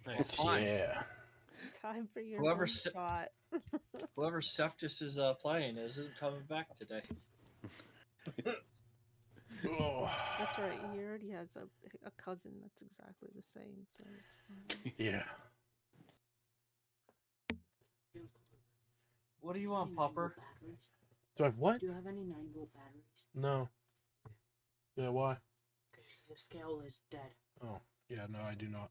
Nice. Fine. Yeah. Time for your Whoever one se- shot. Whoever Cephas is playing isn't coming back today. Oh. That's right. He already has a cousin that's exactly the same, so it's fine. Yeah. What do you want, Pupper? Do I have what? Do you have any 9-volt batteries? No. Yeah, why? Because the scale is dead. Oh, yeah, no, I do not.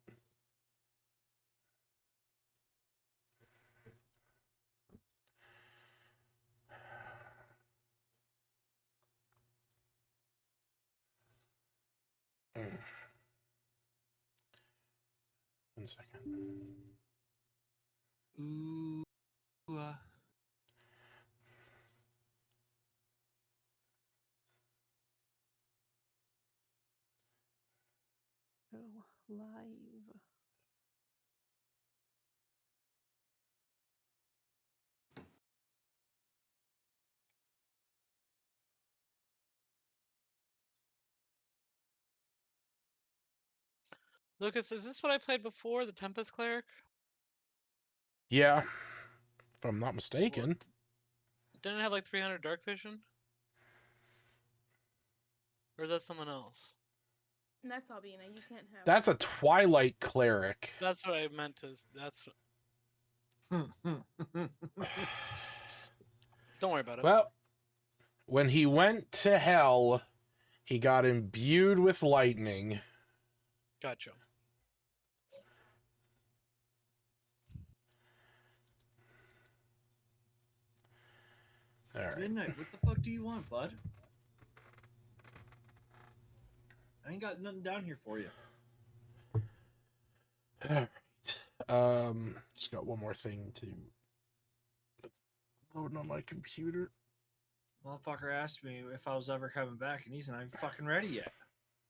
Mm. 1 second. Ooh. Oh, live. Lucas, is this what I played before, the Tempest Cleric? Yeah, if I'm not mistaken. Didn't it have like 300 dark vision? Or is that someone else? And that's Albina. You can't have. That's a Twilight Cleric. That's what I meant to. That's. Don't worry about it. Well, when he went to hell, he got imbued with lightning. Gotcha. All right. Midnight, what the fuck do you want, bud? I ain't got nothing down here for you. All right. Just got one more thing to load on my computer. Motherfucker asked me if I was ever coming back, and he's not even fucking ready yet.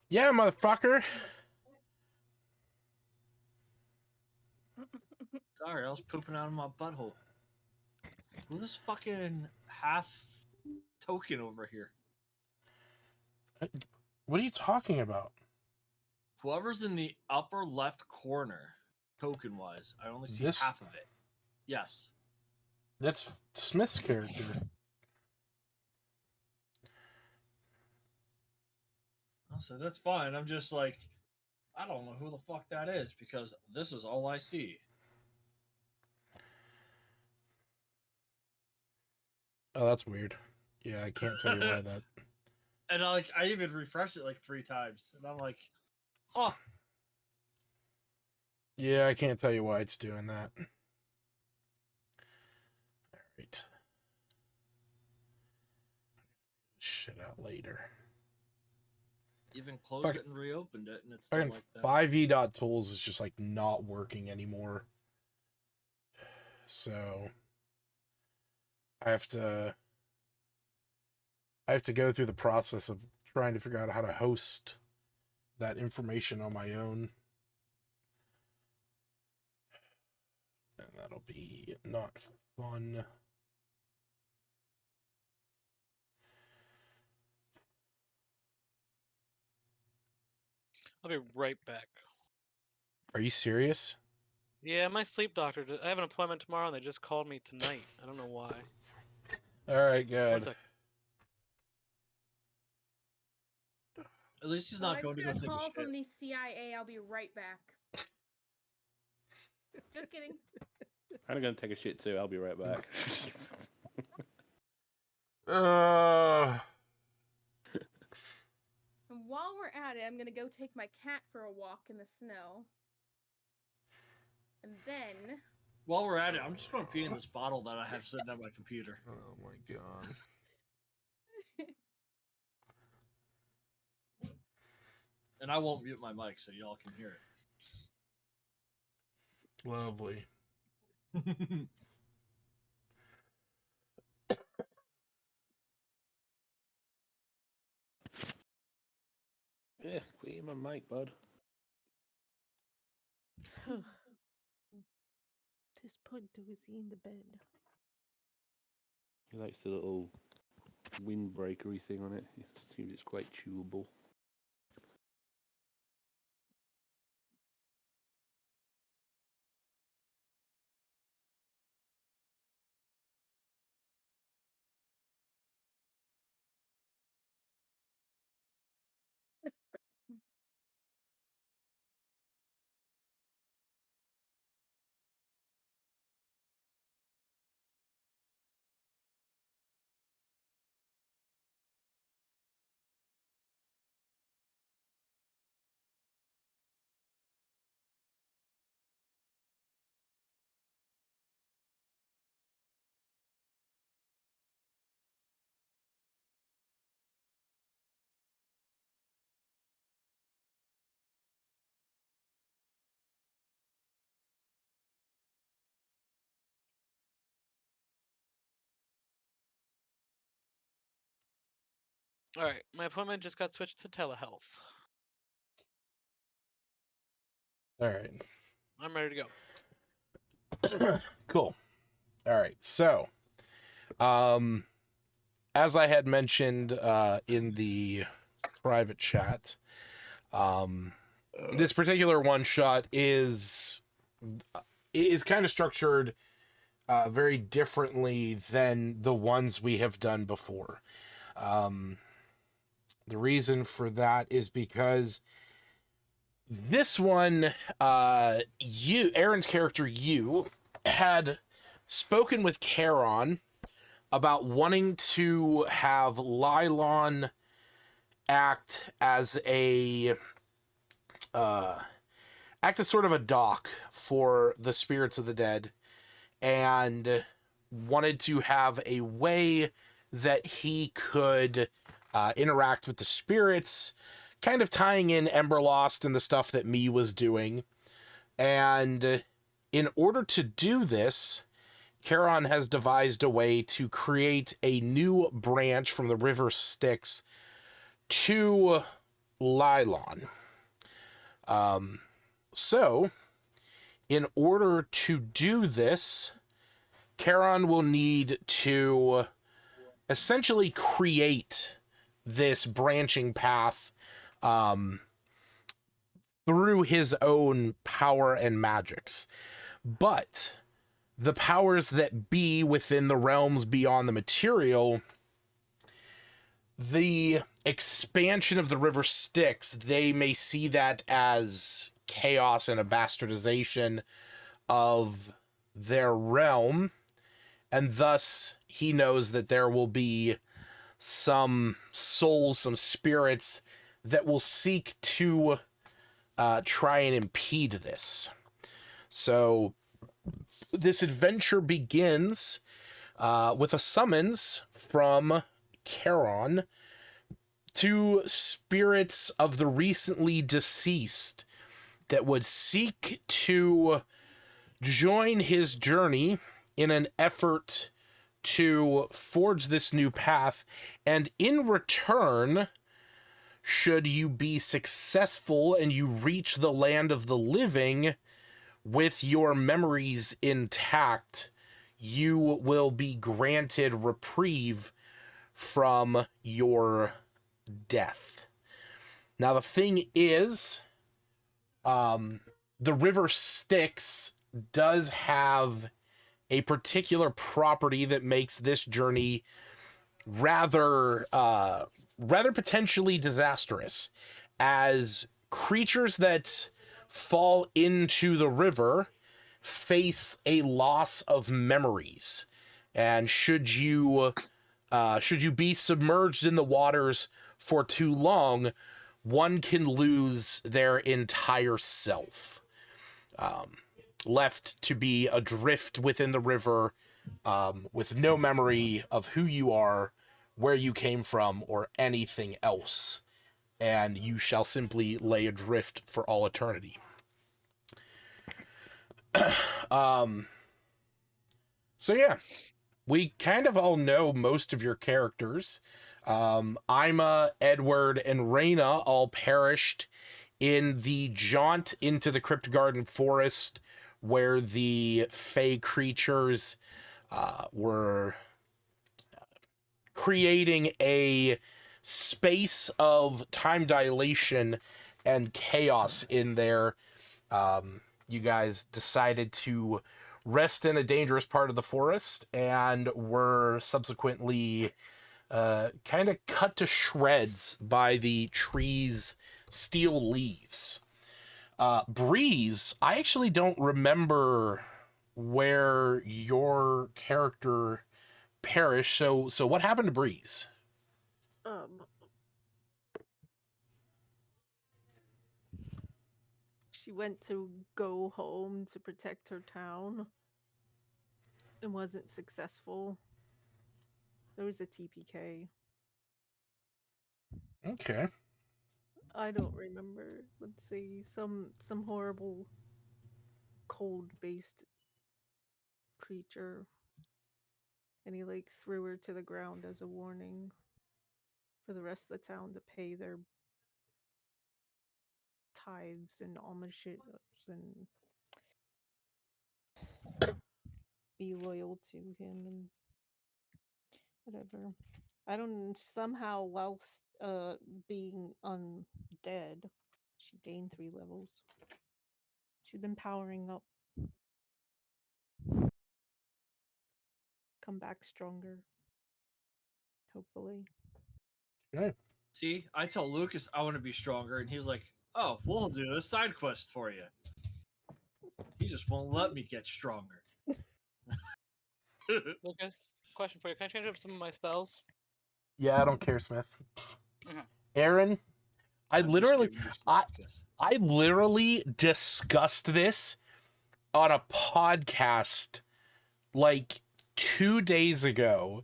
Yeah, motherfucker. Sorry, I was pooping out of my butthole. Who this fucking half token over here? What are you talking about? Whoever's in the upper left corner, token wise, I only see This? half of it. Yes. That's Smith's character. So that's fine. I'm just like, I don't know who the fuck that is because this is all I see. Oh, that's weird. Yeah, I can't tell you why that. And I even refreshed it like 3 times, and I'm like, huh. Yeah, I can't tell you why it's doing that. All right. Shit out later. Even closed it and reopened it, and it's still Fucking like that. 5e.tools is just like not working anymore. So I have to go through the process of trying to figure out how to host that information on my own. And that'll be not fun. I'll be right back. Are you serious? Yeah, my sleep doctor. I have an appointment tomorrow, and they just called me tonight. I don't know why. All right, 1 good. sec. At least he's So not I going to just go got a take a call shit. from the CIA. I'll be right back. Just kidding. I'm gonna take a shit too. I'll be right back. And while we're at it, I'm gonna go take my cat for a walk in the snow. And then. While we're at it, I'm just going to pee in this bottle that I have sitting on my computer. Oh my god. And I won't mute my mic so y'all can hear Lovely. it. Yeah, clean my mic, bud. This punto is in the bed. He likes the little windbreakery thing on it. It seems it's quite chewable. All right, my appointment just got switched to telehealth. All right. I'm ready to go. Cool. All right. So, as I had mentioned in the private chat, this particular one shot is kind of structured very differently than the ones we have done before. The reason for that is because this one, Aaron's character, had spoken with Charon about wanting to have Lylon act as sort of a dock for the spirits of the dead, and wanted to have a way that he could interact with the spirits, kind of tying in Emberlost and the stuff that me was doing. And in order to do this, Charon has devised a way to create a new branch from the river Styx to Lylon. So, in order to do this, Charon will need to essentially create this branching path through his own power and magics. But the powers that be within the realms beyond the material, the expansion of the river Styx, they may see that as chaos and a bastardization of their realm, and thus he knows that there will be some souls, some spirits that will seek to try and impede this. So this adventure begins with a summons from Charon to spirits of the recently deceased that would seek to join his journey in an effort to forge this new path. And in return, should you be successful and you reach the land of the living with your memories intact, you will be granted reprieve from your death. Now, the thing is, the river Styx does have a particular property that makes this journey rather potentially disastrous, as creatures that fall into the river face a loss of memories, and should you be submerged in the waters for too long, one can lose their entire self, left to be adrift within the river, with no memory of who you are, where you came from, or anything else, and you shall simply lay adrift for all eternity. So yeah, we kind of all know most of your characters. Ima, Edward, and Reyna all perished in the jaunt into the Crypt Garden Forest, where the fey creatures were creating a space of time dilation and chaos in there. You guys decided to rest in a dangerous part of the forest and were subsequently kind of cut to shreds by the tree's steel leaves. Breeze, I actually don't remember where your character perished. So what happened to Breeze? She went to go home to protect her town and wasn't successful. There was a TPK. Okay. I don't remember. Let's see, some horrible cold-based creature, and he like threw her to the ground as a warning for the rest of the town to pay their tithes and almships and be loyal to him and whatever. I don't somehow whilst being undead, she gained 3 levels. She's been powering up. Come back stronger. Hopefully. See, I tell Lucas I want to be stronger, and he's like, "Oh, we'll do a side quest for you." He just won't let me get stronger. Lucas, question for you. Can I change up some of my spells? Yeah, I don't care, Smith. Okay. Aaron, I I'm just literally, giving you shit, I, Lucas. I literally discussed this on a podcast like 2 days ago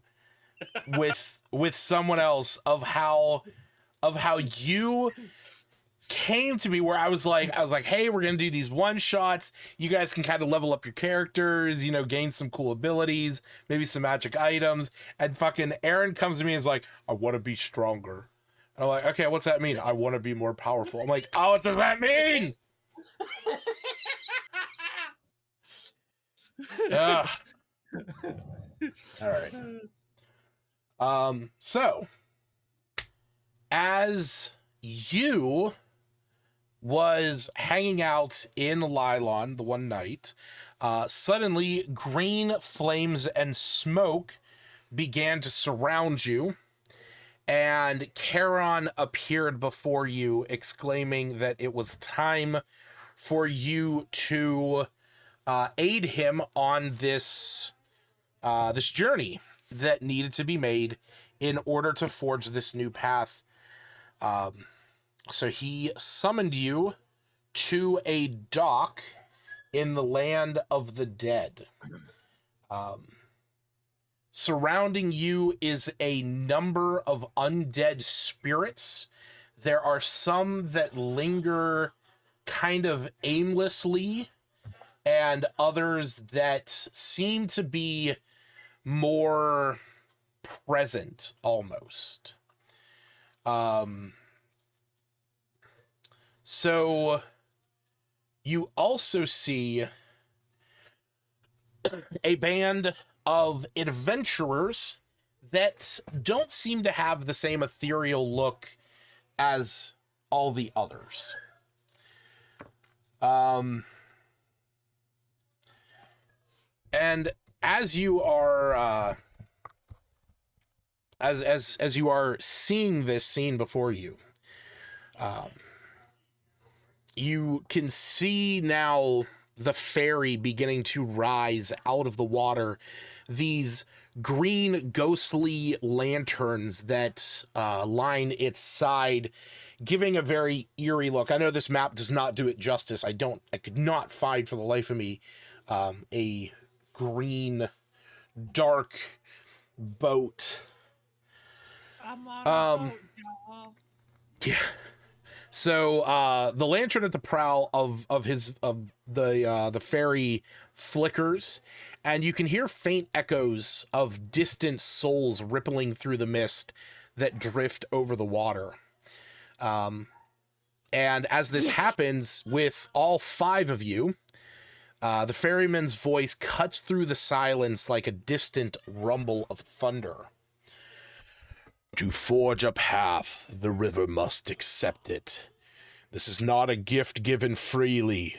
with someone else of how you came to me where I was like, hey, we're gonna do these one shots. You guys can kind of level up your characters, gain some cool abilities, maybe some magic items. And fucking Aaron comes to me and is like, I want to be stronger. And I'm like, okay, what's that mean? I want to be more powerful. I'm like, oh, what does that mean? Ugh. All right. So as you was hanging out in Lylon the one night, suddenly green flames and smoke began to surround you, and Charon appeared before you, exclaiming that it was time for you to aid him on this journey that needed to be made in order to forge this new path. So he summoned you to a dock in the land of the dead. Surrounding you is a number of undead spirits. There are some that linger kind of aimlessly, and others that seem to be more present almost. So you also see a band of adventurers that don't seem to have the same ethereal look as all the others. And as you are as you are seeing this scene before you, you can see now the ferry beginning to rise out of the water. These green ghostly lanterns that line its side, giving a very eerie look. I know this map does not do it justice. I could not find for the life of me a green dark boat. I'm on a boat, y'all. Yeah. So the lantern at the prow of the ferry flickers, and you can hear faint echoes of distant souls rippling through the mist that drift over the water. And as this happens with all 5 of you, the ferryman's voice cuts through the silence like a distant rumble of thunder. To forge a path, the river must accept it. This is not a gift given freely.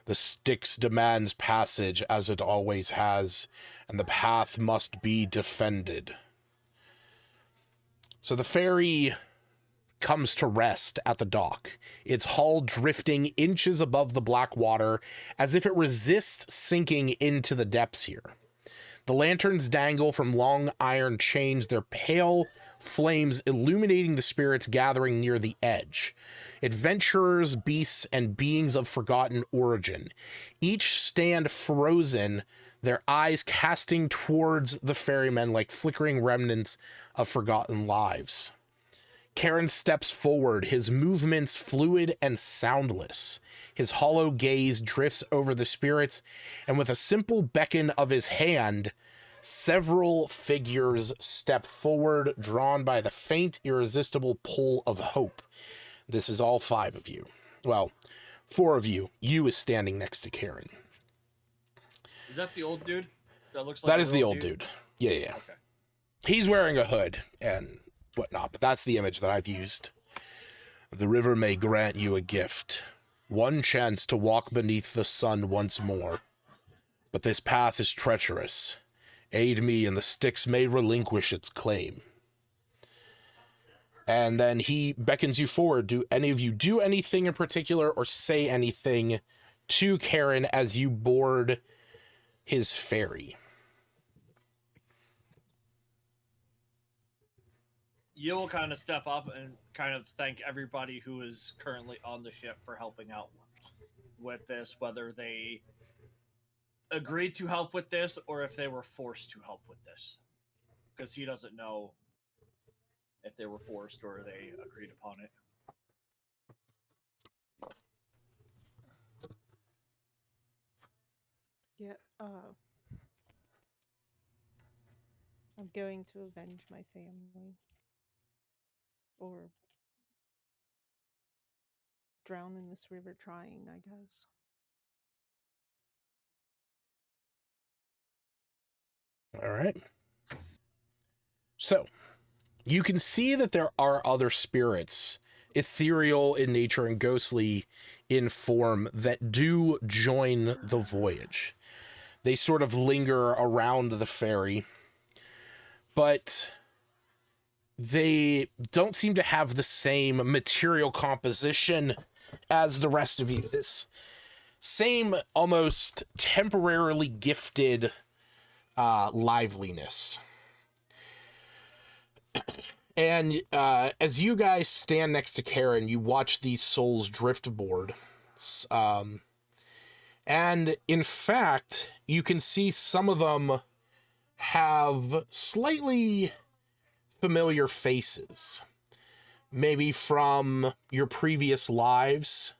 The Styx demands passage, as it always has, and the path must be defended. So the ferry comes to rest at the dock, its hull drifting inches above the black water, as if it resists sinking into the depths here. The lanterns dangle from long iron chains, their pale flames illuminating the spirits gathering near the edge. Adventurers, beasts, and beings of forgotten origin. Each stand frozen, their eyes casting towards the ferrymen like flickering remnants of forgotten lives. Charon steps forward, his movements fluid and soundless. His hollow gaze drifts over the spirits, and with a simple beckon of his hand, several figures step forward, drawn by the faint, irresistible pull of hope. This is all 5 of you. Well, 4 of you. You is standing next to Karen. Is that the old dude? That looks like That a is the real old dude. Yeah, yeah. Okay. He's wearing a hood and whatnot, but that's the image that I've used. The river may grant you a gift, one chance to walk beneath the sun once more. But this path is treacherous. Aid me, and the Styx may relinquish its claim. And then he beckons you forward. Do any of you do anything in particular or say anything to Karen as you board his ferry? You will kind of step up and kind of thank everybody who is currently on the ship for helping out with this, whether they agreed to help with this or if they were forced to help with this. Because he doesn't know if they were forced or they agreed upon it. Yeah, I'm going to avenge my family. Or drown in this river trying, I guess. All right. So, you can see that there are other spirits, ethereal in nature and ghostly in form, that do join the voyage. They sort of linger around the ferry, but they don't seem to have the same material composition as the rest of you. This same almost temporarily gifted liveliness. And as you guys stand next to Karen, you watch these souls drift aboard. And in fact, you can see some of them have slightly familiar faces. Maybe from your previous lives.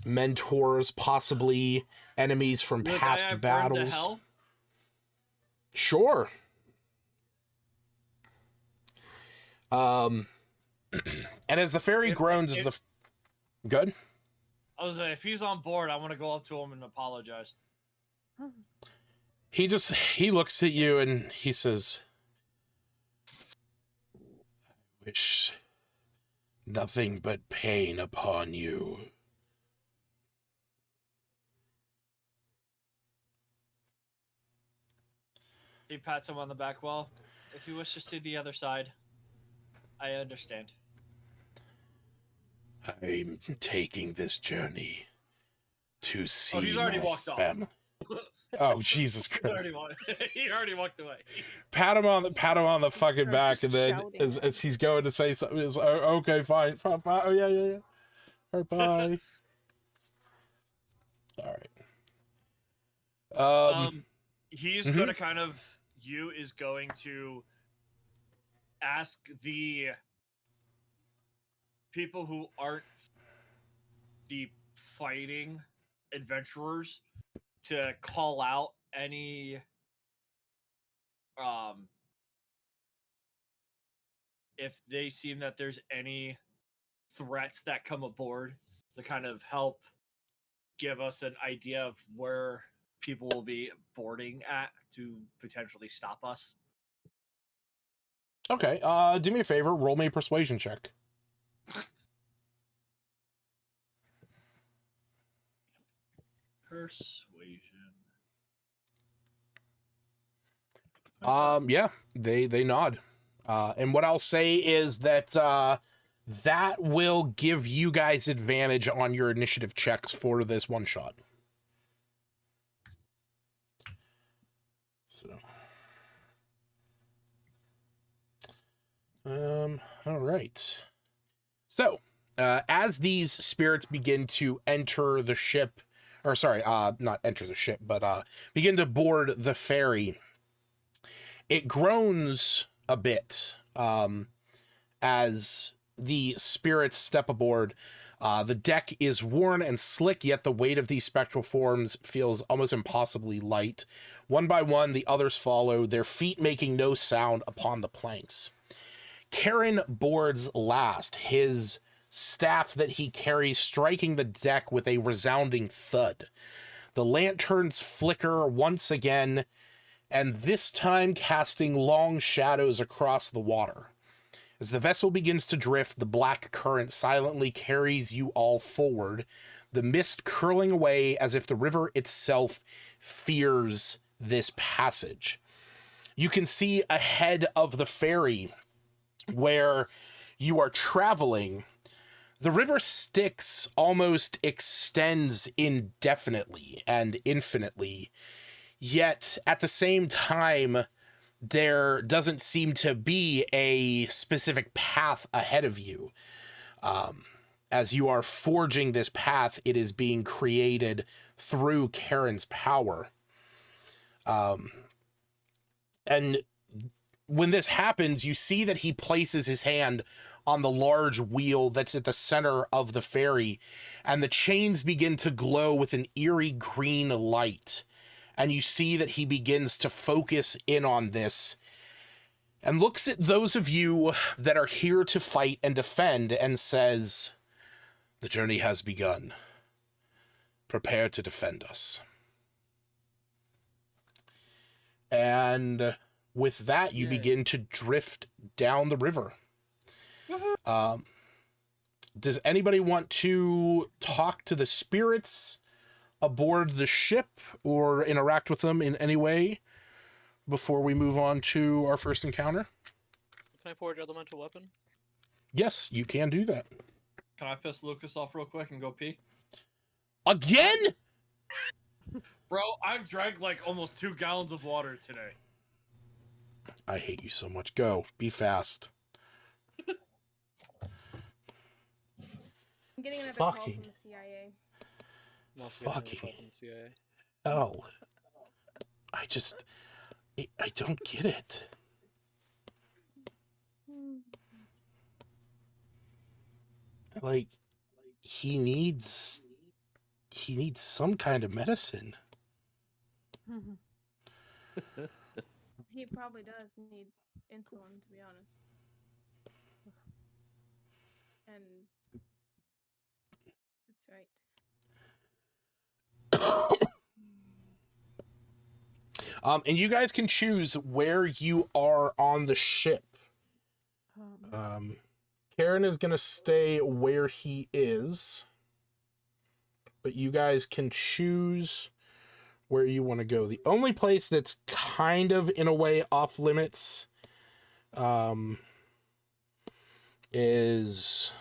Mentors, possibly enemies from The guy I past burned to battles. hell? Sure. And as the ferry groans, as the good. I was like, if he's on board, I want to go up to him and apologize. He looks at you and he says, "I wish nothing but pain upon you." He pats him on the back. Well, if you wish to see the other side, I understand. I'm taking this journey to see he's already my walked off. family. Oh, Jesus He Christ. already walked away. Pat him on the fucking Or back, just and then shouting as, at as he's going to say something, is okay, fine, bye. Oh yeah. All right, bye. All right. He's Mhm. gonna kind of is going to ask the people who aren't the fighting adventurers to call out any if they seem that there's any threats that come aboard, to kind of help give us an idea of where people will be boarding at to potentially stop us. Okay. Do me a favor. Roll me a persuasion check. Persuasion. Yeah, they nod. And what I'll say is that that will give you guys advantage on your initiative checks for this one shot. So, all right. So, as these spirits begin to enter the ship, or sorry, not enter the ship, but begin to board the ferry, it groans a bit as the spirits step aboard. The deck is worn and slick, yet the weight of these spectral forms feels almost impossibly light. One by one, the others follow, their feet making no sound upon the planks. Karen boards last, his staff that he carries striking the deck with a resounding thud. The lanterns flicker once again, and this time casting long shadows across the water. As the vessel begins to drift, the black current silently carries you all forward, the mist curling away as if the river itself fears this passage. You can see ahead of the ferry where you are traveling, the river Styx almost extends indefinitely and infinitely, yet at the same time, there doesn't seem to be a specific path ahead of you. As you are forging this path, it is being created through Karen's power. And when this happens, you see that he places his hand on the large wheel that's at the center of the ferry, and the chains begin to glow with an eerie green light. And you see that he begins to focus in on this and looks at those of you that are here to fight and defend and says, "The journey has begun. Prepare to defend us." And with that, you begin to drift down the river. Does anybody want to talk to the spirits aboard the ship or interact with them in any way before we move on to our first encounter? Can I forge elemental weapon? Yes, you can do that. Can I piss Lucas off real quick and go pee? Again? Bro, I've drank like almost 2 gallons of water today. I hate you so much. Go. Be fast. I'm getting another call from Fucking the CIA. Must be another fucking call from the CIA. hell. I don't get it. Like, he needs some kind of medicine. He probably does need insulin, to be honest. And that's right. And you guys can choose where you are on the ship. Karen is going to stay where he is, but you guys can choose where you want to go. The only place that's kind of in a way off limits is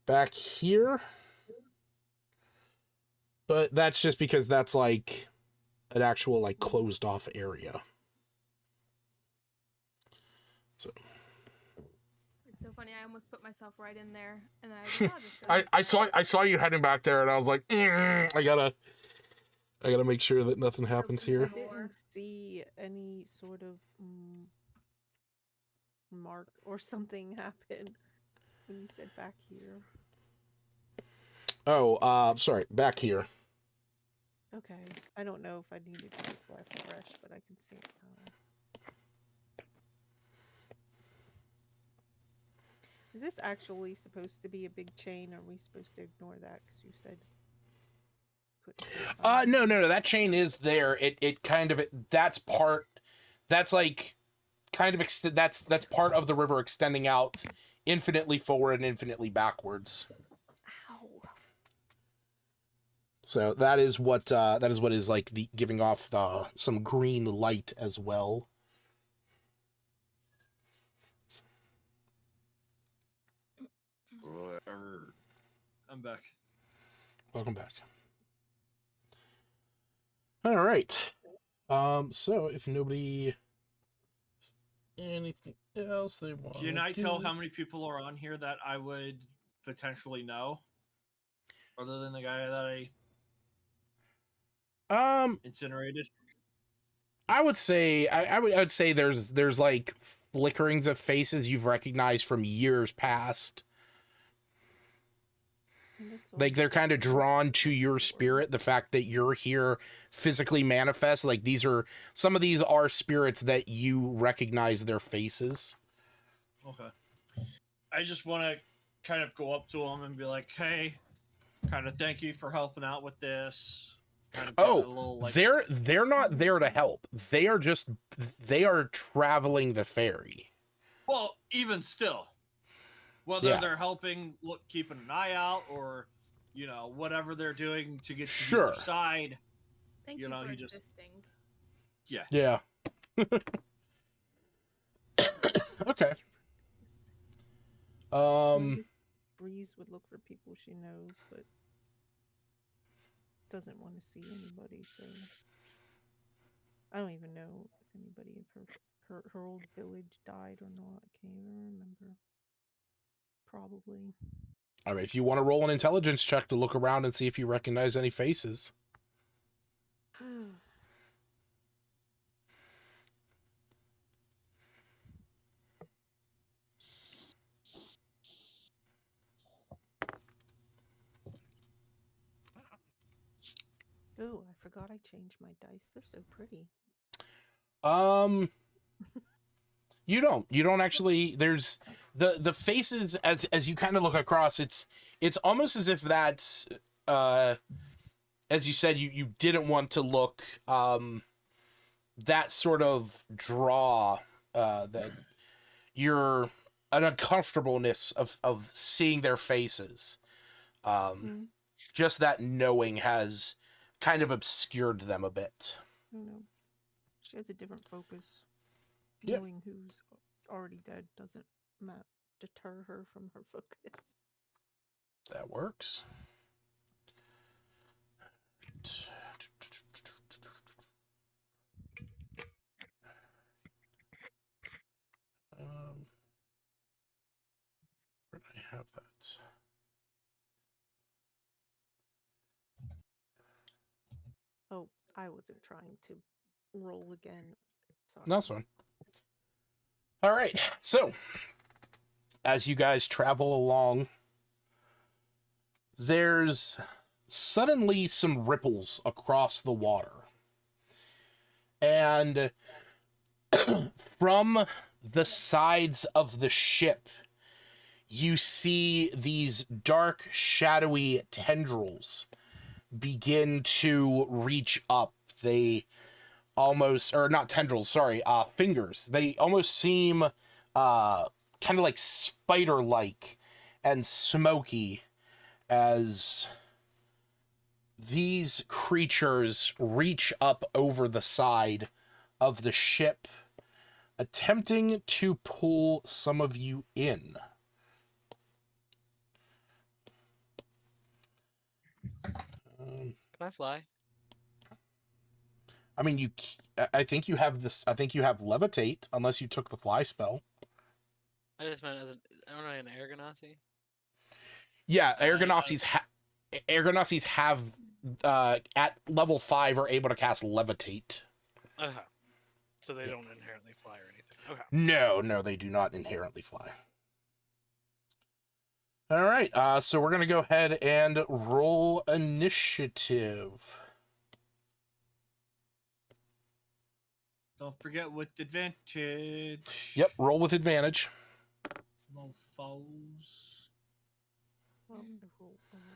back here, but that's just because that's like an actual like closed off area. So It's so funny. I almost put myself right in there, and then I was like, "Oh, I'll just go this way." I saw you heading back there, and I was like, I gotta make sure that nothing happens I here. didn't see any sort of mark or something happen when you said back here. Oh, sorry, back here. Okay, I don't know if I needed to refresh, but I can see it now. Is this actually supposed to be a big chain? Are we supposed to ignore that? Because you said couldn't. No. That chain is there. It kind of that's part. That's like kind of that's part of the river extending out infinitely forward and infinitely backwards. Ow. So that is what is like the giving off some green light as well. I'm back. Welcome back. All right. So if nobody anything else they want, Can I tell how many people are on here that I would potentially know, other than the guy that I incinerated? I would say I would say there's like flickerings of faces you've recognized from years past. That's Like, all they're kind of drawn to your before. spirit, the fact that you're here physically manifest. Like, some of these are spirits that you recognize their faces. Okay. I just want to kind of go up to them and be like, hey, kind of thank you for helping out with this. Kind of give it a little, like, they're not there to help. They are traveling the ferry. well, even still, whether Yeah. they're helping, keeping an eye out, or whatever they're doing to get to the Sure. other side. Thank You you, know, for he just- existing. Yeah. Yeah. Okay. Maybe Breeze would look for people she knows, but doesn't want to see anybody. So I don't even know if anybody of her old village died or not. I can't even remember. Probably. All right, if you want to roll an intelligence check to look around and see if you recognize any faces. Oh, I forgot I changed my dice. They're so pretty. You don't actually. There's the faces as you kind of look across. It's almost as if that's as you said, you didn't want to look that sort of draw that you're an uncomfortableness of seeing their faces. Just that knowing has kind of obscured them a bit. I don't know. She has a different focus. Yeah. Knowing who's already dead doesn't deter her from her focus. That works. Where did I have that? Oh, I wasn't trying to roll again. Sorry. That's fine. All right. So, as you guys travel along, there's suddenly some ripples across the water. And from the sides of the ship, you see these dark, shadowy tendrils begin to reach up. They almost, or not tendrils, sorry, fingers. They almost seem kind of like spider-like and smoky as these creatures reach up over the side of the ship, attempting to pull some of you in. Can I fly? I mean, I think you have this. I think you have levitate, unless you took the fly spell. I just meant aren't I an air ganassi? Yeah, Airganassis have at level 5 are able to cast levitate. So they don't inherently fly or anything. Okay. No, they do not inherently fly. All right, so we're gonna go ahead and roll initiative. Don't forget with advantage. Yep, roll with advantage. No foes. Well, I rolled twice.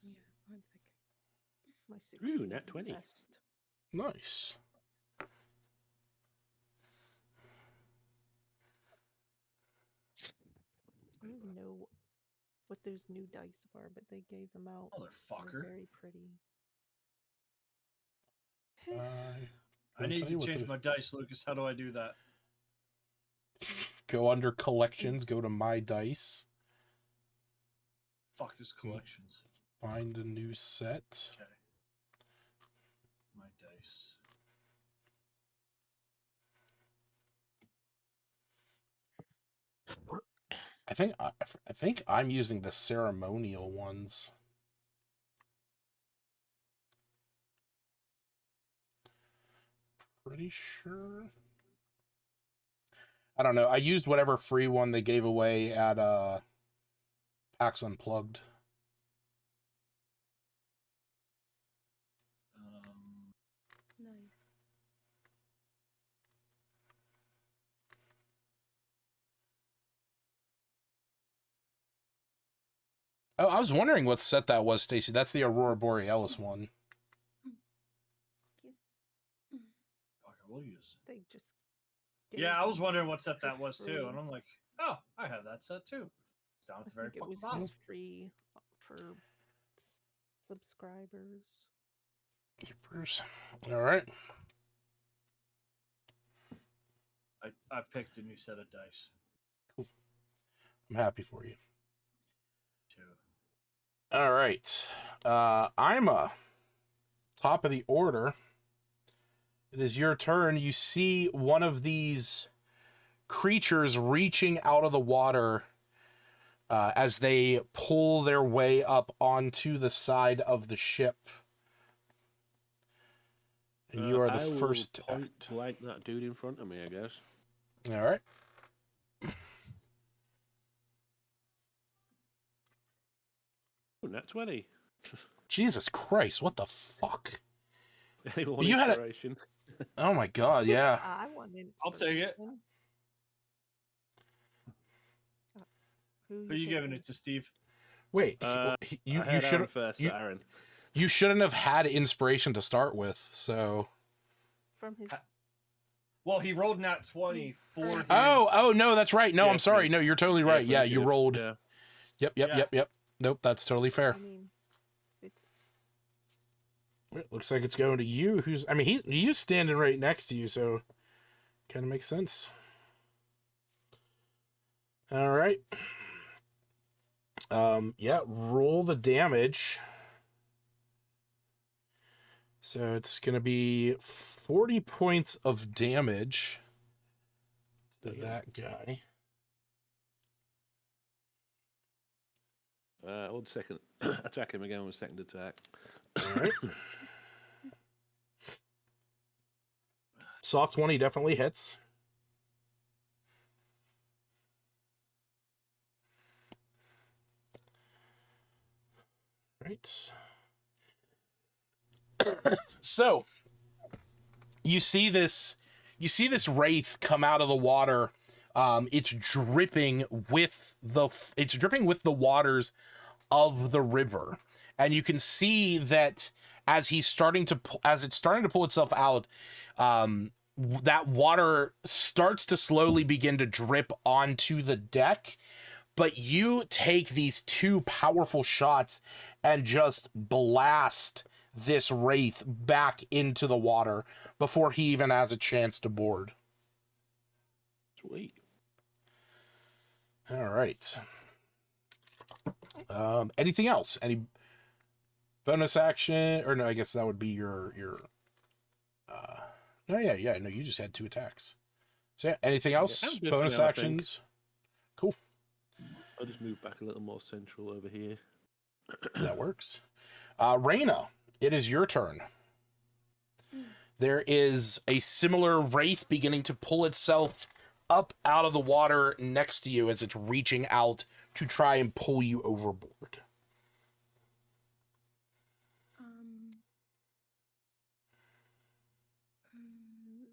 Yeah, 1 second. My Ooh, 16 nat is the 20. best. Nice. I don't even know what those new dice are, but they gave them out. They're Motherfucker. very pretty. I need to change my dice, Lucas. How do I do that? Go under collections, go to my dice, Fuck is collections. find a new set. Okay. My dice. I think I'm using the ceremonial ones. Pretty sure. I don't know. I used whatever free one they gave away at PAX Unplugged. Nice. Oh, I was wondering what set that was, Stacy. That's the Aurora Borealis one. Fuck, I will use. They just. Yeah, I was wondering what set that for was too, free. and I'm like, oh, I have that set too. It's down I at the very think it fucking was bottom. just free for subscribers. Keepers. All right. I picked a new set of dice I'm happy for you. too. All right. Ima, top of the order. It is your turn. You see one of these creatures reaching out of the water as they pull their way up onto the side of the ship. And you are the I will first to point act. blank that dude in front of me, I guess. All right. Oh, nat 20. Jesus Christ, what the fuck? Anyone You had a- inspiration? Oh my god, yeah. I want it. I'll take it. Who Who are you giving it to, Steve? Wait, I you had should Aaron first, you- Aaron. you shouldn't have had inspiration to start with. So From his. Well, he rolled nat 20 for his... Oh no, that's right. No, Yeah, I'm sorry. please. No, you're totally right. Yeah, you initiative. rolled. Yeah. Yep. Yeah. Nope, that's totally fair. I mean, it's. It looks like it's going to you. He's standing right next to you, so kind of makes sense. All right. Yeah, roll the damage. So it's going to be 40 points of damage to that guy. I'll second attack him again with second attack. All right. Soft 20 definitely hits. Right. So you see this wraith come out of the water. It's dripping with the waters of the river, and you can see that as it's starting to pull itself out, that water starts to slowly begin to drip onto the deck. But you take these two powerful shots and just blast this wraith back into the water before he even has a chance to board. Sweet. All right. Anything else? Any bonus action? Or no, I guess that would be your no, yeah, no, you just had 2 attacks. So yeah, anything else? I'm good Bonus now, I think. actions? Cool. I'll just move back a little more central over here. That works. Reyna, it is your turn. There is a similar wraith beginning to pull itself up out of the water next to you as it's reaching out to try and pull you overboard.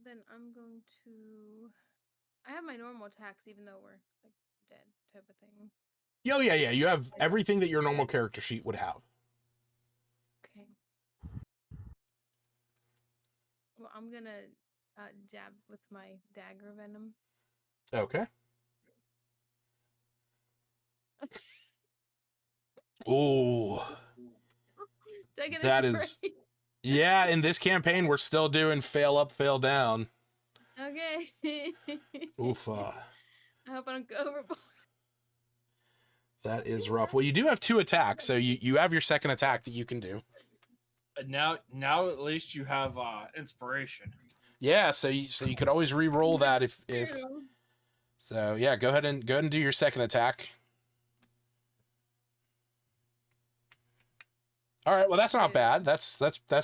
Then I'm going to. I have my normal attacks, even though we're like dead, type of thing. Oh, yeah. You have everything that your normal character sheet would have. Okay. Well, I'm gonna jab with my dagger venom. Okay. Oh, Did I get that it is- right? yeah. In this campaign, we're still doing fail up, fail down. Okay. Oof. I hope I don't go overboard. That is rough. Well, you do have 2 attacks, so you have your second attack that you can do. Now at least you have inspiration. Yeah, so you could always re-roll that if True. so. Yeah, go ahead and do your second attack. All right, well that's not bad. That's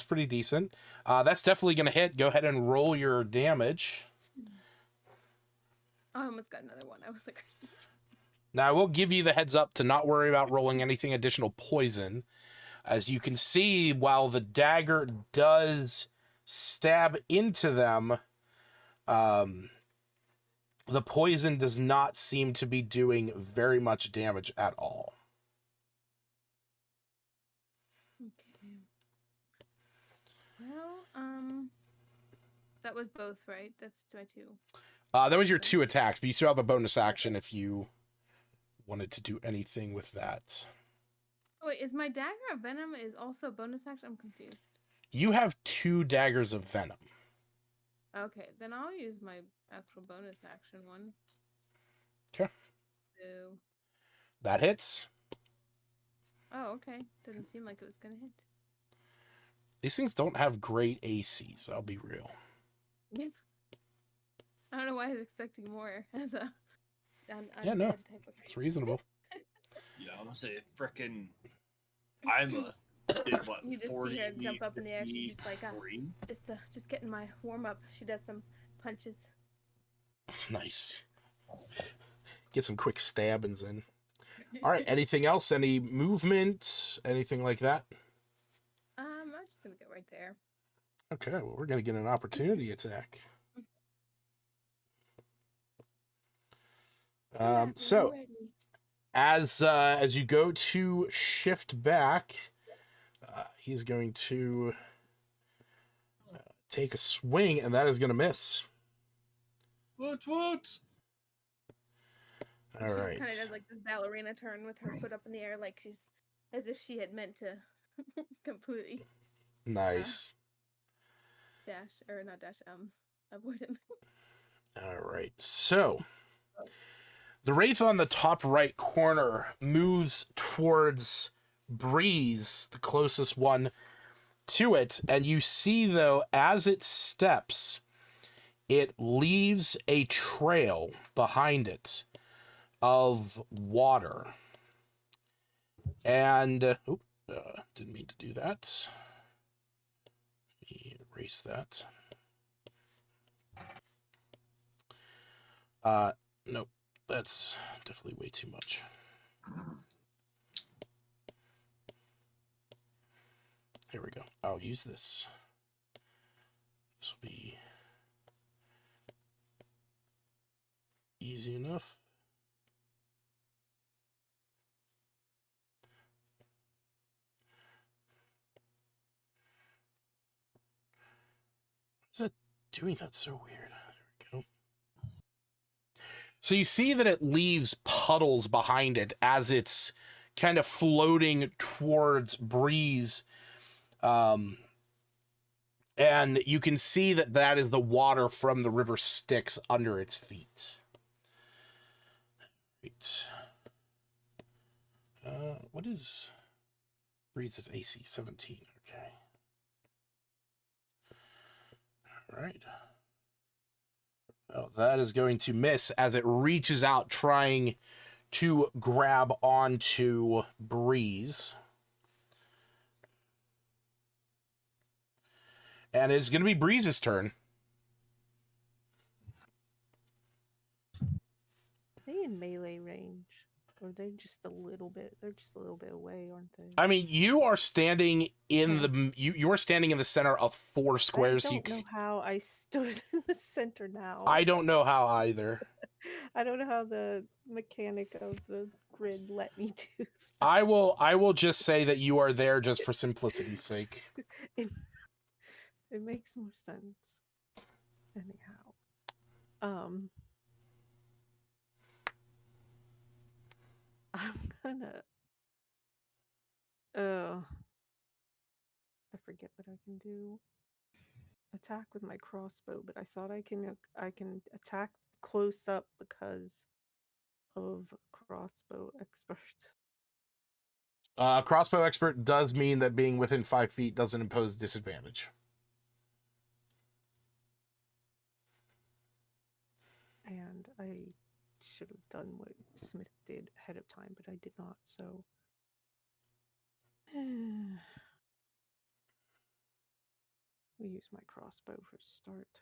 pretty decent. That's definitely gonna hit. Go ahead and roll your damage. Oh, I almost got another one. I was like, Now I will give you the heads up to not worry about rolling anything additional poison. As you can see, while the dagger does stab into them, the poison does not seem to be doing very much damage at all. Okay. Well, that was both, right? That's my two. That was your 2 attacks, but you still have a bonus action if you wanted to do anything with that. Oh, wait, is my dagger of venom is also a bonus action? I'm confused. You have 2 daggers of venom. Okay, then I'll use my actual bonus action one. Okay. So, That hits. oh, okay. Doesn't seem like it was gonna hit. These things don't have great ACs, I'll be real. I don't know why I was expecting more as a Yeah, no, undead type of it's reasonable. Yeah, I'm gonna say frickin' I'm a did what You just 40, see her jump up in the air. She's just like, 53? just getting my warm up. She does some punches. Nice. Get some quick stabbings in. All right, anything else? Any movement? Anything like that? I'm just gonna go right there. Okay, well, we're going to get an opportunity attack. So, as you go to shift back, he's going to take a swing, and that is going to miss. What? All She right. just kind of does like this ballerina turn with her foot up in the air, like she's as if she had meant to completely Nice. dash or not dash, avoid him. All right. So, the wraith on the top right corner moves towards Breeze, the closest one to it, and you see, though, as it steps, it leaves a trail behind it of water. And, didn't mean to do that. Let me erase that. Nope, that's definitely way too much. Here we go. I'll use this. This will be easy enough. Is that doing that so weird? There we go. So you see that it leaves puddles behind it as it's kind of floating towards Breeze. And you can see that that is the water from the river Styx under its feet. Right. What is Breeze's AC? 17. Okay. All right. Well, that is going to miss as it reaches out trying to grab onto Breeze. And it's going to be Breeze's turn. Are they in melee range? Or they're just a little bit, they're just a little bit away, aren't they? I mean, you are standing in the you are standing in the center of 4 squares. I don't know how I stood in the center now. I don't know how either. I don't know how the mechanic of the grid let me do so. I will just say that you are there just for simplicity's sake. It makes more sense. Anyhow. I'm gonna I forget what I can do. Attack with my crossbow, but I thought I can attack close up because of crossbow expert. Crossbow expert does mean that being within 5 feet doesn't impose disadvantage. And I should have done what Smith did ahead of time, but I did not, so we use my crossbow for start.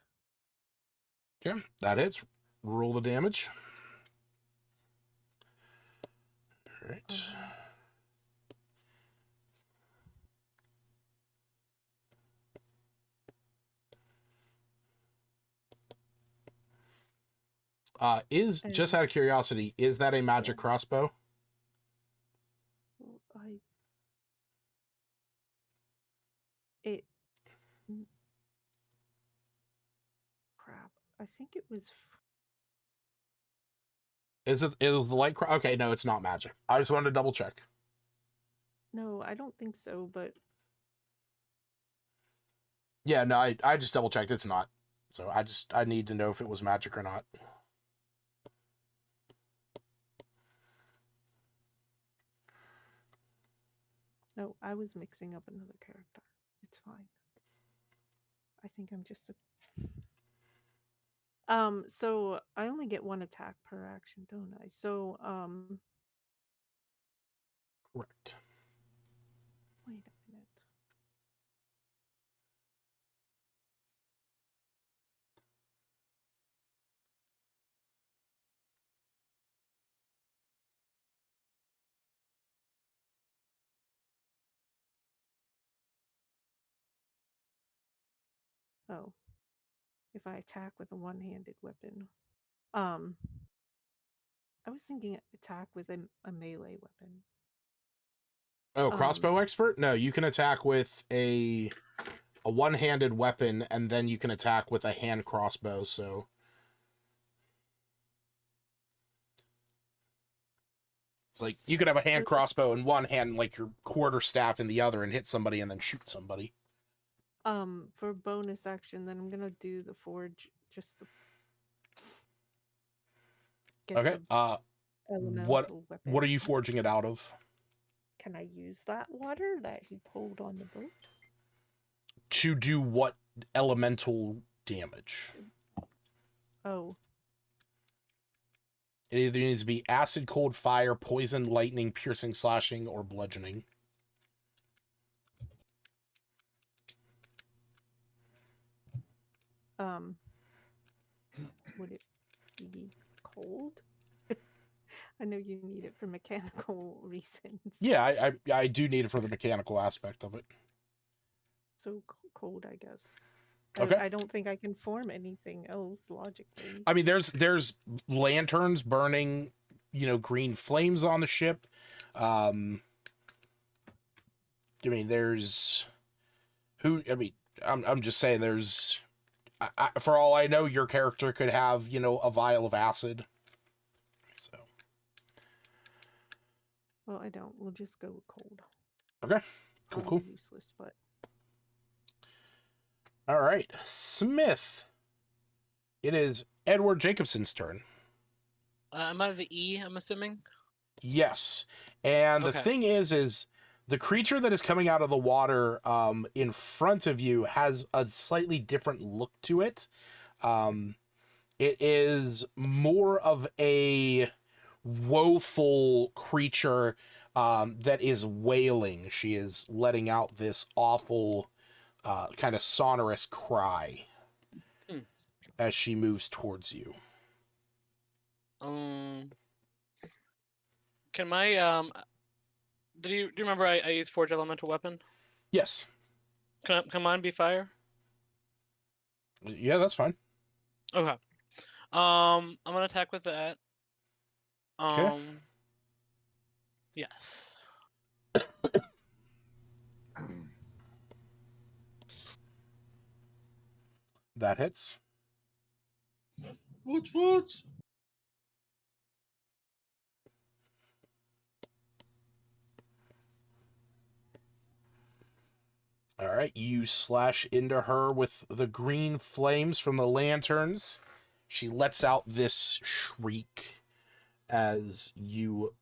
Okay, that hits. Roll the damage. All right. Is just And- out of curiosity, is that a magic crossbow? Well, it mm, crap. I think it was. Is the light okay, no, it's not magic. I just wanted to double check. No, I don't think so. But Yeah, no, I just double checked. It's not. So I need to know if it was magic or not. no, I was mixing up another character. It's fine. I think I'm just a. So I only get one attack per action, don't I? So Correct. wait a minute. Oh, if I attack with a one-handed weapon. I was thinking attack with a melee weapon. Oh, crossbow Um, expert? No, you can attack with a one-handed weapon, and then you can attack with a hand crossbow. So it's like you could have a hand crossbow in one hand, like your quarterstaff in the other, and hit somebody and then shoot somebody. For bonus action, then I'm gonna do the forge. Just to get Okay. the elemental weapon. What are you forging it out of? Can I use that water that he pulled on the boat? To do what elemental damage? Oh, It either needs to be acid, cold, fire, poison, lightning, piercing, slashing, or bludgeoning. would it be cold? I know you need it for mechanical reasons. Yeah, I do need it for the mechanical aspect of it. So cold, I guess. Okay. I don't think I can form anything else logically. I mean, there's lanterns burning, green flames on the ship. I mean, there's I'm just saying there's for all I know, your character could have, a vial of acid. So. Well, I don't. We'll just go with cold. Okay. Cool, Probably cool. useless, but All right. Smith. It is Edward Jacobson's turn. I'm out of the E, I'm assuming. Yes. And the Okay. thing is the creature that is coming out of the water in front of you has a slightly different look to it. It is more of a woeful creature that is wailing. She is letting out this awful kind of sonorous cry as she moves towards you. Can my do you remember I used Forge Elemental Weapon? Yes. Can mine be fire? Yeah, that's fine. Okay. I'm gonna attack with that. Okay. Yes. That hits. What? All right, you slash into her with the green flames from the lanterns. She lets out this shriek as your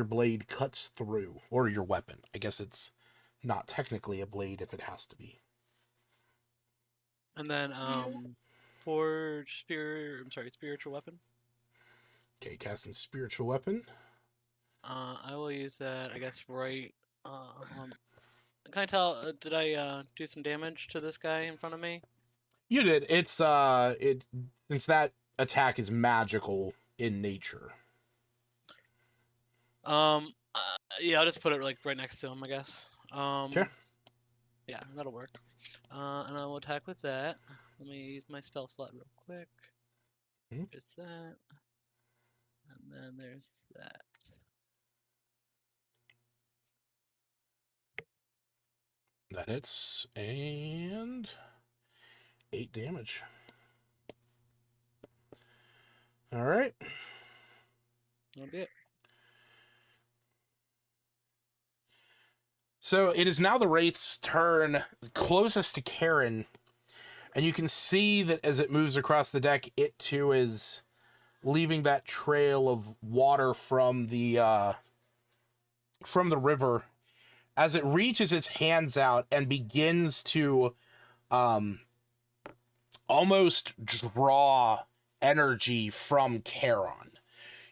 blade cuts through, or your weapon. I guess it's not technically a blade if it has to be. And then Forge Spiritual Weapon. Okay, casting spiritual weapon. I will use that, I guess, right. Can I tell? Did I do some damage to this guy in front of me? You did. It's since that attack is magical in nature. Yeah, I'll just put it like right next to him, I guess. Okay. Yeah, that'll work. And I will attack with that. Let me use my spell slot real quick. Mhm. Just that. And then there's that. That hits, and 8 damage. All right. That'll be it. So it is now the Wraith's turn, closest to Karen, and you can see that as it moves across the deck, it too is leaving that trail of water from the river as it reaches its hands out and begins to almost draw energy from Charon.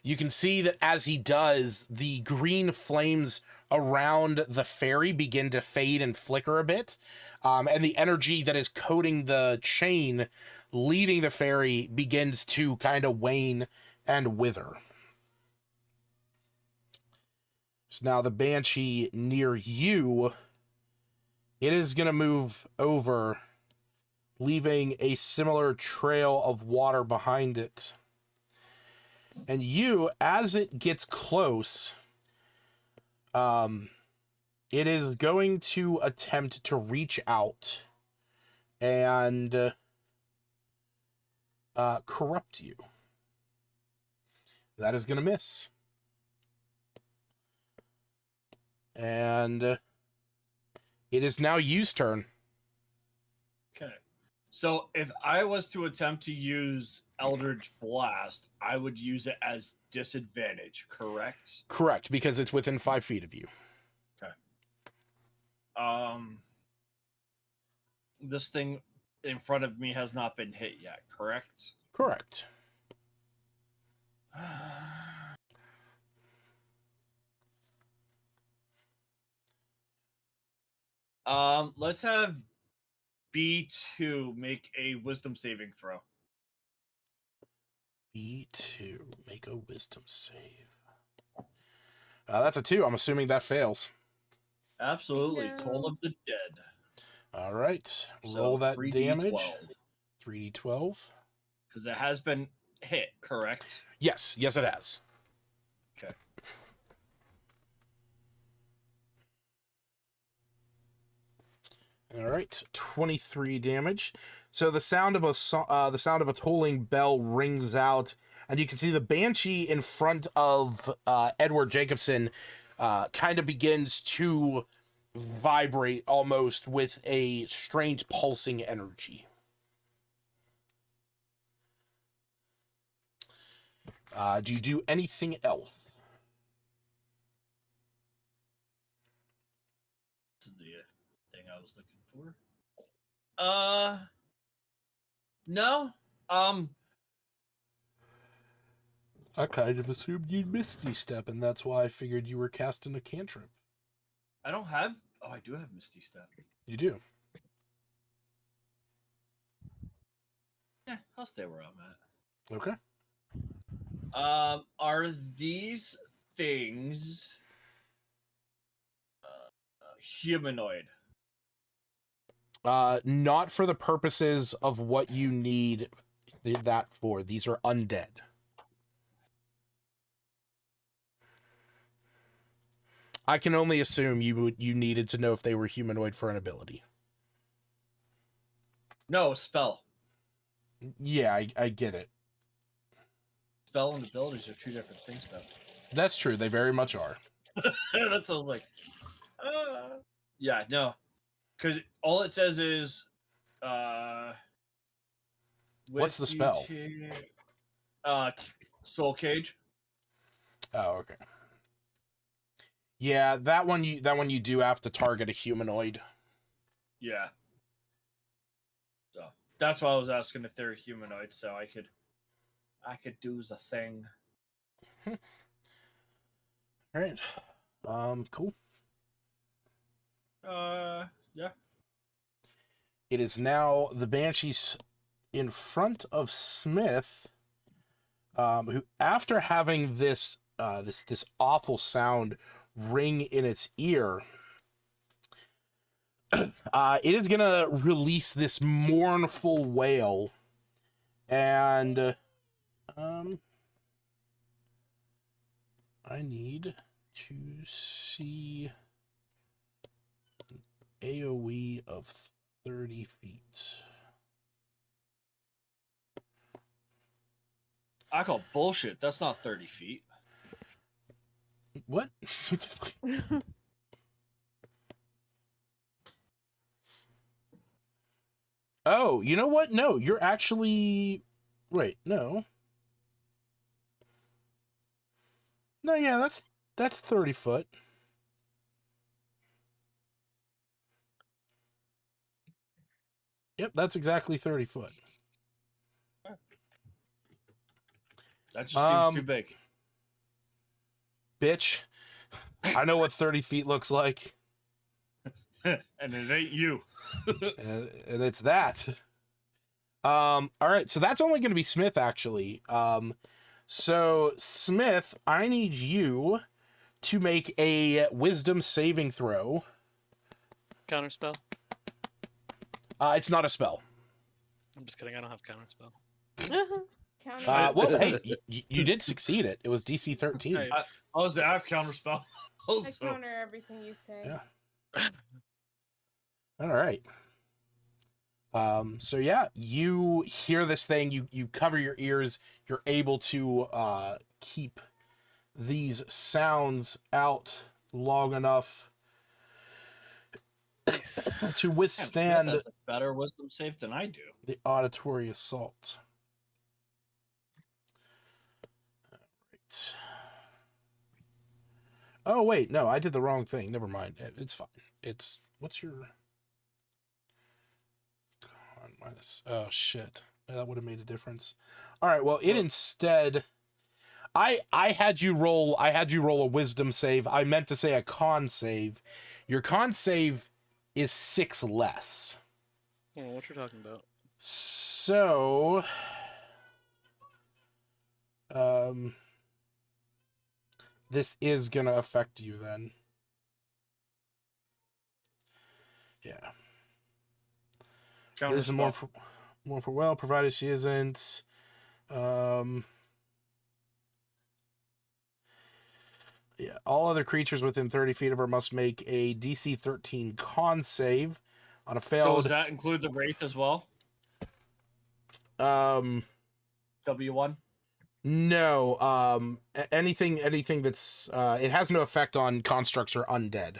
You can see that as he does, the green flames around the fairy begin to fade and flicker a bit, and the energy that is coating the chain leading the fairy begins to kind of wane and wither. So now the Banshee near you, it is going to move over, leaving a similar trail of water behind it. And you, as it gets close, it is going to attempt to reach out and corrupt you. That is going to miss. And it is now you's turn. Okay. So if I was to attempt to use Eldritch Blast, I would use it as disadvantage, correct? Correct, because it's within 5 feet of you. This thing in front of me has not been hit yet, correct? Correct. Let's have B2 make a wisdom saving throw. B2, make a wisdom save. That's a 2. I'm assuming that fails. Absolutely. No. Toll of the Dead. All right. So Roll that 3d12. damage. 3d12. Because it has been hit, correct? Yes, it has. Okay. All right, 23 damage. So the sound of a tolling bell rings out, and you can see the Banshee in front of Edward Jacobson kind of begins to vibrate almost with a strange pulsing energy. Do you do anything else? This is the thing I was looking for. No. I kind of assumed you'd Misty Step, and that's why I figured you were casting a cantrip. I don't have. Oh, I do have Misty Step. You do. Yeah, I'll stay where I'm at. Okay. Are these things humanoid? Not for the purposes of what you need that for. These are undead. I can only assume you needed to know if they were humanoid for an ability. No, spell. Yeah, I get it. Spell and abilities are two different things, though. That's true. They very much are. That's what I was like. Yeah, no, because all it says is, What's the spell? Soul Cage. Oh, okay. Yeah, that one you do have to target a humanoid. Yeah. So that's why I was asking if they're humanoid, so I could do the thing. All right. Cool. Yeah. It is now the Banshees in front of Smith, who, after having this awful sound ring in its ear, it is gonna release this mournful wail, and I need to see an AoE of 30 feet. I call bullshit. That's not 30 feet. What? What the fuck? Oh, you know what? No, you're actually... Wait, no. No, yeah, that's 30 foot. Yep, that's exactly 30 foot. That just seems too Um, big. Bitch, I know what 30 feet looks like, And it ain't you. and it's that. All right, so that's only going to be Smith, actually. So Smith, I need you to make a wisdom saving throw. Counterspell. It's not a spell. I'm just kidding. I don't have counterspell. Counter. Well, hey, you did succeed it. It was DC 13. Nice. I have counterspell. I Also, counter everything you say. Yeah. All right. So yeah, you hear this thing, you cover your ears, you're able to keep these sounds out long enough Nice. to Smith withstand has a better wisdom save than I do. the auditory assault. All right. Oh wait, no, I did the wrong thing. Never mind. It's fine. It's what's your con minus? Oh shit, that would have made a difference. All right. Well, it instead. I had you roll a wisdom save. I meant to say a con save. Your con save is 6 less. I don't know what you're talking about. So this is gonna affect you then. Yeah. This is more for well, provided she isn't yeah, all other creatures within 30 feet of her must make a DC 13 con save. On a So failed does that include the Wraith as well? W1? No, anything that's it has no effect on constructs or undead.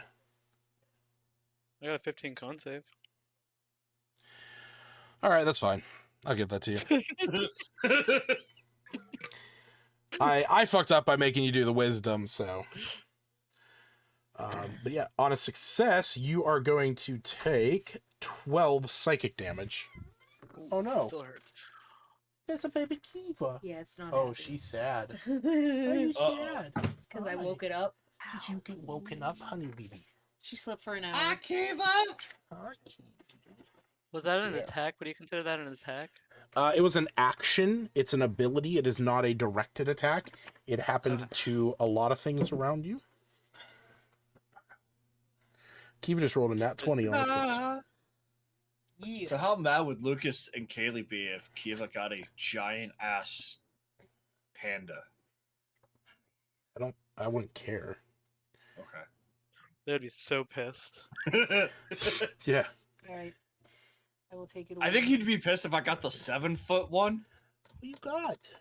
I got a 15 con save. All right, that's fine. I'll give that to you. I fucked up by making you do the wisdom, so. But yeah, on a success, you are going to take 12 psychic damage. Oh no, Still hurts. there's a baby Kiva. Yeah, it's not. Oh, happening. she's sad. Why are you Uh-oh. sad? Because I Why? woke it up. Did you get woken up, honey baby? She slept for an hour. Akiva! Hi. Was that an Yeah. attack? Would you consider that an attack? It was an action. It's an ability. It is not a directed attack. It happened to a lot of things around you. Kiva just rolled a nat 20 on the first. Yeah. So how mad would Lucas and Kaylee be if Kiva got a giant ass panda? I wouldn't care. Okay. They'd be so pissed. Yeah. All right. I will take it away. I think he'd be pissed if I got the 7-foot one, What you got?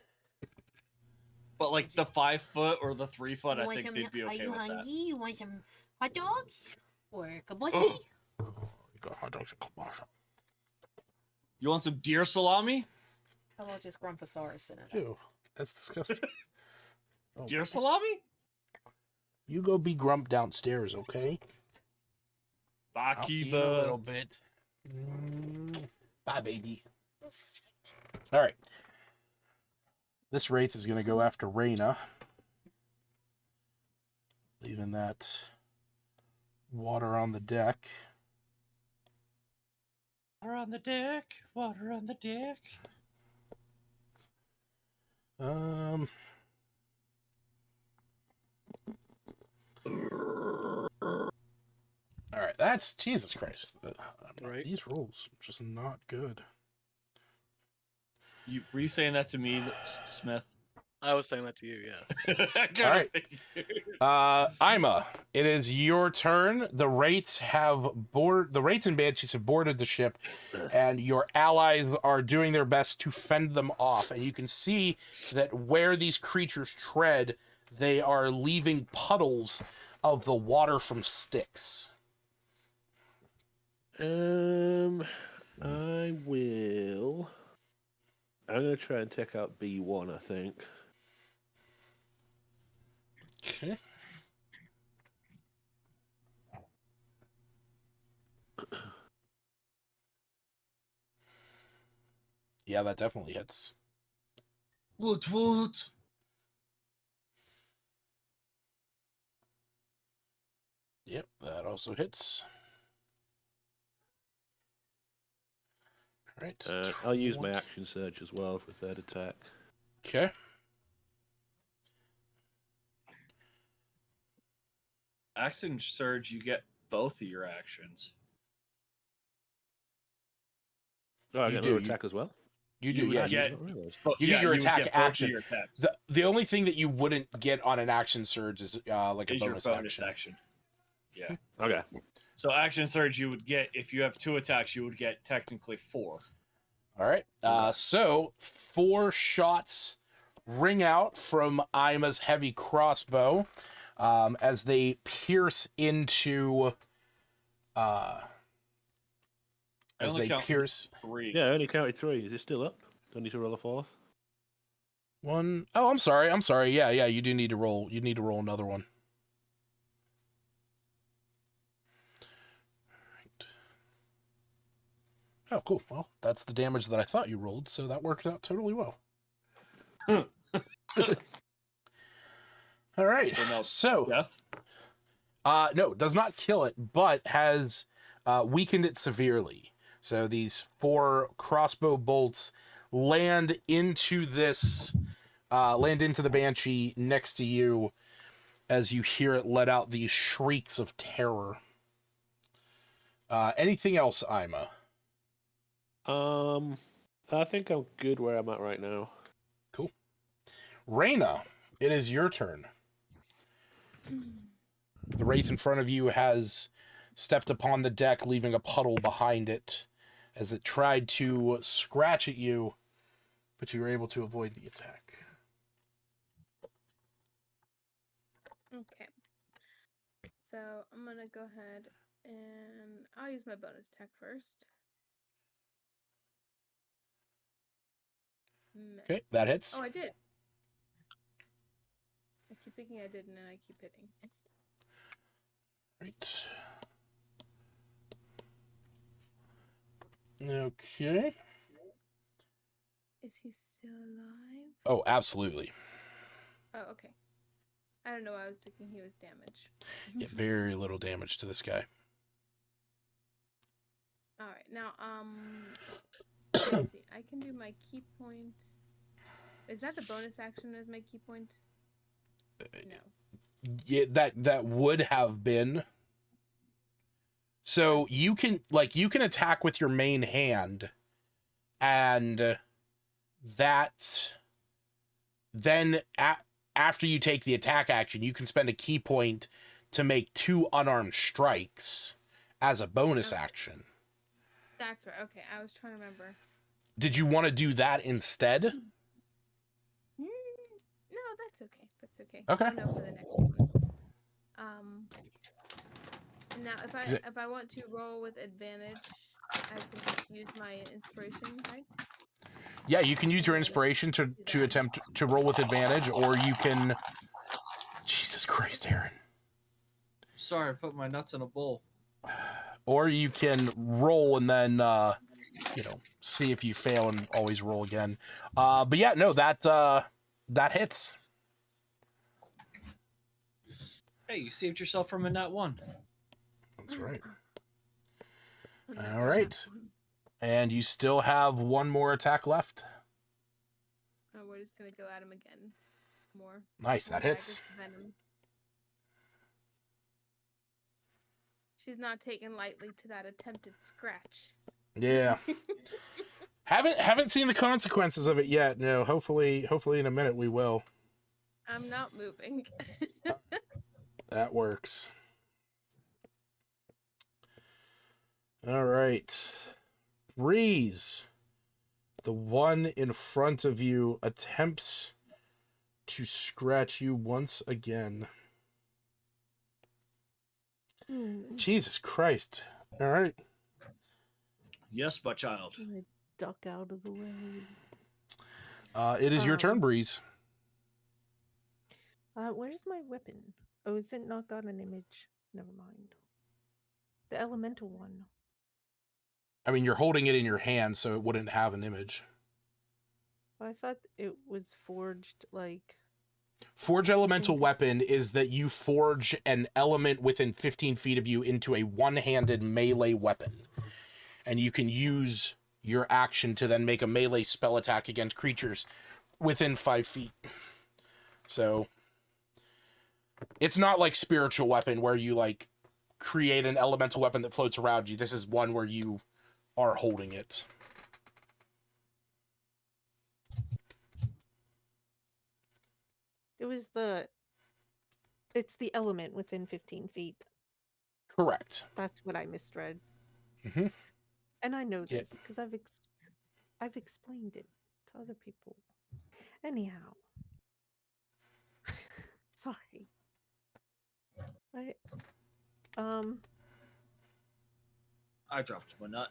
but like the 5-foot or the 3-foot, You I want think some- they'd be Are okay you with that. hungry? You want some hot dogs? Or Oh. kabossi? You got hot dogs and kielbasa. You want some deer salami? How about just Grumpasaurus in it? Ew, that's disgusting. Oh, Deer salami? you go be grump downstairs, okay? Bye, I'll see you in a little Kiva. bit. Bye, baby. All right. This wraith is going to go after Reyna. Leaving that water on the deck. Water on the deck. Water on the deck. All right, that's Jesus Christ. Right. These rolls are just not good. Were you saying that to me, Smith? I was saying that to you, yes. All right. Ima, it is your turn. The Wraiths and Banshees have boarded the ship, and your allies are doing their best to fend them off. And you can see that where these creatures tread, they are leaving puddles of the water from sticks. I will. I'm gonna try and take out B1. I think. Okay. Yeah, that definitely hits. What? Yep, that also hits. All right. I'll use my action surge as well for third attack. Okay. Action surge, you get both of your actions. Oh, I You get do, another you- attack as well. You do, yeah. get- I didn't realise. You get your would attack get both of action. your attacks. The only thing that you wouldn't get on an action surge is like a Is bonus, your bonus action. action. Yeah. Okay. So action surge, you would get if you have 2 attacks, you would get technically 4. All right. So 4 shots ring out from Ima's heavy crossbow as they pierce into. As only they count pierce 3. Yeah, I only counted 3. Is it still up? Do I need to roll a 4th? one. Oh, I'm sorry. Yeah, you do need to roll. You need to roll another one. Oh, cool. Well, that's the damage that I thought you rolled, so that worked out totally well. All right. So, Death. no, does not kill it, but has weakened it severely. So these 4 crossbow bolts land into the Banshee next to you as you hear it let out these shrieks of terror. Anything else, Ima? I think I'm good where I'm at right now. Cool. Reyna, it is your turn. The wraith in front of you has stepped upon the deck, leaving a puddle behind it as it tried to scratch at you, but you were able to avoid the attack. Okay. So I'm gonna go ahead and I'll use my bonus attack first. Okay, that hits. Oh, I did. I keep thinking I didn't, and I keep hitting. Right. Okay. Is he still alive? Oh, absolutely. Oh, okay. I don't know. I was thinking he was damaged. Yeah, very little damage to this guy. All right, now let's see. I can do my key point. Is that the bonus action as my key point? No. Yeah, that would have been. So you can attack with your main hand, and that then after you take the attack action, you can spend a key point to make 2 unarmed strikes as a bonus action. That's right. Okay, I was trying to remember. Did you want to do that instead? No, that's okay. That's okay. Okay. I'll know for the next one. Now if I want to roll with advantage, I can just use my inspiration, right? Yeah, you can use your inspiration to attempt to roll with advantage, or you can. Jesus Christ, Aaron. Sorry, I put my nuts in a bowl. Or you can roll and then, see if you fail and always roll again. But yeah, no, that hits. Hey, you saved yourself from a nat 1. That's right. All right. And you still have 1 more attack left. Oh, we're just gonna go at him again. More. Nice, that hits. Venom. She's not taken lightly to that attempted scratch. Yeah. Haven't seen the consequences of it yet. No, hopefully in a minute we will. I'm not moving. That works. All right. Breeze, the one in front of you, attempts to scratch you once again. Jesus Christ. All right. Yes, my child. I duck out of the way. It is your turn, Breeze. Where's my weapon? Oh, is it not got an image? Never mind. The elemental one. I mean, you're holding it in your hand, so it wouldn't have an image. I thought it was forged like. Forge elemental weapon is that you forge an element within 15 feet of you into a one-handed melee weapon. And you can use your action to then make a melee spell attack against creatures within 5 feet. So it's not like spiritual weapon where you like create an elemental weapon that floats around you. This is one where you are holding it. It's the element within 15 feet. Correct. That's what I misread. Mm-hmm. And I know this because I've explained it to other people. Anyhow. Sorry. I dropped my nut.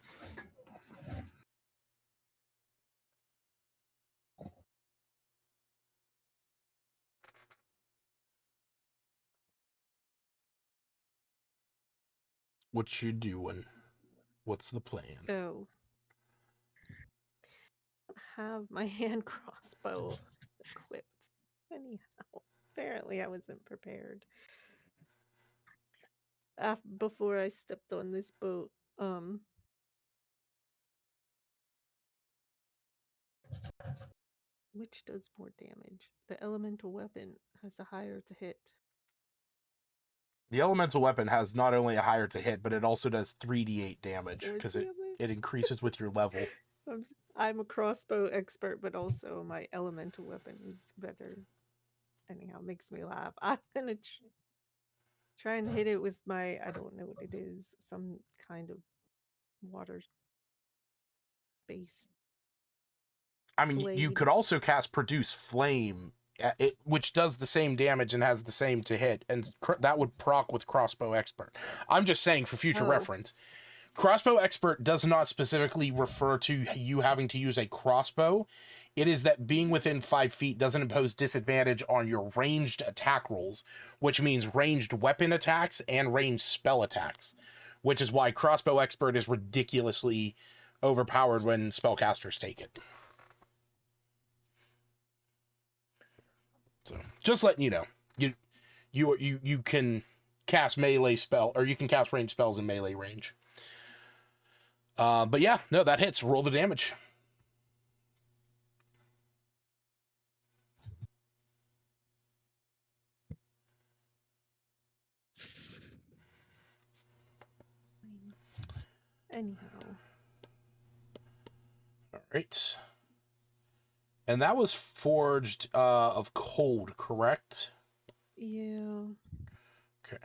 What you doing? What's the plan? Oh. Have my hand crossbow equipped. Anyhow, apparently I wasn't prepared. Before I stepped on this boat, which does more damage? The elemental weapon has a higher to hit. The elemental weapon has not only a higher to hit, but it also does 3d8 damage because it increases with your level. I'm a crossbow expert, but also my elemental weapon is better. Anyhow, it makes me laugh. I'm gonna try and hit it with my, I don't know what it is, some kind of water base. I mean, you could also cast Produce Flame, which does the same damage and has the same to hit, and that would proc with Crossbow Expert. I'm just saying for future reference. Crossbow Expert does not specifically refer to you having to use a crossbow. It is that being within 5 feet doesn't impose disadvantage on your ranged attack rolls, which means ranged weapon attacks and ranged spell attacks, which is why Crossbow Expert is ridiculously overpowered when spellcasters take it. So, just letting you know, you can cast melee spell, or you can cast ranged spells in melee range. But yeah, no, that hits. Roll the damage. Anyhow. All right. And that was forged of cold, correct? Yeah. Okay.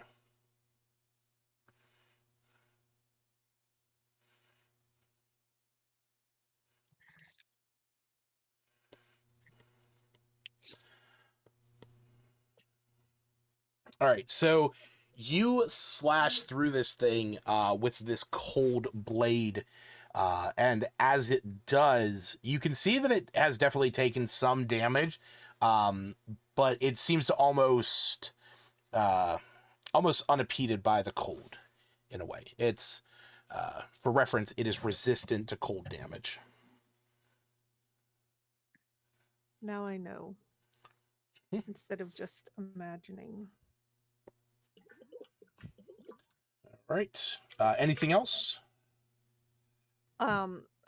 All right, so you slash through this thing with this cold blade, and as it does, you can see that it has definitely taken some damage, but it seems to almost unimpeded by the cold, in a way. It's, for reference, it is resistant to cold damage. Now I know. Instead of just imagining. All right. Anything else? I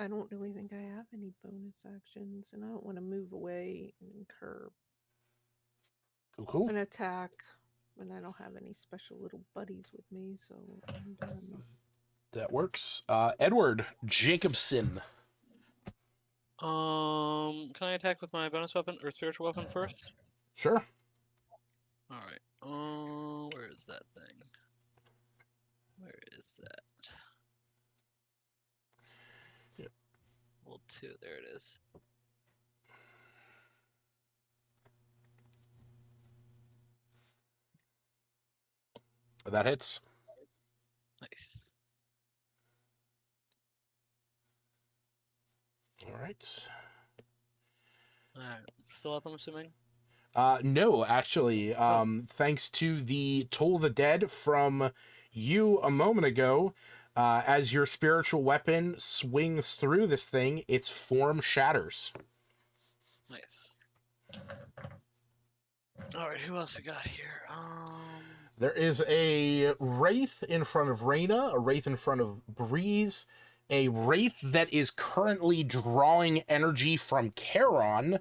don't really think I have any bonus actions, and I don't want to move away and incur an attack when I don't have any special little buddies with me, so I'm done. That works. Edward Jacobson. Can I attack with my bonus weapon or spiritual weapon first? Sure. All right. Where is that thing? Where is that? Yep. Level 2. There it is. That hits. Nice. All right. All right. Still up, I'm assuming. No, actually, thanks to the Toll the Dead from you a moment ago, as your spiritual weapon swings through this thing, its form shatters. Nice. All right. Who else we got here? There is a wraith in front of Reyna, a wraith in front of Breeze, a wraith that is currently drawing energy from Charon,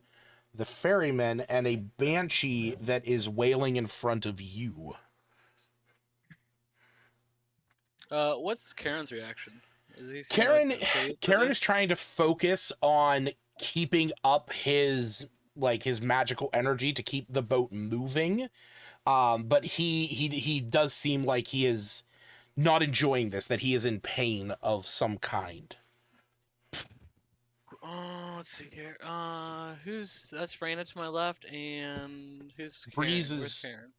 the ferryman, and a banshee that is wailing in front of you. What's Karen's reaction? Is he seem, Karen, like, phased by Karen this? is trying to focus on keeping up his magical energy to keep the boat moving. But he does seem like he is not enjoying this, that he is in pain of some kind. Let's see here. That's Raina to my left, and who's Karen? Breeze Where's is- Karen?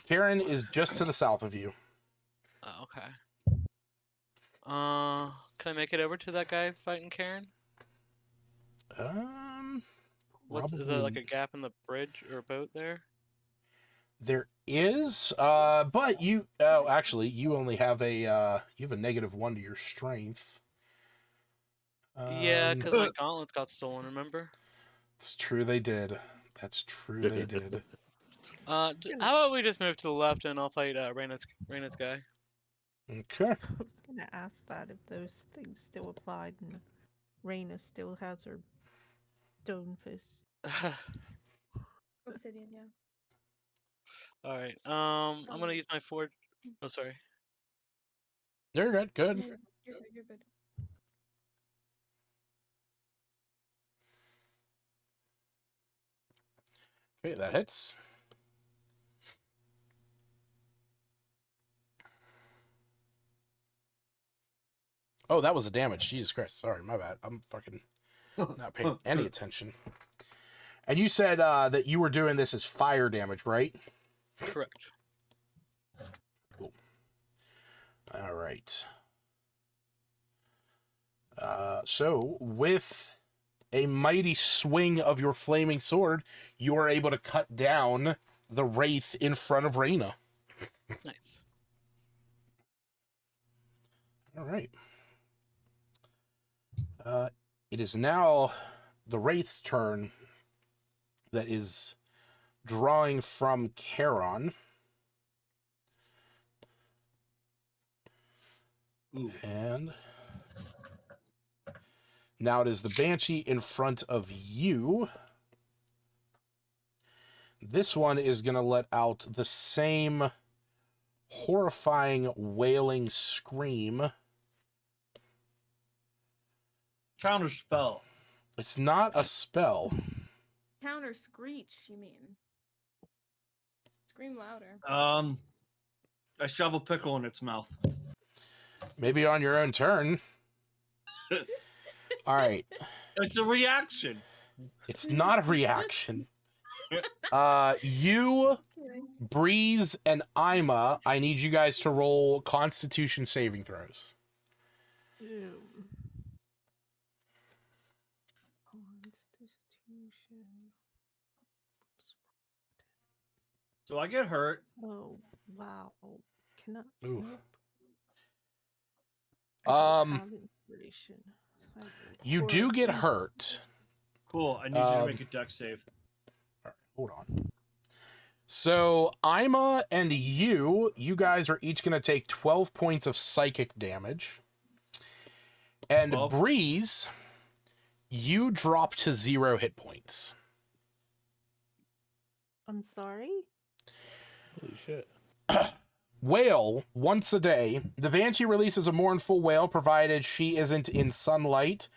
Karen is just to the south of you. Oh, okay. Can I make it over to that guy fighting Karen? Is there like Probably- a gap in the bridge or boat there? There is, but actually, you only have you have a -1 to your strength. Yeah, because my gauntlets got stolen. Remember? It's true they did. That's true they did. How about we just move to the left and I'll fight Raina's guy. Okay. I was gonna ask that if those things still applied and Raina still has her stone fist. Obsidian, yeah. All right. I'm gonna use my forge. Oh, sorry. You're good. Good. You're good. You're good. Okay, that hits. Oh, that was the damage. Jesus Christ. Sorry, my bad. I'm fucking not paying any attention. And you said that you were doing this as fire damage, right? Correct. Cool. All right. So, with a mighty swing of your flaming sword, you are able to cut down the wraith in front of Reyna. Nice. All right. It is now the wraith's turn that is drawing from Charon. Ooh. And now it is the banshee in front of you. This one is going to let out the same horrifying wailing scream. Counter spell. It's not a spell. Counter screech, you mean? Scream louder. I shove a pickle in its mouth. Maybe on your own turn. All right. It's a reaction. It's not a reaction. You, Breeze, and Ima, I need you guys to roll Constitution saving throws. Ew. Constitution. Do I get hurt? Oh wow! Cannot. Ooh. Nope. I don't Um, have inspiration. So I rolled You do get horribly. hurt. Cool. I need you to make a deck save. All right, hold on. So Ima and you guys are each going to take 12 points of psychic damage. And 12? Breeze, you drop to 0 hit points. I'm sorry. Holy shit. Wail once a day. The Banshee releases a mournful wail provided she isn't in sunlight.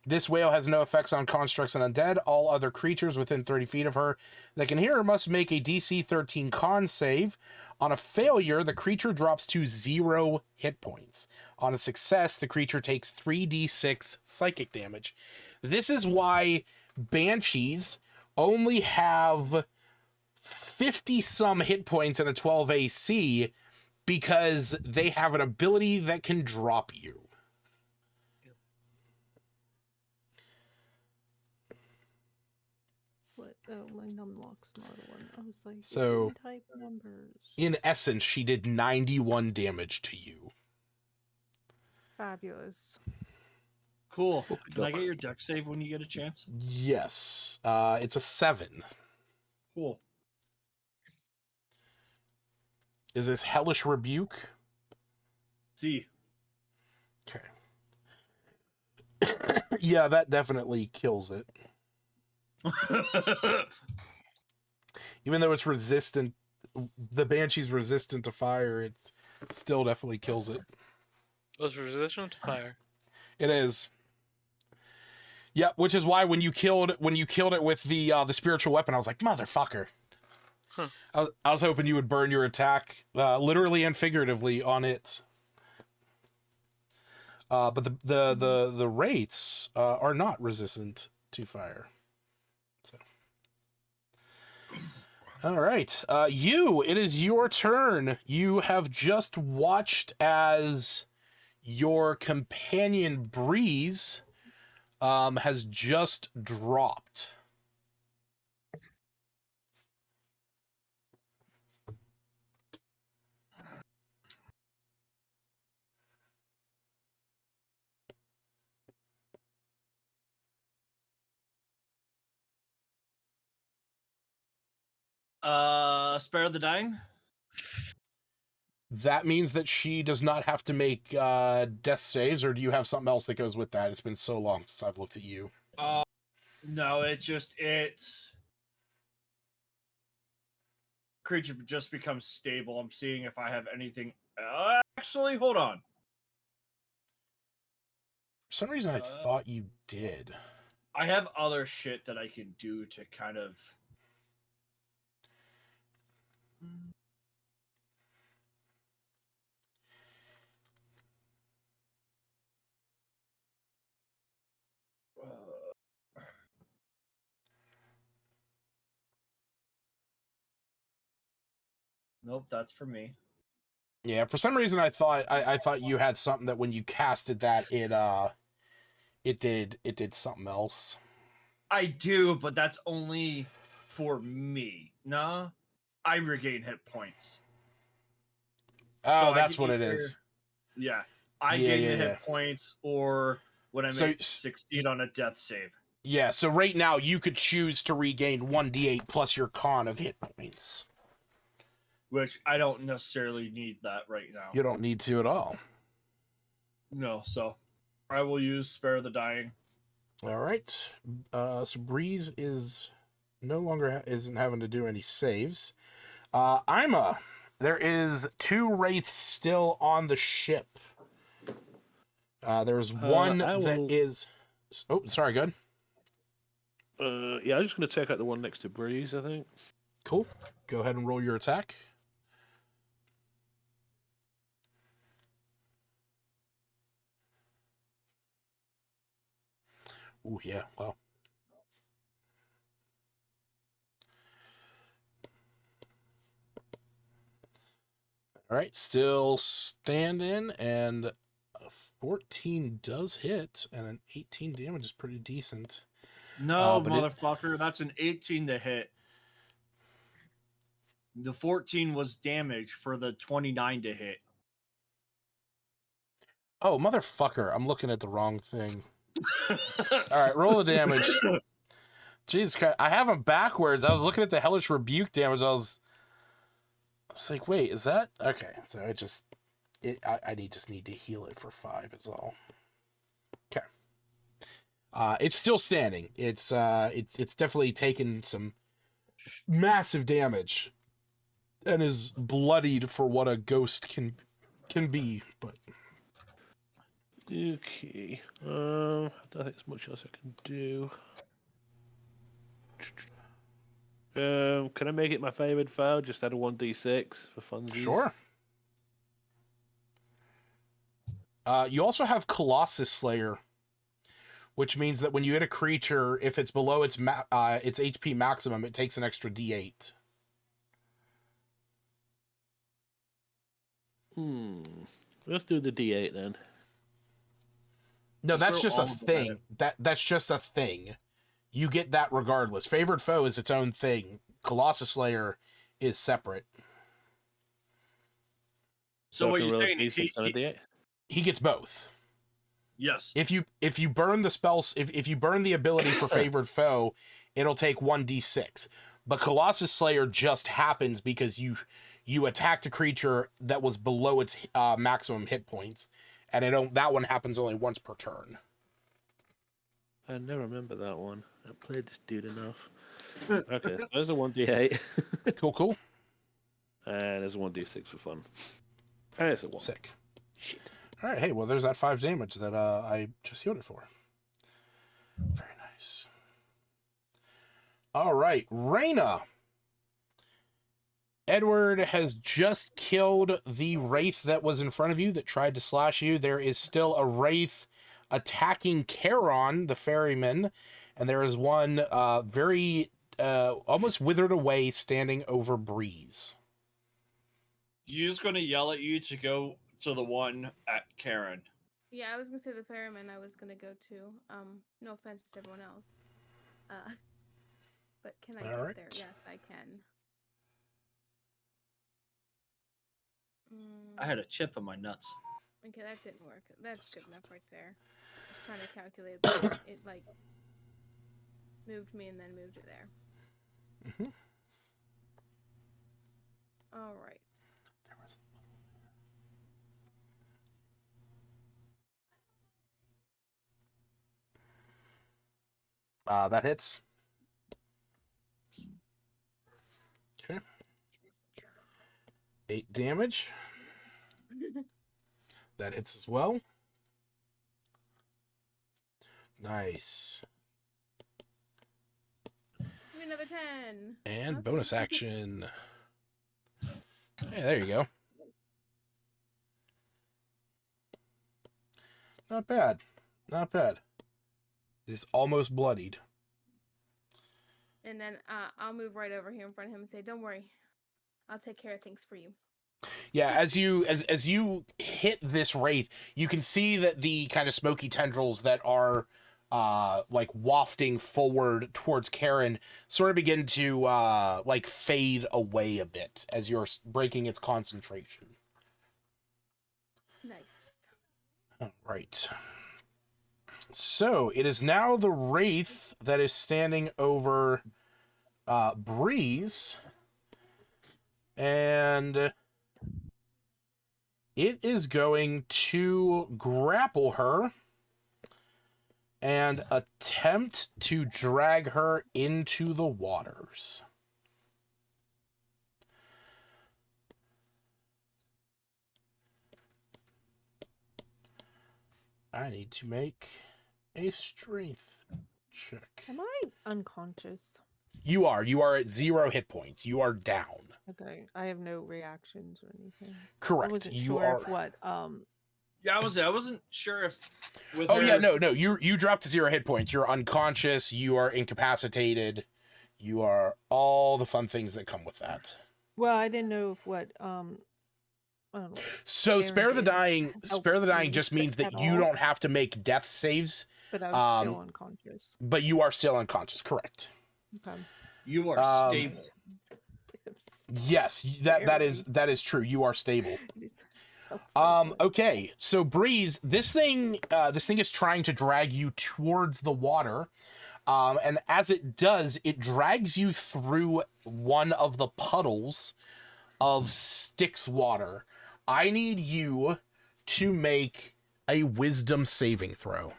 This whale has no effects on constructs and undead. All other creatures within 30 feet of her that can hear her must make a DC 13 con save. On a failure, the creature drops to 0 hit points. On a success, the creature takes 3d6 psychic damage. This is why banshees only have 50-some hit points and a 12 AC, because they have an ability that can drop you. What? Oh, my numlock's not one. I was like, So, type numbers. in essence, she did 91 damage to you. Fabulous. Cool. Okey Can I doke. get your deck save when you get a chance? Yes. It's a 7. Cool. Is this Hellish Rebuke? See. Okay. Yeah, that definitely kills it. Even though it's resistant, the Banshee's resistant to fire, it still definitely kills it. Was resistant to fire. It is. Yeah, which is why when you killed it with the spiritual weapon, I was like, motherfucker. Huh. I was hoping you would burn your attack, literally and figuratively, on it. But the wraiths are not resistant to fire. So, all right, it is your turn. You have just watched as your companion Breeze has just dropped. Spare the Dying? That means that she does not have to make death saves, or do you have something else that goes with that? It's been so long since I've looked at you. No, it's creature just becomes stable. I'm seeing if I have anything. Actually, hold on. For some reason, I thought you did. I have other shit that I can do to kind of. Nope, that's for me. Yeah, for some reason I thought you had something that when you casted that it did something else. I do, but that's only for me. Nah, I regain hit points. Oh, So that's what it is. Yeah, I Yeah, gain yeah, the yeah. hit points, or when I So- succeed on a death save. Yeah, so right now you could choose to regain 1d8 plus your con of hit points. Which I don't necessarily need that right now. You don't need to at all. No, so I will use Spare the Dying. All right. So Breeze is no longer isn't having to do any saves. Ima, there is 2 wraiths still on the ship. There's one I that will- is. Oh, sorry. Good. Yeah, I'm just going to take out the one next to Breeze, I think. Cool. Go ahead and roll your attack. Ooh, yeah. Well. All right. Still standing, and a 14 does hit, and an 18 damage is pretty decent. No, but motherfucker, that's an 18 to hit. The 14 was damage for the 29 to hit. Oh, motherfucker. I'm looking at the wrong thing. All right. Roll the damage. Jesus Christ. I have them backwards. I was looking at the Hellish Rebuke damage. I was like, wait, is that? Okay. So I just need to heal it for 5 is all. Okay. It's still standing. It's definitely taken some massive damage and is bloodied for what a ghost can be, but Okay. I don't think there's much else I can do. Can I make it my favored foe? Just add a 1d6 for funsies. Sure. You also have Colossus Slayer, which means that when you hit a creature, if it's below its HP maximum, it takes an extra D8. Let's do the D8 then. No, that's throw just a all of them at thing. That's just a thing. You get that regardless. Favored foe is its own thing. Colossus Slayer is separate. So what I can you're roll a saying is D6 and a D8? He gets both. yes. If you burn the spells, if you burn the ability for favored foe, it'll take 1d6. But Colossus Slayer just happens because you attacked a creature that was below its maximum hit points, and that one happens only once per turn. I never remember that one. I played this dude enough. Okay, there's a 1d8. Cool. And there's a 1d6 for fun. And it's a 1. Sick. Shit. All right, hey, well, there's that 5 damage that I just healed it for. Very nice. All right, Reyna. Edward has just killed the wraith that was in front of you that tried to slash you. There is still a wraith attacking Charon, the ferryman, and there is one very almost withered away standing over Breeze. You's gonna yell at you to go to the one at Karen. Yeah, I was gonna say the ferryman I was gonna go to. No offense to everyone else. But can I get Alright. there? Yes, I can. I had a chip in my nuts. Okay, that didn't work. That's good enough right there. I was trying to calculate, but it like moved me and then moved it there. Mm-hmm. All right. That hits. Okay. 8 damage. That hits as well. Nice. Give me another 10. And Okay. bonus action. Hey, there you go. Not bad. Not bad. It is almost bloodied. And then I'll move right over here in front of him and say, "Don't worry, I'll take care of things for you." Yeah, as you hit this wraith, you can see that the kind of smoky tendrils that are like wafting forward towards Karen sort of begin to like fade away a bit as you're breaking its concentration. Nice. All right. So it is now the wraith that is standing over Breeze, and it is going to grapple her and attempt to drag her into the waters. I need to make a strength check. Am I unconscious? You are at 0 hit points. You are down. Okay, I have no reactions or anything. I Correct. wasn't You sure are. if what Yeah, I wasn't sure if with Oh her... yeah, no. You dropped to 0 hit points. You're unconscious. You are incapacitated. You are all the fun things that come with that. Well, I didn't know if what I don't know. So spare the dying. Help Spare the dying me just means that at you all. don't have to make death saves, But I'm still unconscious. but you are still unconscious. Correct. Okay. You are stable. Yes, that is true. You are stable. Okay, so Breeze, this thing is trying to drag you towards the water, and as it does, it drags you through one of the puddles of Styx water. I need you to make a wisdom saving throw.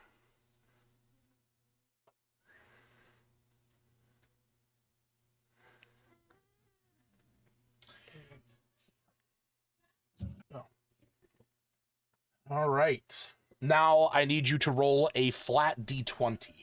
All right. Now I need you to roll a flat d20.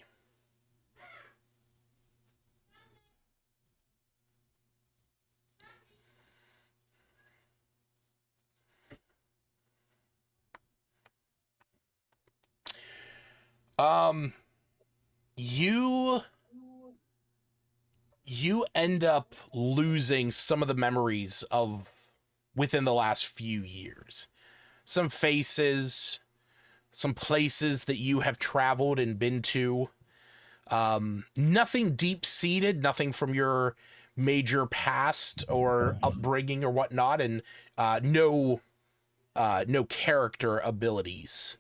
You end up losing some of the memories of within the last few years. Some faces, some places that you have traveled and been to. Nothing deep-seated, nothing from your major past or upbringing or whatnot, and no character abilities.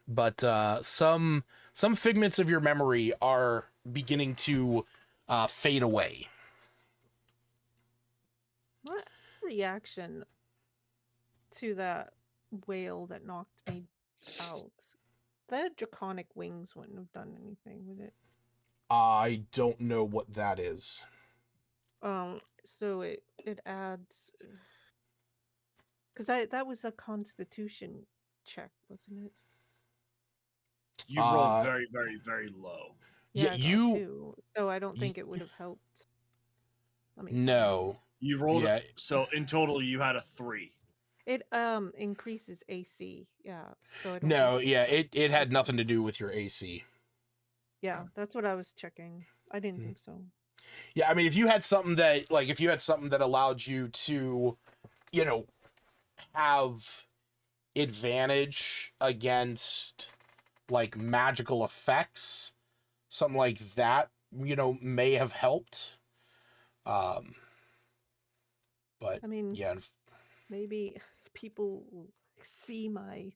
But some figments of your memory are beginning to fade away. My reaction to that whale that knocked me out. That draconic wings wouldn't have done anything with it. I don't know what that is. So it adds, because that was a Constitution check, wasn't it? You rolled very, very, very low. Yeah, you. Too. So I don't think it would have helped. No. You rolled so in total you had a 3. It increases AC, yeah. So I don't it had nothing to do with your AC. Yeah, that's what I was checking. I didn't think so. Yeah, I mean, if you had something that allowed you to, have advantage against like magical effects, something like that, may have helped. But I mean, yeah, maybe people will see my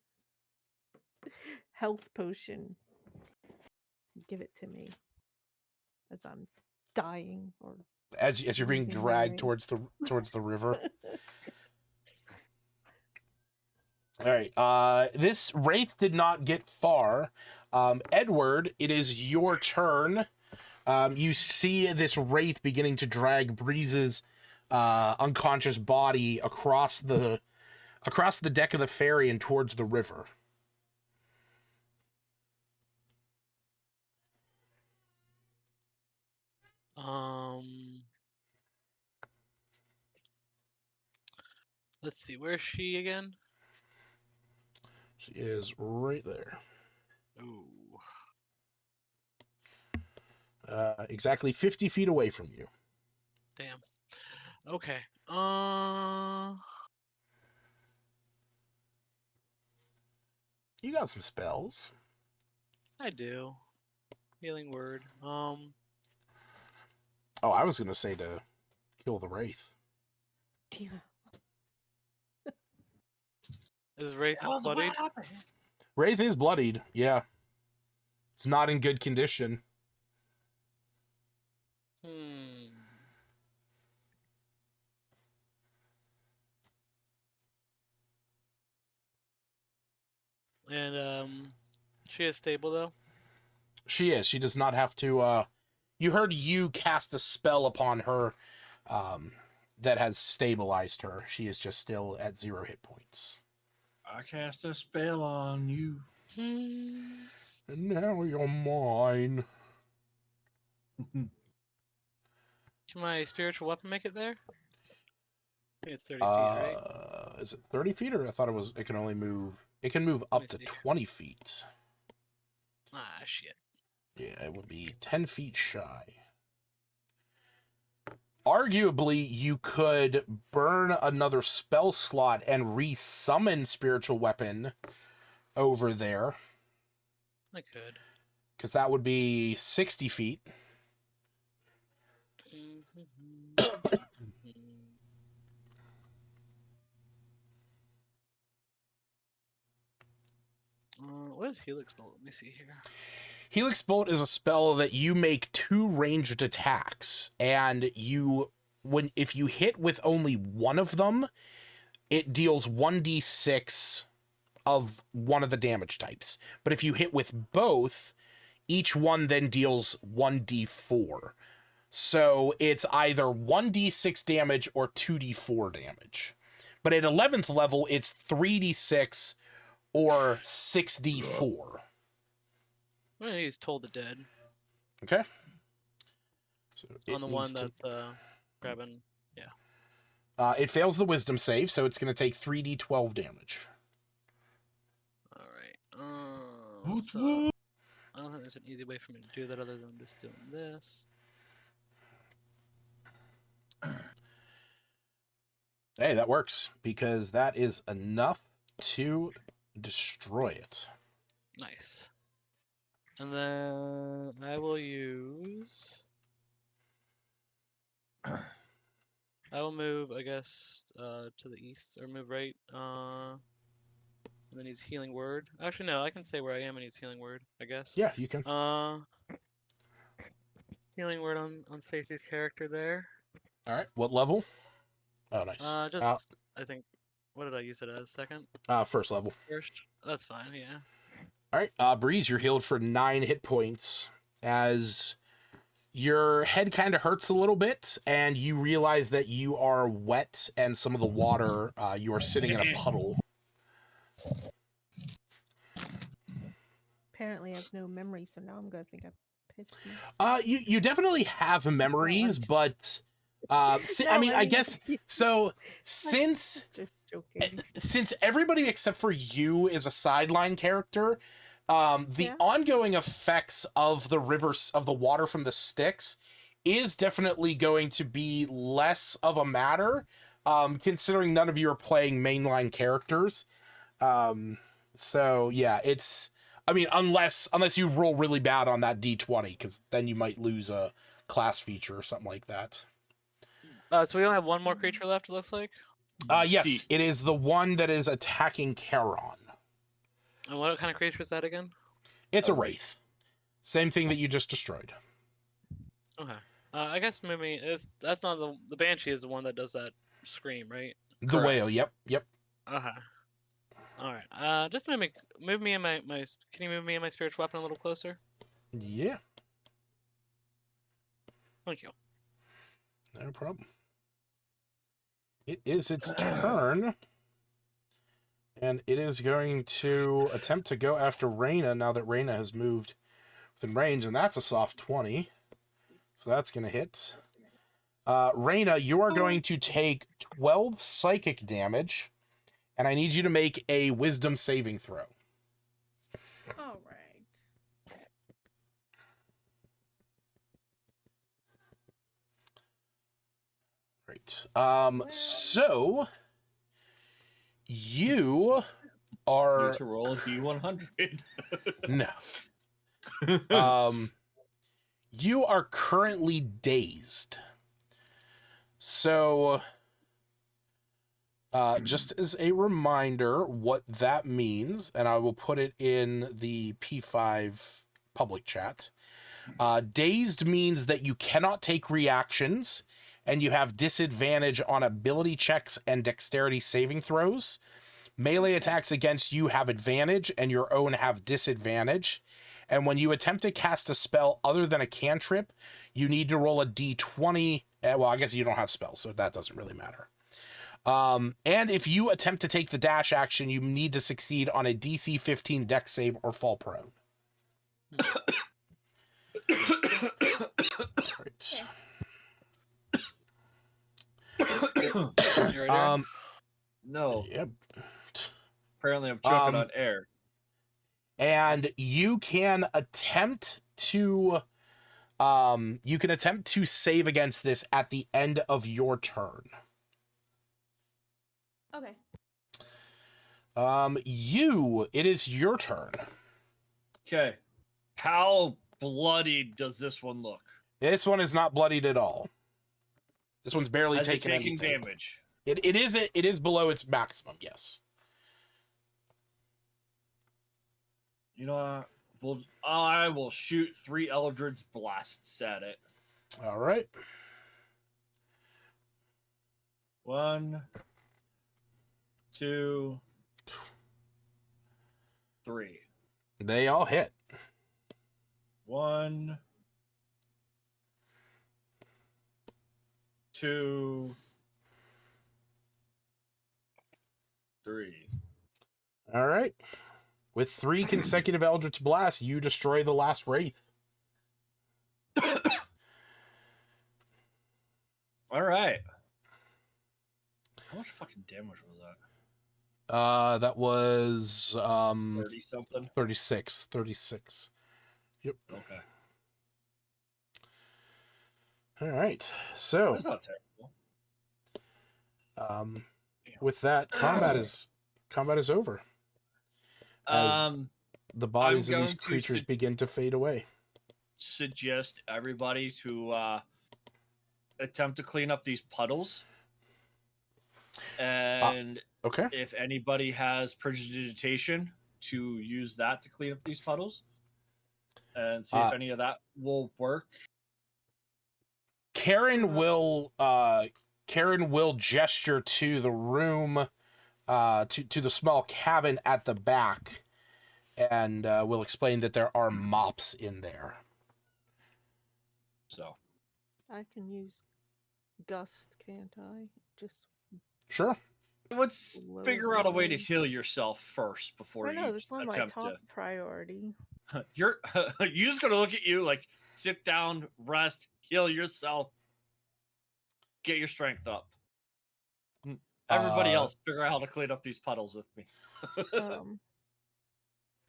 health potion, give it to me as I'm dying, or as you're being losing dragged memory. towards the river. All right. This wraith did not get far. Edward, it is your turn. You see this wraith beginning to drag Breeze's unconscious body across the deck of the ferry and towards the river. Let's see, where's she again? She is right there. Ooh. Exactly 50 feet away from you. Damn. Okay. You got some spells. I do. Healing word. Oh, I was gonna say to kill the wraith. Yeah. Is Wraith bloodied? Wraith is bloodied, yeah. It's not in good condition. And she is stable though? She is. She does not have to you heard you cast a spell upon her that has stabilized her. She is just still at 0 hit points. I cast a spell on you. And now you're mine. Can my spiritual weapon make it there? I think it's 30 feet, right? Is it 30 feet, or I thought it can only move... It can move up to 20 feet. Ah, shit. Yeah, it would be 10 feet shy. Arguably, you could burn another spell slot and re-summon spiritual weapon over there. I could. Because that would be 60 feet. What is Helix Bolt? Let me see here. Helix Bolt is a spell that you make 2 ranged attacks, and if you hit with only one of them, it deals 1d6 of one of the damage types. But if you hit with both, each one then deals 1d4. So it's either 1d6 damage or 2d4 damage. But at 11th level, it's 3d6 or 6d4. I'm gonna use Toll the Dead Okay. So on the it one needs to. that's grabbing. It fails the wisdom save, so it's going to take 3d12 damage. All right. So I don't think there's an easy way for me to do that other than just doing this. Hey, that works, because that is enough to destroy it. Nice. And then I will use. I will move, I guess, to the east, or move right. And then he's healing word. Actually, no, I can say where I am and he's healing word, I guess. Yeah, you can. Healing word on Stacey's character there. All right, what level? Oh, nice. Just I think. What did I use it as? Second? First level. First? That's fine. Yeah. All right, Breeze, you're healed for 9 hit points as your head kind of hurts a little bit, and you realize that you are wet, and some of the water, you are sitting in a puddle. Apparently, I have no memory, so now I'm gonna think I pissed myself. You definitely have memories, but I mean, I guess so. Since Just joking. since everybody except for you is a sideline character, the ongoing effects of the rivers of the water from the sticks is definitely going to be less of a matter, considering none of you are playing mainline characters. So yeah, it's. I mean, unless you roll really bad on that D20, because then you might lose a class feature or something like that. So we only have one more creature left, it looks like? Yes, it is the one that is attacking Charon. And what kind of creature is that again? It's a wraith. Same thing that you just destroyed. Okay. I guess maybe that's not the Banshee is the one that does that scream, right? The whale, yep. Okay. Alright. Just move me and my can you move me and my spiritual weapon a little closer? Yeah. Thank you. No problem. It is its turn. And it is going to attempt to go after Reyna now that Reyna has moved within range, and that's a soft 20. So that's going to hit. Reyna, you are going to take 12 psychic damage, and I need you to make a wisdom saving throw. All right. Right. So you are need to roll a D100. No. You are currently dazed. So just as a reminder what that means, and I will put it in the P5 public chat. Dazed means that you cannot take reactions, and you have disadvantage on ability checks and dexterity saving throws. Melee attacks against you have advantage, and your own have disadvantage. And when you attempt to cast a spell other than a cantrip, you need to roll a d20. Well, I guess you don't have spells, so that doesn't really matter. And if you attempt to take the dash action, you need to succeed on a DC 15 dex save or fall prone. Right. No. Yep. Apparently I'm choking on air. And you can attempt to save against this at the end of your turn. Okay. It is your turn. Okay. How bloodied does this one look? This one is not bloodied at all. This one's barely Is it taken taking anything. damage? It is below its maximum, yes. You know what? I will shoot 3 Eldritch Blasts at it. All right. 1, 2, 3. They all hit. 1, 2, 3. All right. With 3 consecutive Eldritch Blasts, you destroy the last Wraith. All right. How much fucking damage was that? That was 30 something. 36. 36. Yep. Okay. All right. So, That's not terrible. with that, combat is over. As the bodies of these creatures begin to fade away. Suggest everybody to attempt to clean up these puddles. And okay. If anybody has prestidigitation, to use that to clean up these puddles. And see if any of that will work. Karen will gesture to the room, to the small cabin at the back, and will explain that there are mops in there. So I can use gust, can't I? Just sure. Let's figure out a way to heal yourself first before I know, you that's not my attempt top priority. You're just gonna look at you like, sit down, rest, heal yourself, get your strength up. Everybody else, figure out how to clean up these puddles with me.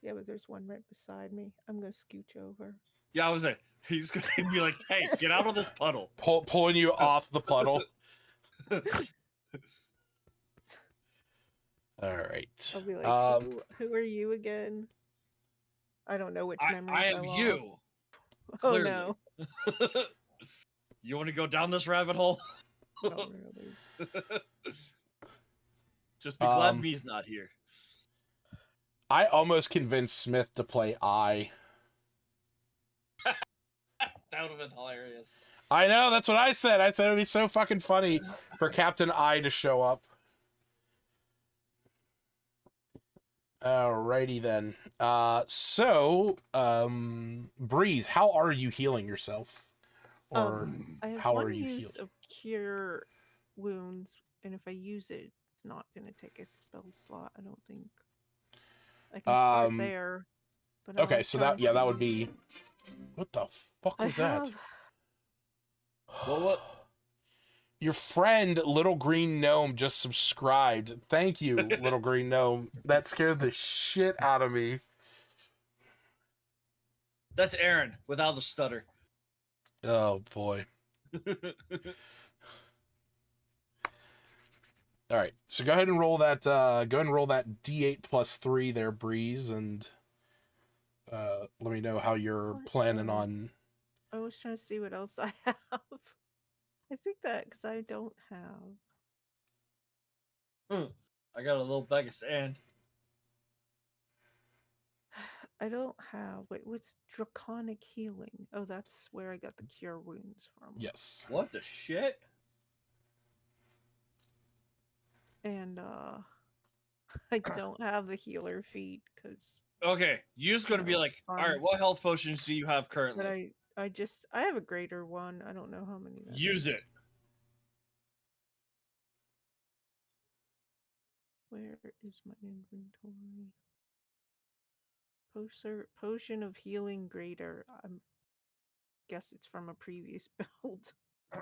Yeah, but there's one right beside me. I'm gonna scooch over. Yeah, I was like, he's gonna be like, "Hey, get out of this puddle!" Pulling you off the puddle. All right. I'll be like, who are you again? I don't know which memory I am you. Oh no. You want to go down this rabbit hole? Not really. Just be glad Me's not here. I almost convinced Smith to play I. That would have been hilarious. I know, that's what I said. I said it would be so fucking funny for Captain I to show up. Alrighty then. Breeze, how are you healing yourself? Or I have how one are you use healing? of cure wounds, and if I use it, it's not gonna take a spell slot, I don't think. I can start there. But okay, so that would be. What the fuck was that? What? Your friend Little Green Gnome just subscribed. Thank you, Little Green Gnome. That scared the shit out of me. That's Aaron without the stutter. Oh boy. All right, so go ahead and roll that. Go ahead and roll that D8 plus 3 there, Breeze, and let me know how you're planning on. I was trying to see what else I have. I think that because I don't have. I got a little bag of sand. I don't have. Wait, what's draconic healing? Oh, that's where I got the cure wounds from. Yes. What the shit? And I don't have the healer feat because. Okay, you's gonna be like, all right, what health potions do you have currently? But I have a greater one. I don't know how many. Use it. Where is my inventory? Potion of healing greater. I guess it's from a previous build. All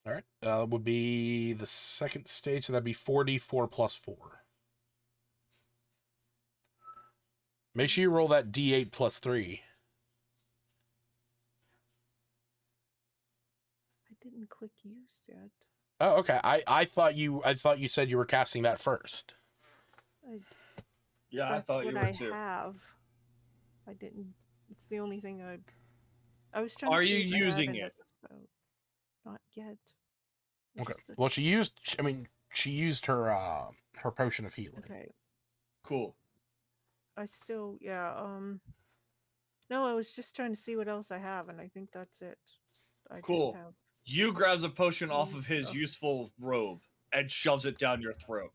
right, would be the second stage, so that'd be 4d4 plus 4. Make sure you roll that D8 plus 3. I didn't click use yet. Oh, okay. I thought you said you were casting that first. Yeah, I thought you were That's too. what I have. I didn't. It's the only thing I was trying. Are to you see if I had using an it? episode. Not yet. Okay. Well, she used her potion of healing. Okay. Cool. I still, yeah. No, I was just trying to see what else I have, and I think that's it. Cool. Just have... You grab the potion off of his useful robe and shoves it down your throat.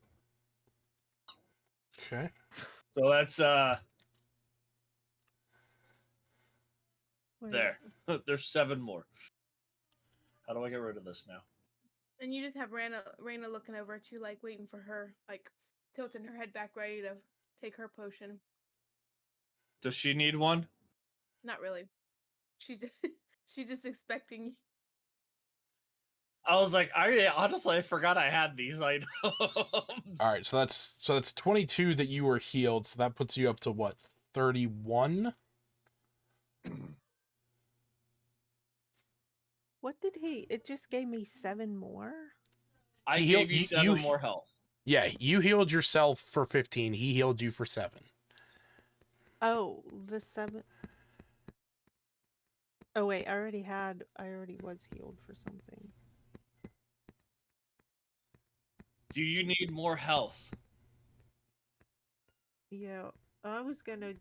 Okay. So that's Wait. there. There's 7 more. How do I get rid of this now? And you just have Raina looking over at you, like waiting for her, like tilting her head back, ready to take her potion. Does she need one? Not really. She's she's just expecting. I was like, I forgot I had these items. All right, so that's 22 that you were healed, so that puts you up to what, 31? What did he? It just gave me 7 more. I He gave healed- you you- 7 you- more health. Yeah, you healed yourself for 15. He healed you for 7. Oh, the 7. Oh wait, I already was healed for something. Do you need more health? Yeah, I was gonna.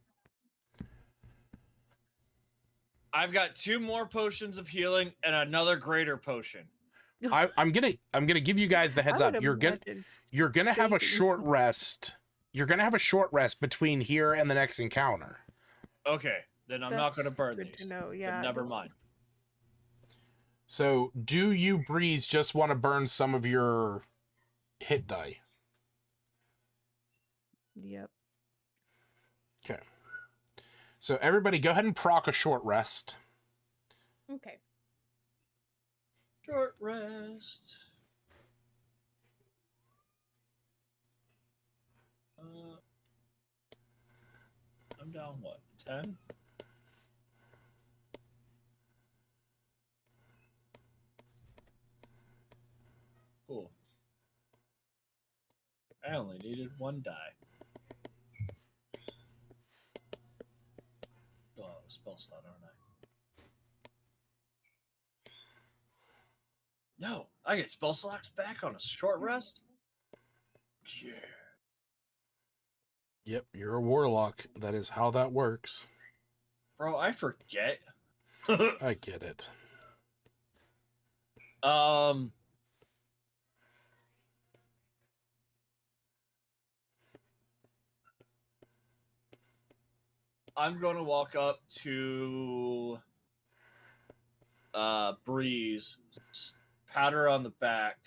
I've got 2 more potions of healing and another greater potion. I'm gonna give you guys the heads I up. would You're gonna have a saving short some- rest. You're gonna have a short rest between here and the next encounter. Okay, then I'm not going to That's burn good these. to know. Then Yeah. never mind. So, do you, Breeze, just want to burn some of your hit die? Yep. Okay. So everybody, go ahead and proc a short rest. Okay. Short rest. I'm down, what, 10? Cool. I only needed 1 die. Oh, I have a spell slot, aren't I? No, I get spell slots back on a short rest? Yeah. Yep, you're a warlock. That is how that works. Bro, I forget. I get it. I'm going to walk up to Breeze, pat her on the back,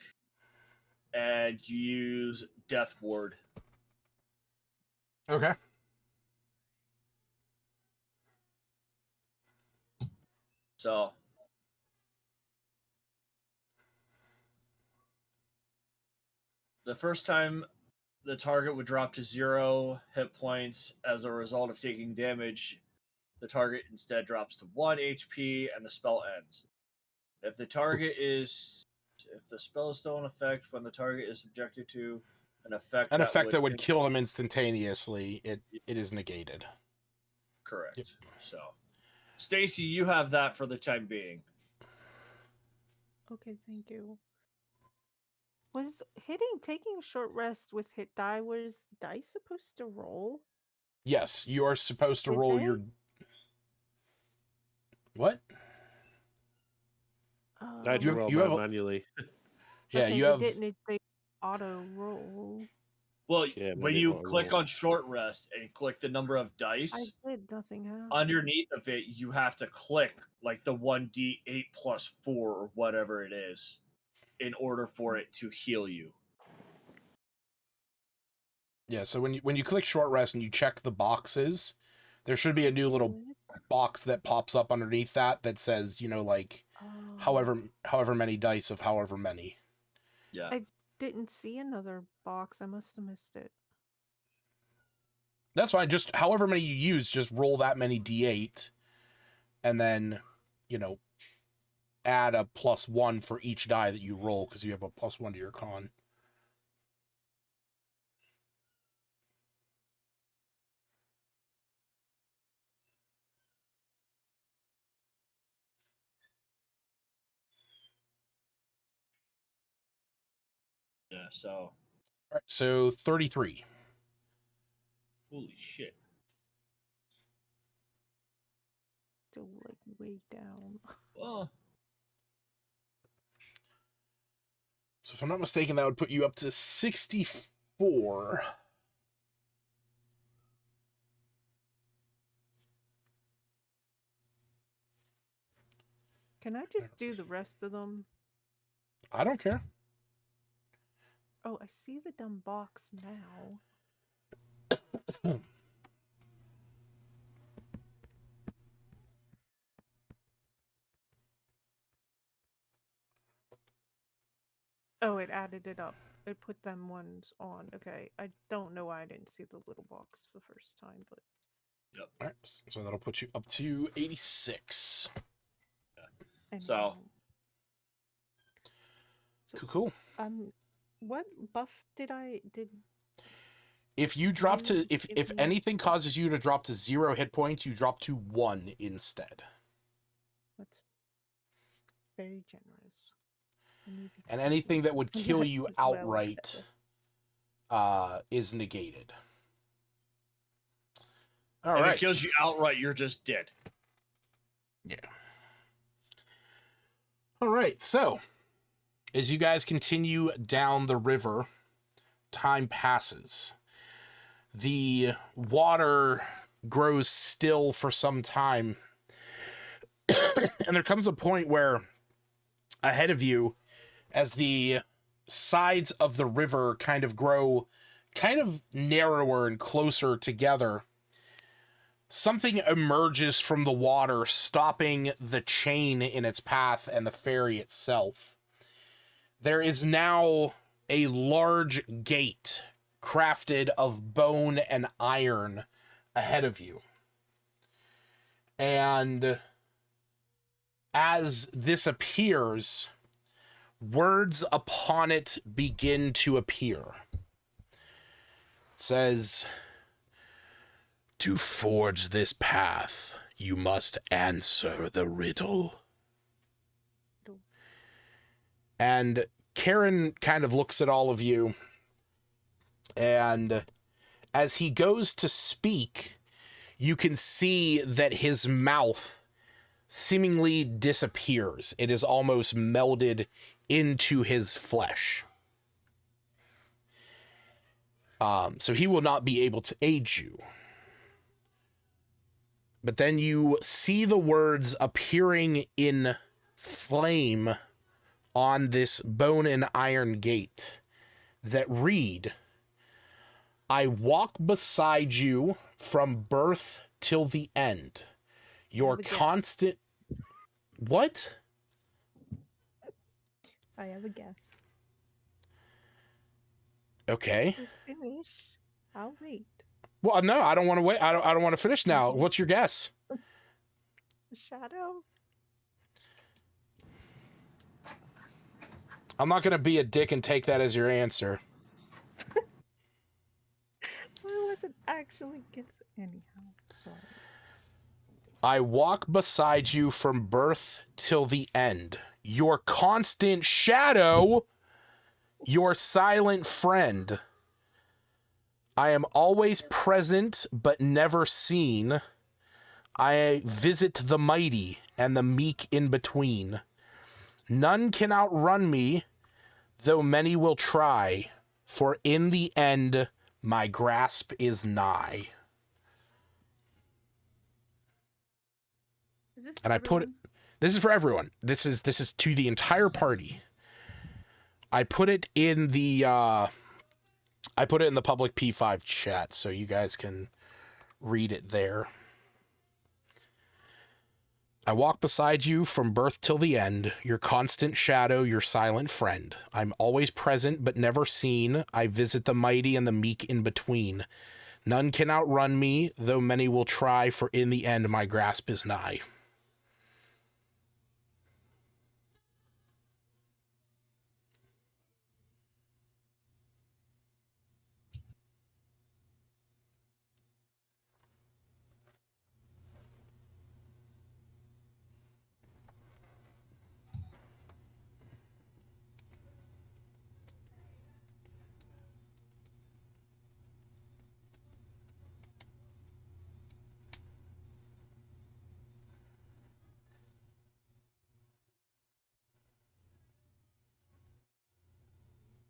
and use Death Ward. Okay. So the first time the target would drop to 0 hit points as a result of taking damage, the target instead drops to 1 HP and the spell ends. If the spell is still in effect when the target is subjected to an effect that would kill them instantaneously, it is negated. Correct. Yep. So, Stacy, you have that for the time being. Okay, thank you. Was taking a short rest with hit die, was dice supposed to roll? Yes, you are supposed to Did roll they? your... What? I had to You- roll you mine have a- manually. Yeah, okay, you they have... didn't. They auto roll. Well, Yeah, when mine you didn't click roll. on short rest and click the number of I dice, did. Nothing happened. underneath of it, you have to click like the 1d8 plus 4 or whatever it is in order for it to heal you. Yeah, so when you click short rest and you check the boxes, there should be a new little box that pops up underneath that says, like, Oh, however many dice of however many. Yeah. I didn't see another box. I must have missed it. That's fine. Just however many you use, just roll that many d8, and then, add a +1 for each die that you roll because you have a +1 to your con. Yeah, so. All right, so 33. Holy shit. Still like way down. Well, So if I'm not mistaken, that would put you up to 64. Can I just do the rest of them? I don't care. Oh, I see the dumb box now. Oh, it added it up. It put them ones on. Okay. I don't know why I didn't see the little box the first time, but Yep. All right, so that'll put you up to 86. So anyhow. Cool. What buff did If you drop to you if give me? anything causes you to drop to 0 hit points, you drop to 1 instead. That's very generous. I need to And keep anything that would that kill you as well. outright is negated. All if right. it kills you outright, you're just dead. Yeah. All right. So, as you guys continue down the river, time passes. The water grows still for some time. And there comes a point where ahead of you, as the sides of the river kind of grow kind of narrower and closer together, something emerges from the water, stopping the chain in its path and the ferry itself. There is now a large gate crafted of bone and iron ahead of you. And as this appears, words upon it begin to appear. It says, "To forge this path, you must answer the riddle." And Karen kind of looks at all of you, and as he goes to speak, you can see that his mouth seemingly disappears. It is almost melded into his flesh. So he will not be able to aid you. But then you see the words appearing in flame on this bone and iron gate that read, "I walk beside you from birth till the end. Your have a guess. constant..." What? I have a guess. Okay. Finish. I'll wait. Well, no, I don't want to wait. I don't want to finish now. What's your guess? Shadow. I'm not going to be a dick and take that as your answer. I wasn't actually guessing anyhow. Sorry. I walk beside you from birth till the end. Your constant shadow, your silent friend. I am always present but never seen. I visit the mighty and the meek in between. None can outrun me, though many will try, for in the end my grasp is nigh. Is this And I put it, this is for everyone. This is to the entire party. I put it in the public P5 chat so you guys can read it there. I walk beside you from birth till the end, your constant shadow, your silent friend. I'm always present but never seen. I visit the mighty and the meek in between. None can outrun me, though many will try, for in the end my grasp is nigh.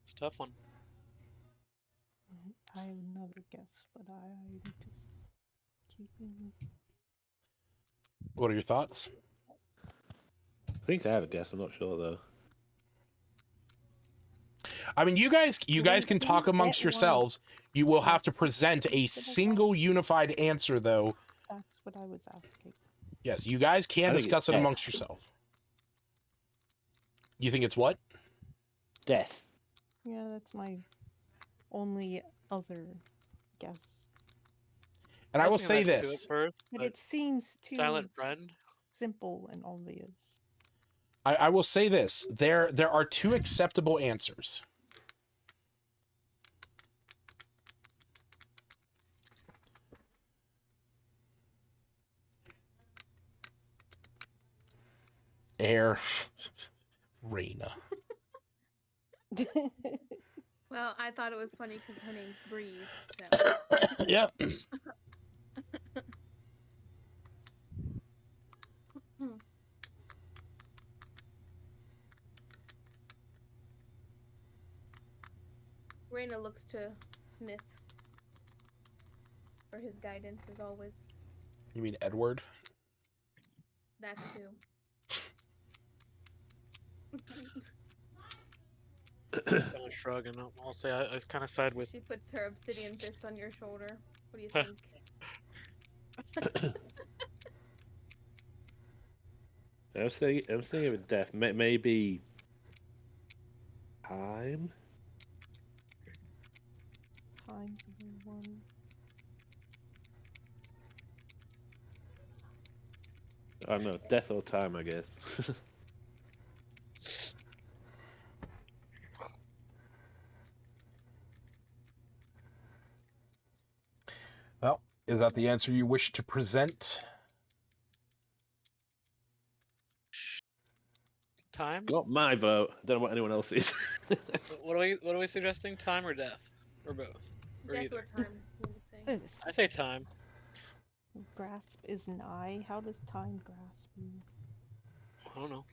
It's a tough one. I have another guess, but I'm just keeping. What are your thoughts? I think I have a guess. I'm not sure though. I mean, you guys can talk Get amongst one. yourselves. You will have to That's present a what I single unified answer, though. That's what I was asking. Yes, you guys can I think discuss it it's amongst yourself. You think it's what? Death. Yeah, that's my only other guess. And I will was say thinking that too this. at first, But but it seems too Silent Friend. simple and obvious. I will say this. There are two acceptable answers. Air. Raina. Well, I thought it was funny because her name's Breeze. So. Yep. Raina looks to Smith for his guidance as always. You mean Edward? That too. Kind of shrug, and I'll say I kind of side with. She puts her obsidian fist on your shoulder. What do you think? I was thinking of death. Maybe time. Time's a good one. I don't know, death or time, I guess. Well, is that the answer you wish to present? Time. Got my vote. Don't know what anyone else is. What are we suggesting? Time or death, or both, or Death either? or time? You would say. This I say time. grasp is nigh. How does time grasp you? I don't know.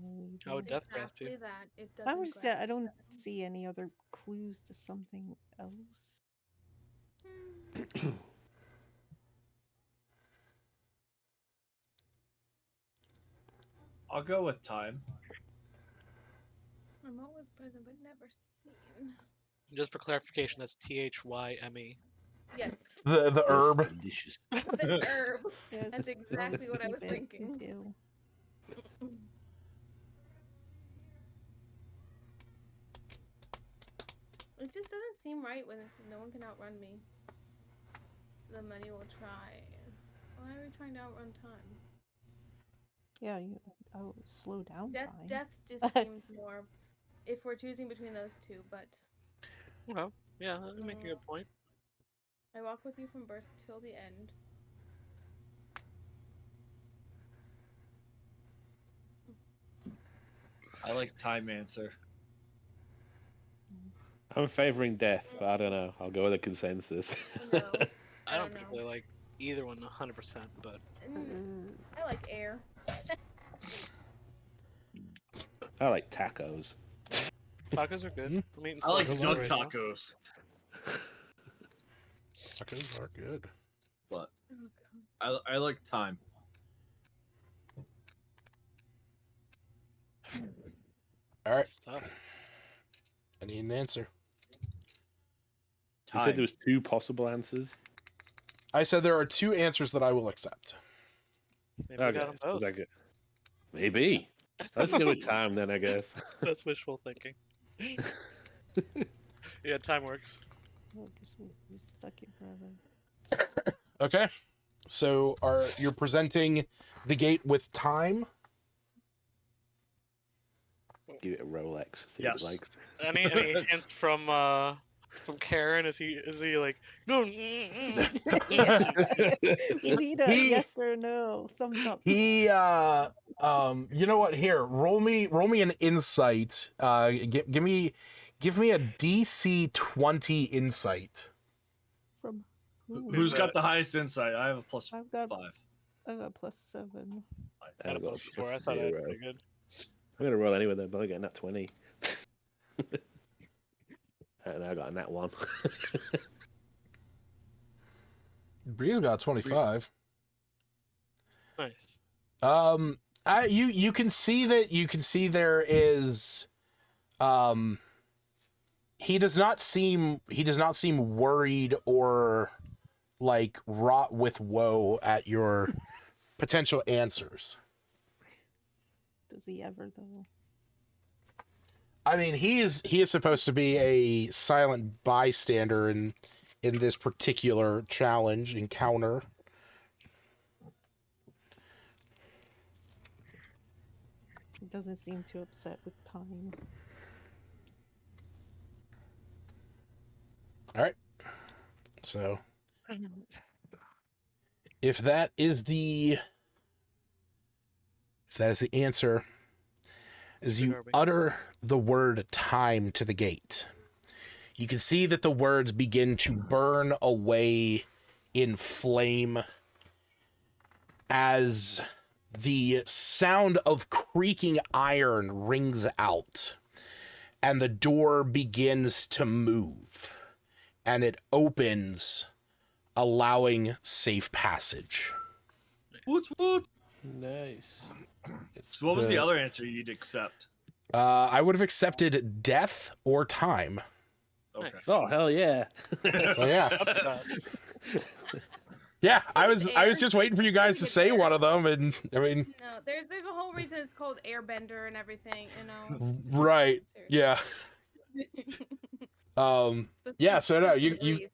Maybe How would death grasp you? Exactly that. It doesn't. I would say grasp I don't them. see any other clues to something else. I'll go with time. I'm always present but never seen. Just for clarification, that's THYME. Yes, The herb. Delicious. the herb. Yes, That's exactly what I was keep it thinking. with you. It just doesn't seem right when it's no one can outrun me. The money will try. Why are we trying to outrun time? Yeah, slow down Death, time. death just seems more. If we're choosing between those two, but Oh, yeah, that would make a good point. I walk with you from birth till the end. I like time answer. I'm favoring death, but I don't know. I'll go with a consensus. No, I don't know. particularly like either one 100%, but I like air. I like tacos. tacos are good. I'm eating I like tacos jug right now. tacos, Tacos are good. but Oh, I like time. All right. Stuff. I need an answer. You said there was two possible answers. I said there are two answers that I will accept. Maybe we got them so both. that good? Maybe. Let's go with time then, I guess. That's wishful thinking. Yeah, time works. Oh, we stuck here forever. Okay. So you're presenting the gate with time? Give it a Rolex. See Yes. what it likes. Any hints from Karen? Is he like no? We need a yes or no. Thumbs up. He you know what, here, roll me an insight. Give me a DC 20 insight. From who? Who's got the highest insight? I have a plus I've got 5. +7. I had a plus 4. I thought I had pretty good. I'm gonna roll anyway though, but I get a nat 20. And I got a nat 1. Breeze got 25. Nice. You can see there is he does not seem worried or like wrought with woe at your potential answers. Does he ever though? I mean, he is supposed to be a silent bystander in this particular encounter. He doesn't seem too upset with time. All right. So, if that is the answer, as you utter the word time to the gate, you can see that the words begin to burn away in flame as the sound of creaking iron rings out and the door begins to move and it opens, allowing safe passage. Woot woot. Nice. So what was the other answer you'd accept? I would have accepted death or time. Okay. Nice. Oh hell yeah! So yeah. Yeah, I was just waiting for you guys to say one of them, and I mean. No, there's a whole reason it's called Airbender and everything, you know. Right. Yeah. Yeah. So no, you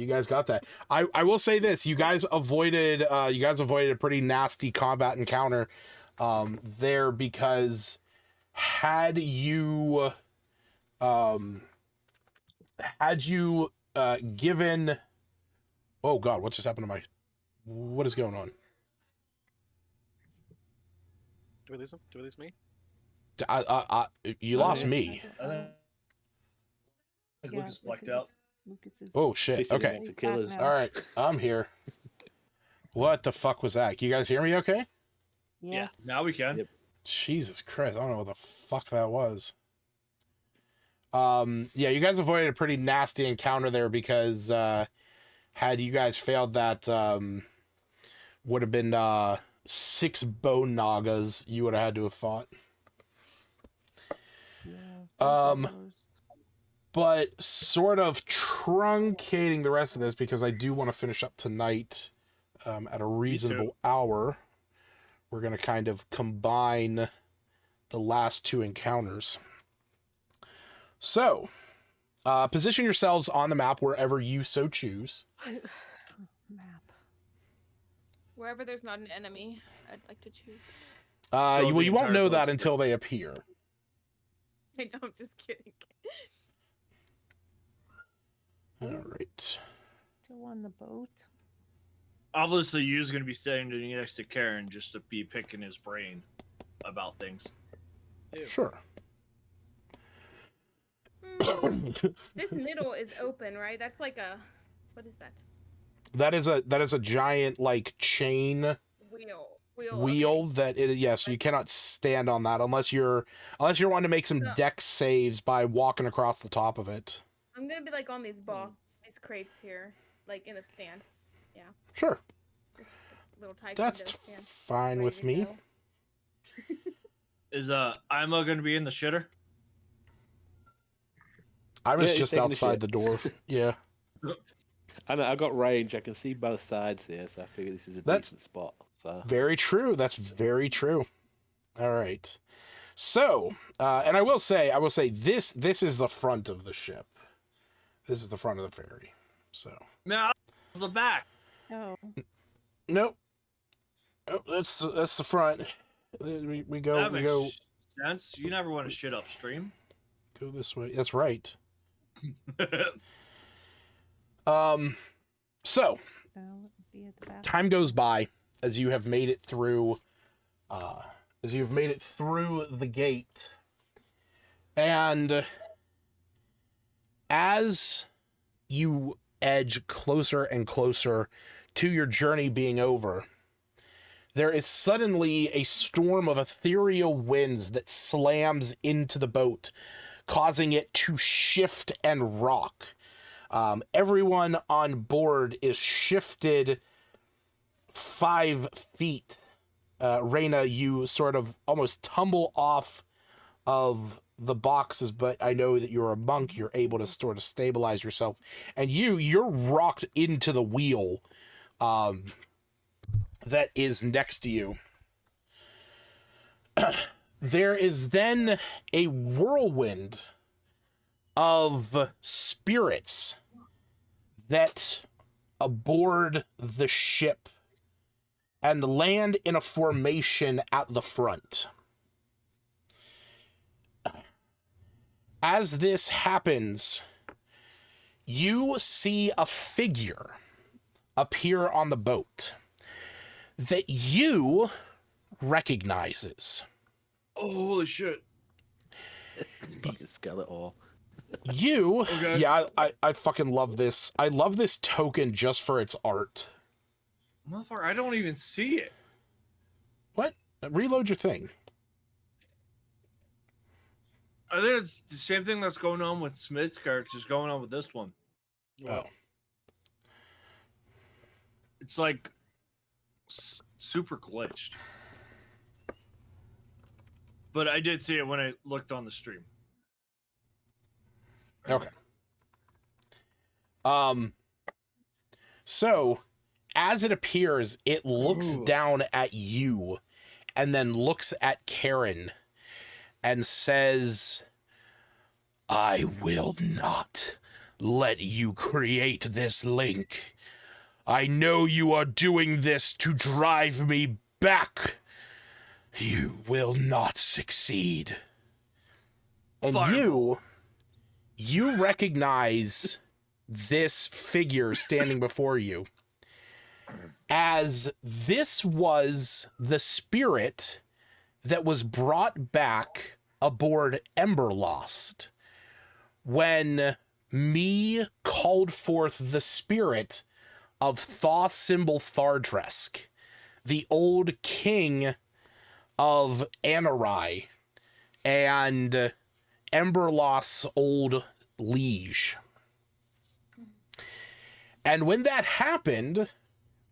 guys got that. I will say this: you guys avoided a pretty nasty combat encounter there, because had you given, oh god, what just happened to what is going on? Do we lose him? Do we lose me? You lost me. I think Lucas blacked out. Oh shit. Okay. All right, I'm here. What the fuck was that? Can you guys hear me okay? Yeah. Now we can. Yep. Jesus Christ, I don't know what the fuck that was. Yeah, you guys avoided a pretty nasty encounter there, because had you guys failed that, would have been 6 bone nagas you would have had to have fought. But sort of truncating the rest of this, because I do want to finish up tonight at a reasonable hour. We're going to kind of combine the last 2 encounters. So, position yourselves on the map wherever you so choose. Map. Wherever there's not an enemy, I'd like to choose. Well, you won't know that until they appear. I know, I'm just kidding. All right. Still on the boat. Obviously, you's going to be standing next to Karen just to be picking his brain about things. Ew. Sure. This middle is open, right? That's like a, what is that? That is a giant like chain wheel okay. that it, yes, you cannot stand on that unless you're wanting to make some dex saves by walking across the top of it. I'm gonna be like on these these crates here, like in a stance. Yeah. Sure. Little taekwondo That's stance. fine with me. Is Ima going to be in the shitter? I was Yeah, just taking the outside shit. the door. Yeah. I know, I've got range. I can see both sides here, so I figure this is a decent spot. So Very true. That's very true. All right. So, and I will say this is the front of the ship. This is the front of the ferry. So. No, the back. Oh. Nope. Oh, that's the front. We go That makes sense. You never want to shit upstream. Go this way. That's right. So time goes by as you have made it through the gate, and as you edge closer and closer to your journey being over, there is suddenly a storm of ethereal winds that slams into the boat, causing it to shift and rock. Everyone on board is shifted 5 feet. Reyna, you sort of almost tumble off of the boxes, but I know that you're a monk. You're able to sort of stabilize yourself, and you're rocked into the wheel that is next to you. There is then a whirlwind of spirits that aboard the ship and land in a formation at the front. As this happens, you see a figure appear on the boat that you recognizes. Oh, holy shit. Fucking Skeletor. You, Okay. yeah, I fucking love this. I love this token just for its art. Motherfucker, I don't even see it. What? Reload your thing. I think it's the same thing that's going on with Smith's character is going on with this one. Oh. It's like super glitched. But I did see it when I looked on the stream. Okay. So, as it appears, it looks down at you and then looks at Karen and says, I will not let you create this link. I know you are doing this to drive me back. You will not succeed. And you recognize this figure standing before you as this was the spirit that was brought back aboard Emberlost when me called forth the spirit of Thaw Symbol Thardresk, the old king of Anarai and Emberlost's old liege. And when that happened,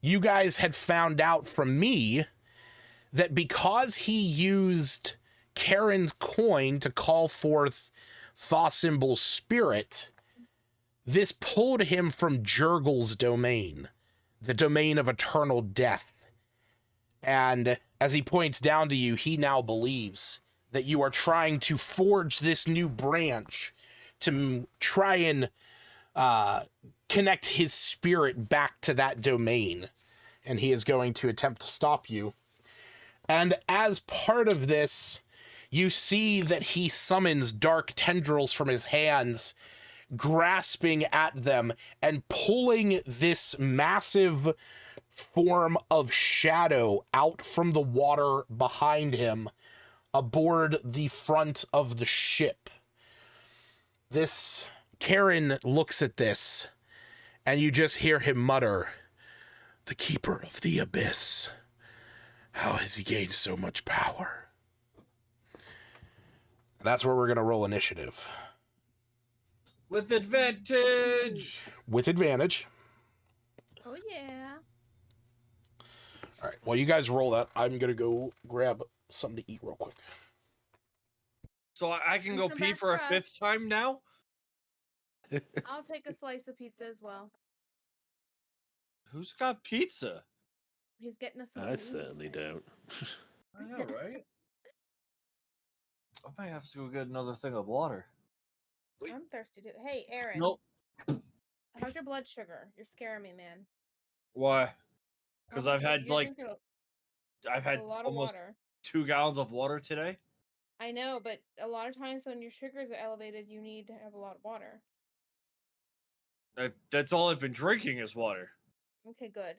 you guys had found out from me that because he used Karen's coin to call forth Thaw Symbol's spirit, this pulled him from Jurgil's domain, the domain of eternal death. And as he points down to you, he now believes that you are trying to forge this new branch to try and connect his spirit back to that domain. And he is going to attempt to stop you. And as part of this, you see that he summons dark tendrils from his hands, grasping at them and pulling this massive form of shadow out from the water behind him aboard the front of the ship. This Karen looks at this, and you just hear him mutter, "The Keeper of the Abyss. How has he gained so much power?" That's where we're going to roll initiative. With advantage! With advantage. Oh yeah. All right, while you guys roll that, I'm going to go grab something to eat real quick. So I can Bring go some pee back for a for us. fifth time now? I'll take a slice of pizza as well. Who's got pizza? He's getting us I something to eat. certainly don't. I know, right? I might have to go get another thing of water. I'm thirsty too. Hey, Aaron. Nope. How's your blood sugar? You're scaring me, man. Why? Because I've You're had like drinking I've had a lot of almost water. 2 gallons of water today. I know, but a lot of times when your sugars are elevated, you need to have a lot of water. That's all I've been drinking is water. Okay, good.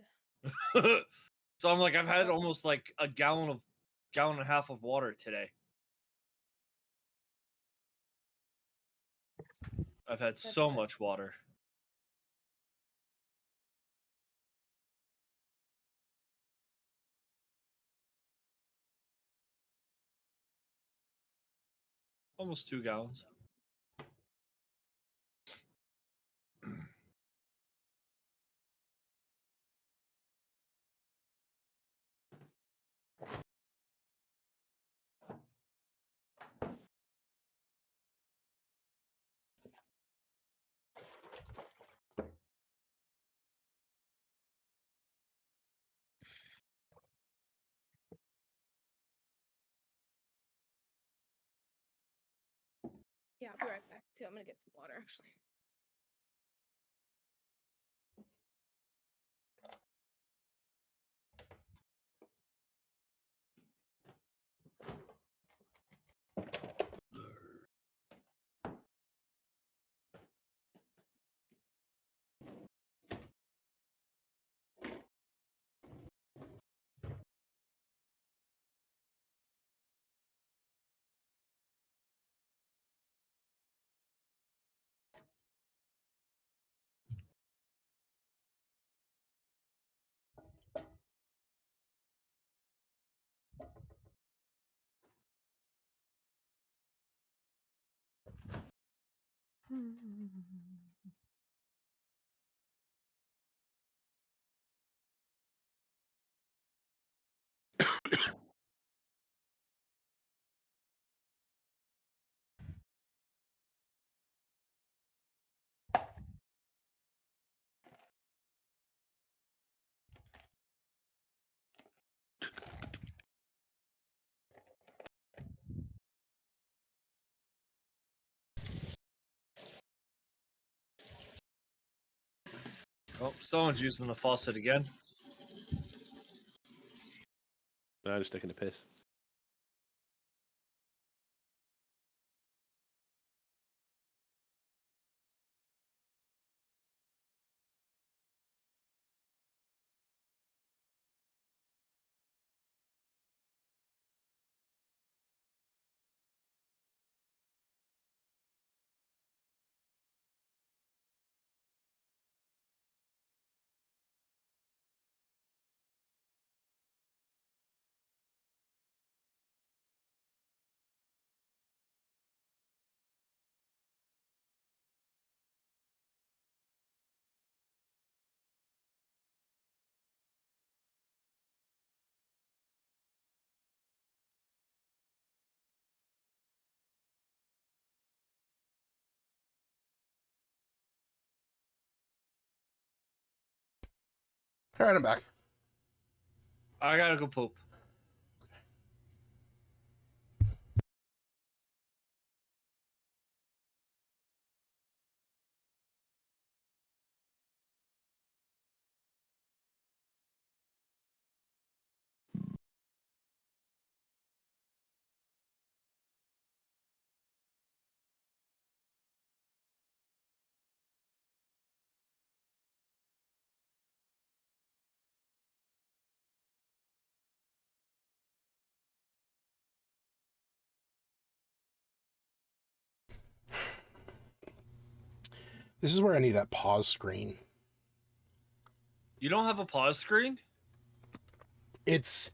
So I'm like, I've had almost like a gallon and a half of water today. I've had so good. much water. Almost 2 gallons. too. I'm gonna get some water actually. Oh, someone's using the faucet again. No, just taking a piss. All right, I'm back. I gotta go poop. This is where I need that pause screen. You don't have a pause screen? It's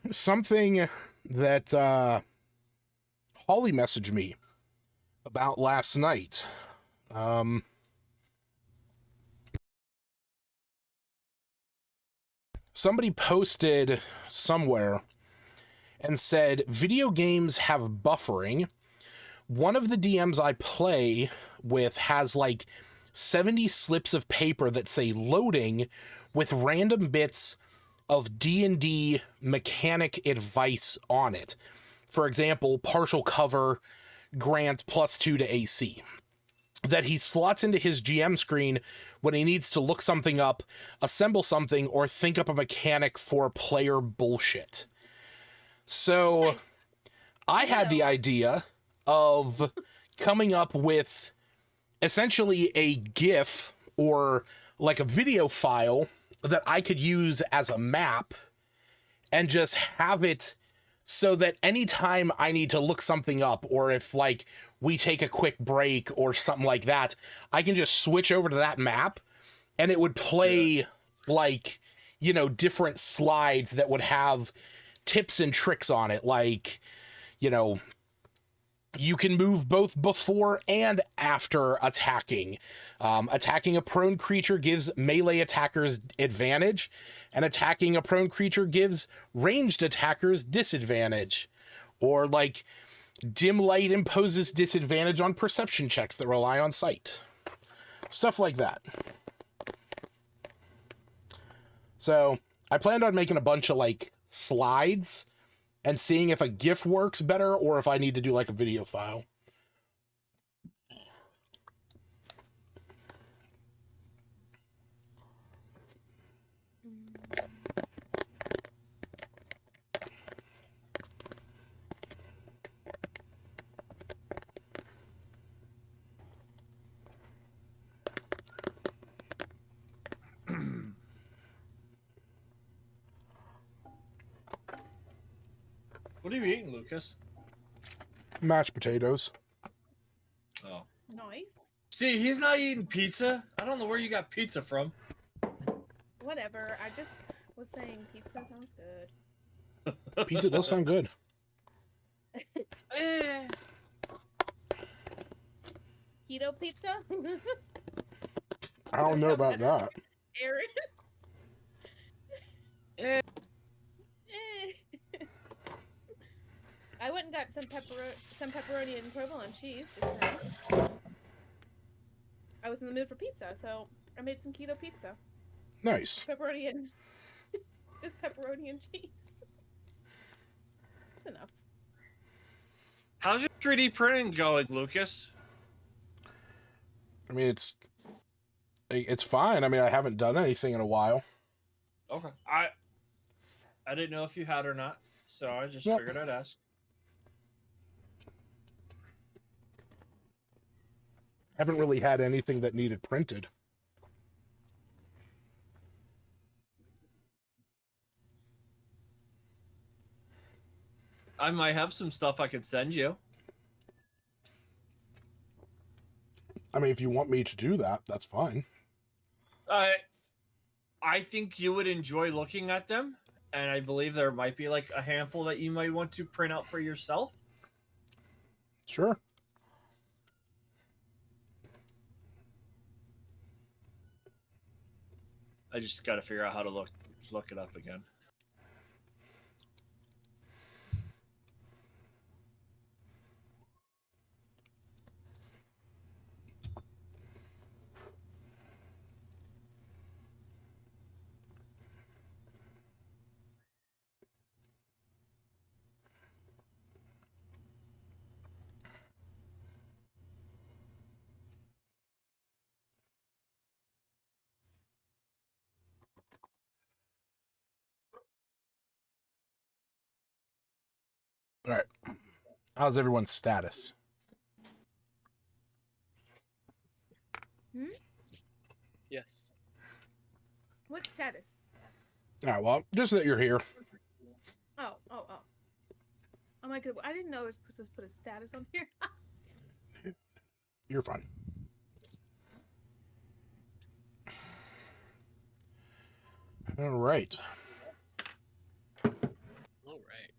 something that Holly messaged me about last night. Somebody posted somewhere and said, video games have buffering. One of the DMs I play with has like 70 slips of paper that say loading with random bits of D&D mechanic advice on it. For example, partial cover, grant +2 to AC. That he slots into his GM screen when he needs to look something up, assemble something, or think up a mechanic for player bullshit. So Nice. I had the idea of coming up with essentially a GIF or like a video file that I could use as a map and just have it so that anytime I need to look something up, or if like we take a quick break or something like that, I can just switch over to that map and it would play like, you know, different slides that would have tips and tricks on it. Like, you know, you can move both before and after attacking. Attacking a prone creature gives melee attackers advantage, and attacking a prone creature gives ranged attackers disadvantage. Or like, dim light imposes disadvantage on perception checks that rely on sight. Stuff like that. So I planned on making a bunch of like slides and seeing if a GIF works better or if I need to do like a video file. What are you eating, Lucas? Mashed potatoes. Oh. Nice. See, he's not eating pizza. I don't know where you got pizza from. Whatever. I just was saying pizza sounds good. Pizza does sound good. Eh. Keto pizza? I don't know about that. Aaron? Eh. I went and got some pepperoni and provolone cheese just now. I was in the mood for pizza, so I made some keto pizza. Nice. Pepperoni and just pepperoni and cheese. That's enough. How's your 3D printing going, Lucas? I mean, it's fine. I mean, I haven't done anything in a while. Okay. I didn't know if you had or not, so I just Yep. figured I'd ask. Haven't really had anything that needed printed. I might have some stuff I could send you. I mean, if you want me to do that, that's fine. I think you would enjoy looking at them, and I believe there might be like a handful that you might want to print out for yourself. Sure. I just got to figure out how to look it up again. All right. How's everyone's status? Yes. What status? All right, well, just that you're here. Oh. Oh my god, I didn't know I was supposed to put a status on here. You're fine. All right. All right.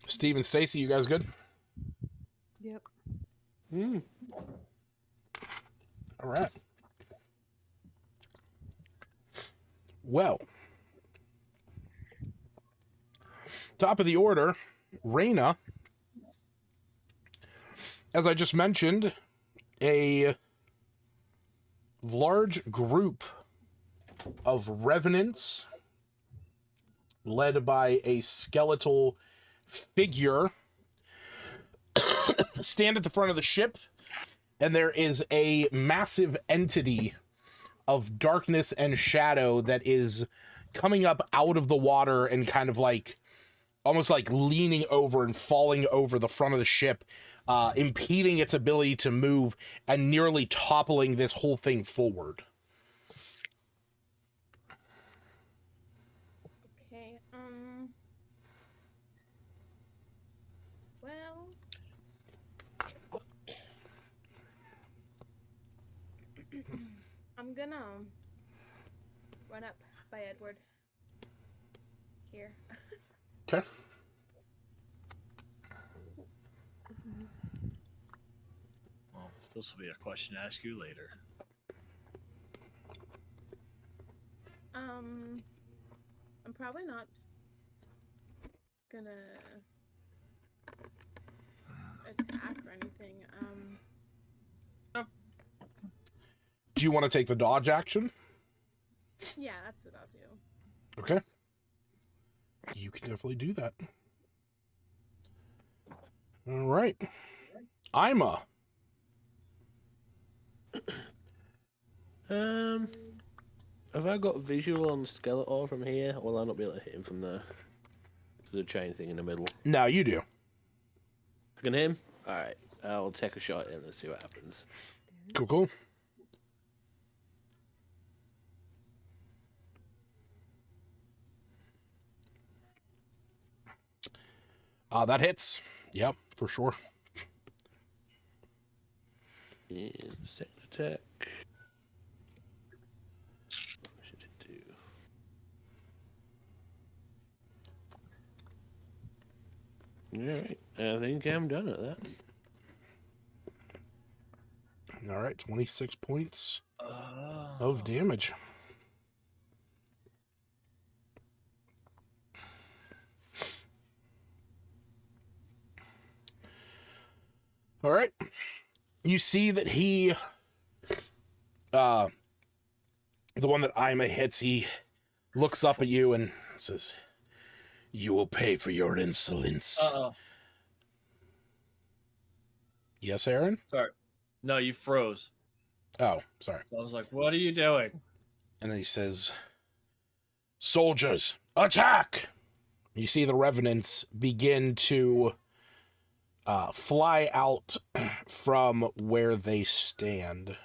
Steve and Stacy, you guys good? Yep. All right. Well, top of the order, Reyna. As I just mentioned, a large group of revenants led by a skeletal figure stand at the front of the ship, and there is a massive entity of darkness and shadow that is coming up out of the water and kind of like almost like leaning over and falling over the front of the ship, impeding its ability to move and nearly toppling this whole thing forward. Okay, well, I'm gonna run up by Edward here. Okay. Well, this will be a question to ask you later. I'm probably not gonna attack or anything. Do you want to take the dodge action? Yeah, that's what I'll do. Okay. You can definitely do that. All right. Ima. Have I got visual on Skeletor from here, or will I not be able to hit him from there? There's a chain thing in the middle. No, you do. I can hit him? Alright, I'll take a shot at him and see what happens. Cool. That hits. Yep, for sure. And second attack. What should it do? Alright, I think I'm done at that. All right, 26 points of damage. All right. You see that he, the one that Ima hits, he looks up at you and says, "You will pay for your insolence." Uh-oh. Yes, Aaron? Sorry. No, you froze. Oh, sorry. I was like, what are you doing? And then he says, "Soldiers, attack!" You see the revenants begin to fly out from where they stand.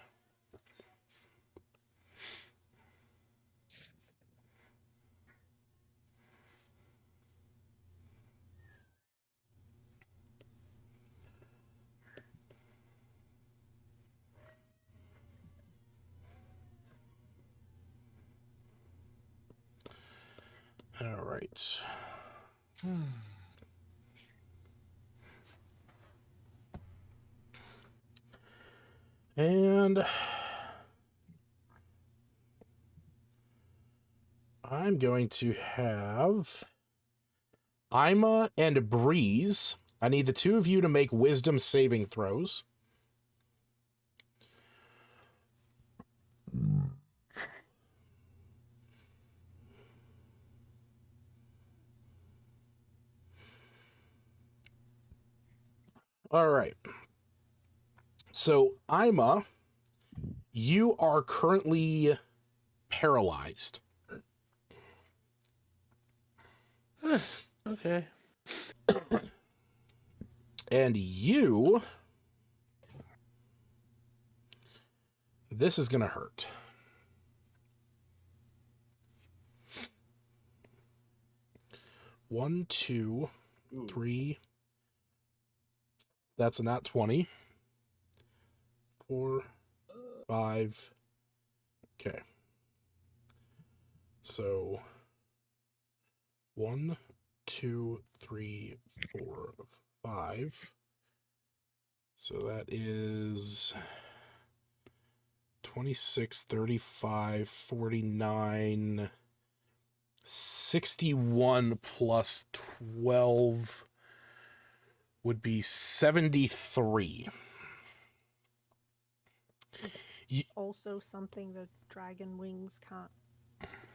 All right. And I'm going to have Ima and Breeze. I need the two of you to make wisdom saving throws. All right. So, Ima, you are currently paralyzed. Okay. And you... This is going to hurt. One, two, three. That's a nat 20. 4, 5. Okay. So 1, 2, 3, 4, 5. So that is 26, 35, 49, 61 plus 12 would be 73. Also something the dragon wings can't.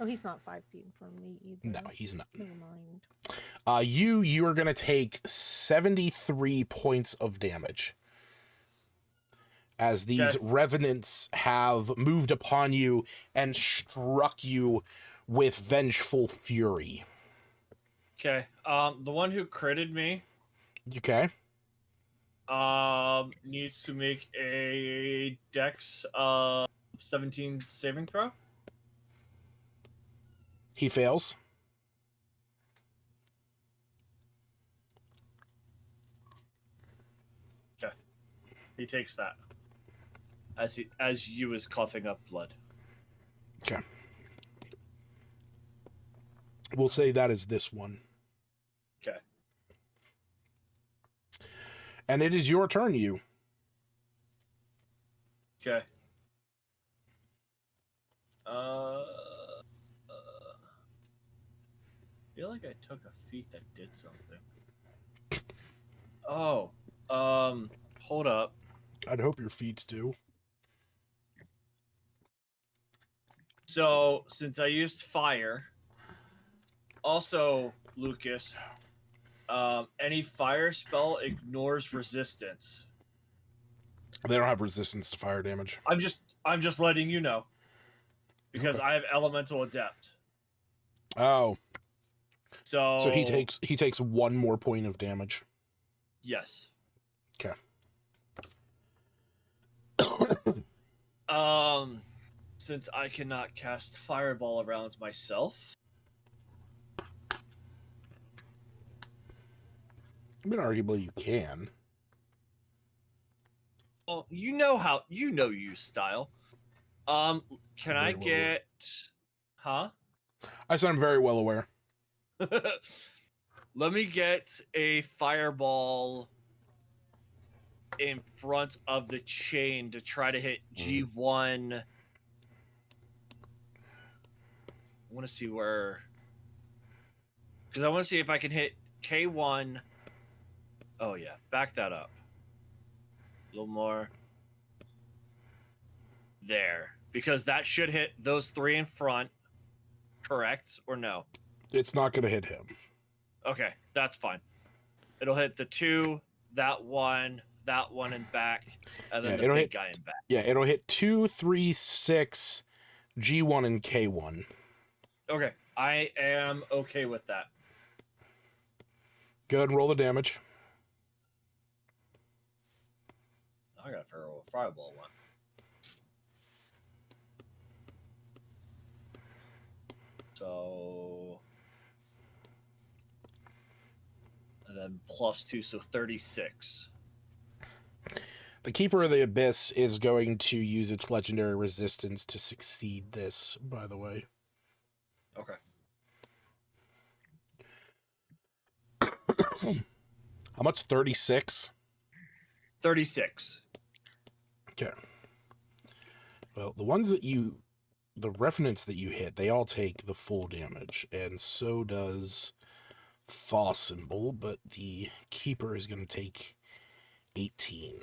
Oh, he's not 5 feet from me either. No, he's not. Never mind. You are going to take 73 points of damage as these revenants have moved upon you and struck you with vengeful fury. Okay. The one who critted me Okay. needs to make a dex 17 saving throw. He fails. Okay. He takes that. As you is coughing up blood. Okay. We'll say that is this one. Okay. And it is your turn, you. Okay. I feel like I took a feat that did something. Oh. Hold up. I'd hope your feats do. So, since I used fire, also, Lucas, any fire spell ignores resistance. They don't have resistance to fire damage. I'm just letting you know. Because Okay. I have elemental adept. Oh. So he takes 1 more point of damage. Yes. Okay. Since I cannot cast fireball around myself, I mean, arguably you can. Well, you know use style. Can I Very well aware. get huh? I said I'm very well aware. Let me get a fireball in front of the chain to try to hit G1. I want to see where, because I want to see if I can hit K1. Oh yeah, back that up a little more. There, because that should hit those three in front. Correct or no? It's not going to hit him. Okay, that's fine. It'll hit the two, that one and back, and then Yeah, the it'll big hit- guy in back. Yeah, it'll hit 2, 3, 6, G1, and K1. Okay, I am okay with that. Go ahead and roll the damage. I gotta figure out what fireball one. So, and then +2, so 36. The Keeper of the Abyss is going to use its legendary resistance to succeed this, by the way. Okay. How much? 36? 36. Okay. Well, the revenants that you hit, they all take the full damage, and so does Thaw Symbol, but the Keeper is going to take 18.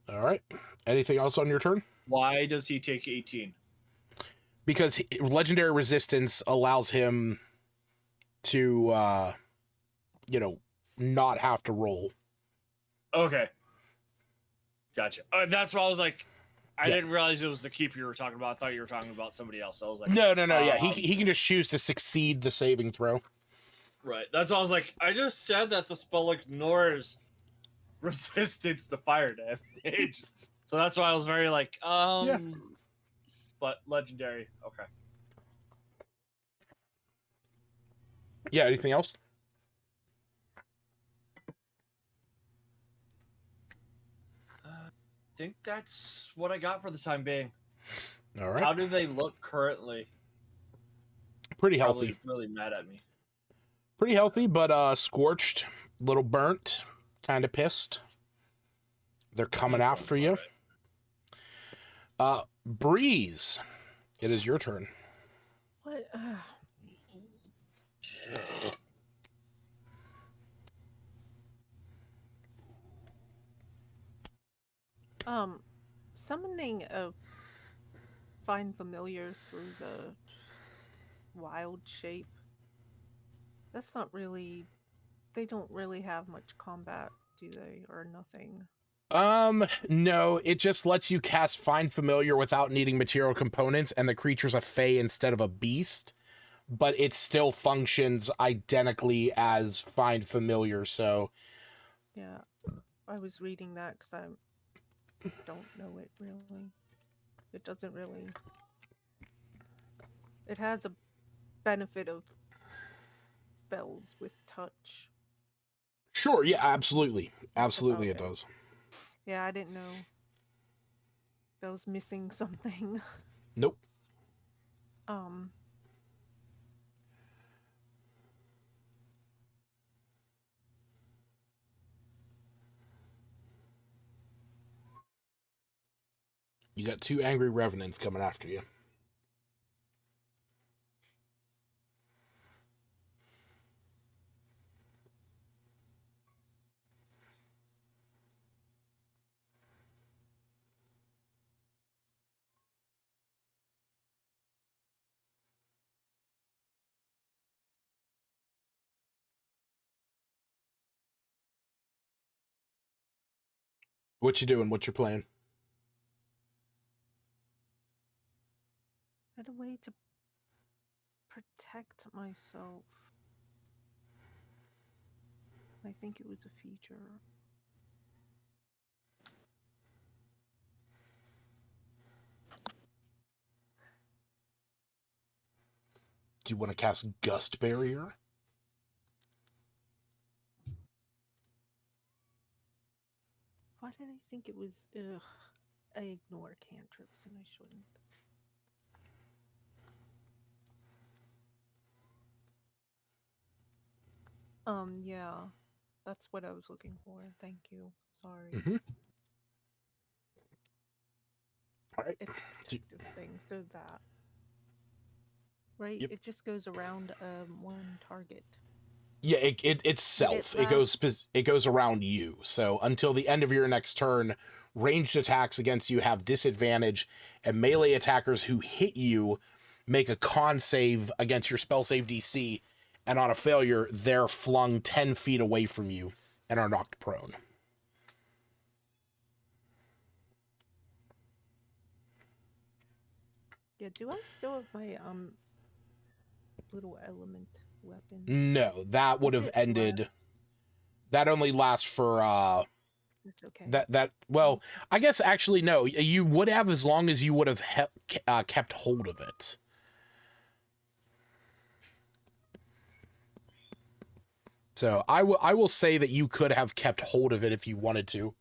All right. Anything else on your turn? Why does he take 18? Because legendary resistance allows him to, not have to roll. Okay. Gotcha. That's why I was like, I Yeah. didn't realize it was the keeper you were talking about. I thought you were talking about somebody else. I was like, No. Yeah, he can just choose to succeed the saving throw. right. That's why I was like, I just said that the spell ignores resistance to fire damage. So that's why I was very like, Yeah. But legendary. Okay. Yeah. Anything else? I think that's what I got for the time being. All right. How do they look currently? Pretty healthy. Probably really mad at me. Pretty healthy, but scorched, little burnt, kind of pissed. They're coming That after sounds you. about Breeze, it is your turn. What? Summoning a find familiar through the wild shape. That's not really. They don't really have much combat, do they, or nothing? No, it just lets you cast Find Familiar without needing material components, and the creature's a fae instead of a beast, but it still functions identically as Find Familiar, so... Yeah, I was reading that because I don't know it really. It doesn't really... It has a benefit of spells with touch. Sure, yeah, absolutely. Absolutely it Okay. does. Yeah, I didn't know if I was missing something. Nope. You got 2 angry revenants coming after you. What you doing? What's your plan? I had a way to protect myself. I think it was a feature. Do you want to cast Gust Barrier? Why did I think it was? Ugh, I ignore cantrips and I shouldn't. Yeah, that's what I was looking for. Thank you. Sorry. Mm-hmm. All right. It's a So- protective thing, so that. Right? Yep. It just goes around one target. Yeah, it's self. It goes around you. So until the end of your next turn, ranged attacks against you have disadvantage, and melee attackers who hit you make a con save against your spell save DC, and on a failure, they're flung 10 feet away from you and are knocked prone. Yeah, do I still have my little element weapon? No, that would Does have it ended. last? That only lasts for It's okay. well, I guess actually no, you would have as long as you would have kept hold of it. So I will say that you could have kept hold of it if you wanted to.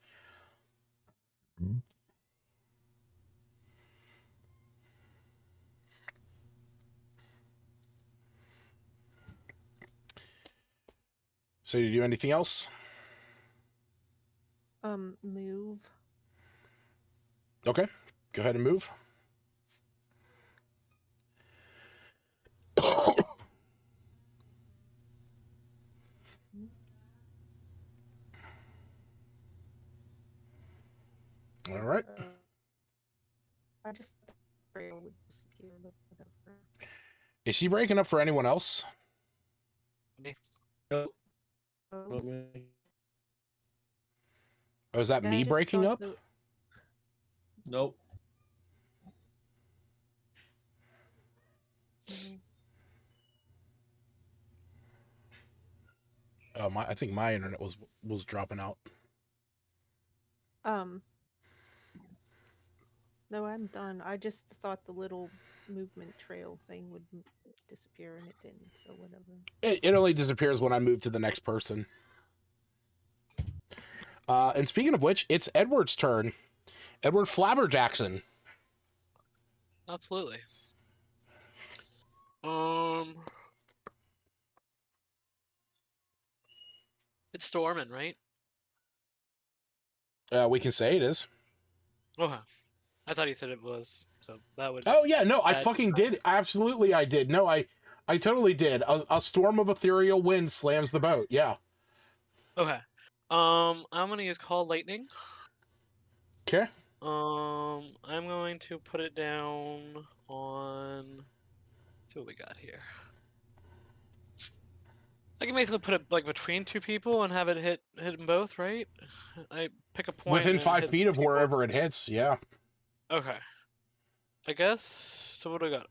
So you do anything else? Move. Okay, go ahead and move. All right. I just frail would disappear, but whatever. Is she breaking up for anyone else? Nope. Oh, Not me. Or is that yeah, I me just breaking thought up? Nope. Mhm. Oh, I think my internet was dropping out. No, I'm done. I just thought the little movement trail thing would disappear, and it didn't. So whatever. It only disappears when I move to the next person. And speaking of which, it's Edward's turn. Edward Flabberjackson. Absolutely. It's storming, right? We can say it is. Okay. I thought he said it was, so that would. Oh yeah, no, I add- fucking did. Absolutely, I did. No, I totally did. A storm of ethereal wind slams the boat. Yeah. Okay. I'm gonna use Call Lightning. Okay. I'm going to put it down on. Let's see what we got here. I can basically put it like between two people and have it hit them both, right? I pick a point Within and 5 hit feet of people. wherever it hits. Yeah. Okay. I guess. So what do I got?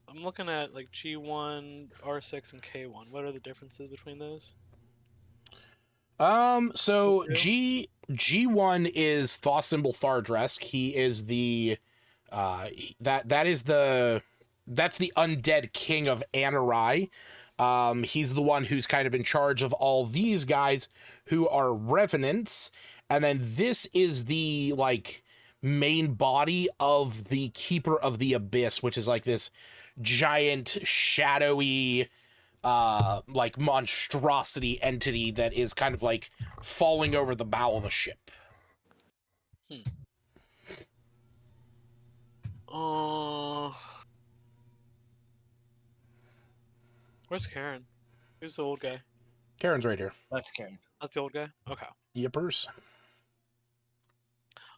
I'm looking at like G1, R6, and K1. What are the differences between those? So Okay. G1 is Thawsymbol Thardresk. He is the that's the undead king of Anarai. He's the one who's kind of in charge of all these guys who are revenants, and then this is the like main body of the Keeper of the Abyss, which is like this giant shadowy like monstrosity entity that is kind of like falling over the bow of the ship. Where's Karen? Who's the old guy? Karen's right here. That's Karen. That's the old guy? Okay. Yippers.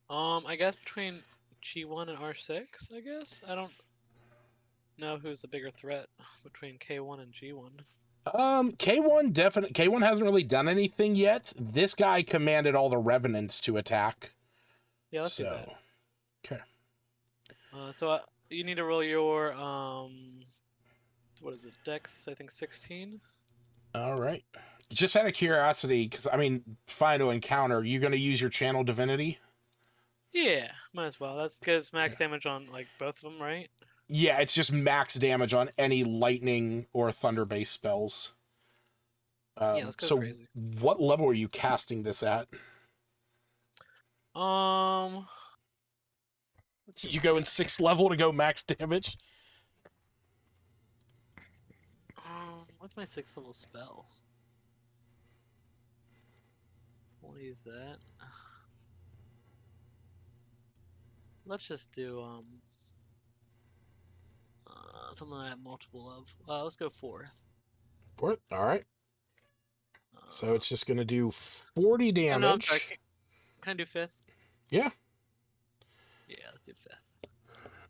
I guess between G1 and R6, I guess? I don't know who's the bigger threat between K1 and G1. K1 hasn't really done anything yet. This guy commanded all the revenants to attack. Yeah, let's do that. Okay. So you need to roll your what is it? Dex, I think 16. All right. Just out of curiosity, because I mean, final encounter, you gonna use your channel divinity? Yeah, might as well. That gives max damage on like both of them, right? Yeah, it's just max damage on any lightning or thunder-based spells. Yeah, let's go so crazy. what level are you casting this at? Let's You go in 6th level to go max damage? what's my 6th level spell? We'll use that. Let's just do something I have multiple of. Let's go 4th. 4th? All right. So Uh, it's just going to do 40 oh, damage. no, I'm sorry. Can I do 5th? Yeah. Yeah, let's do 5th.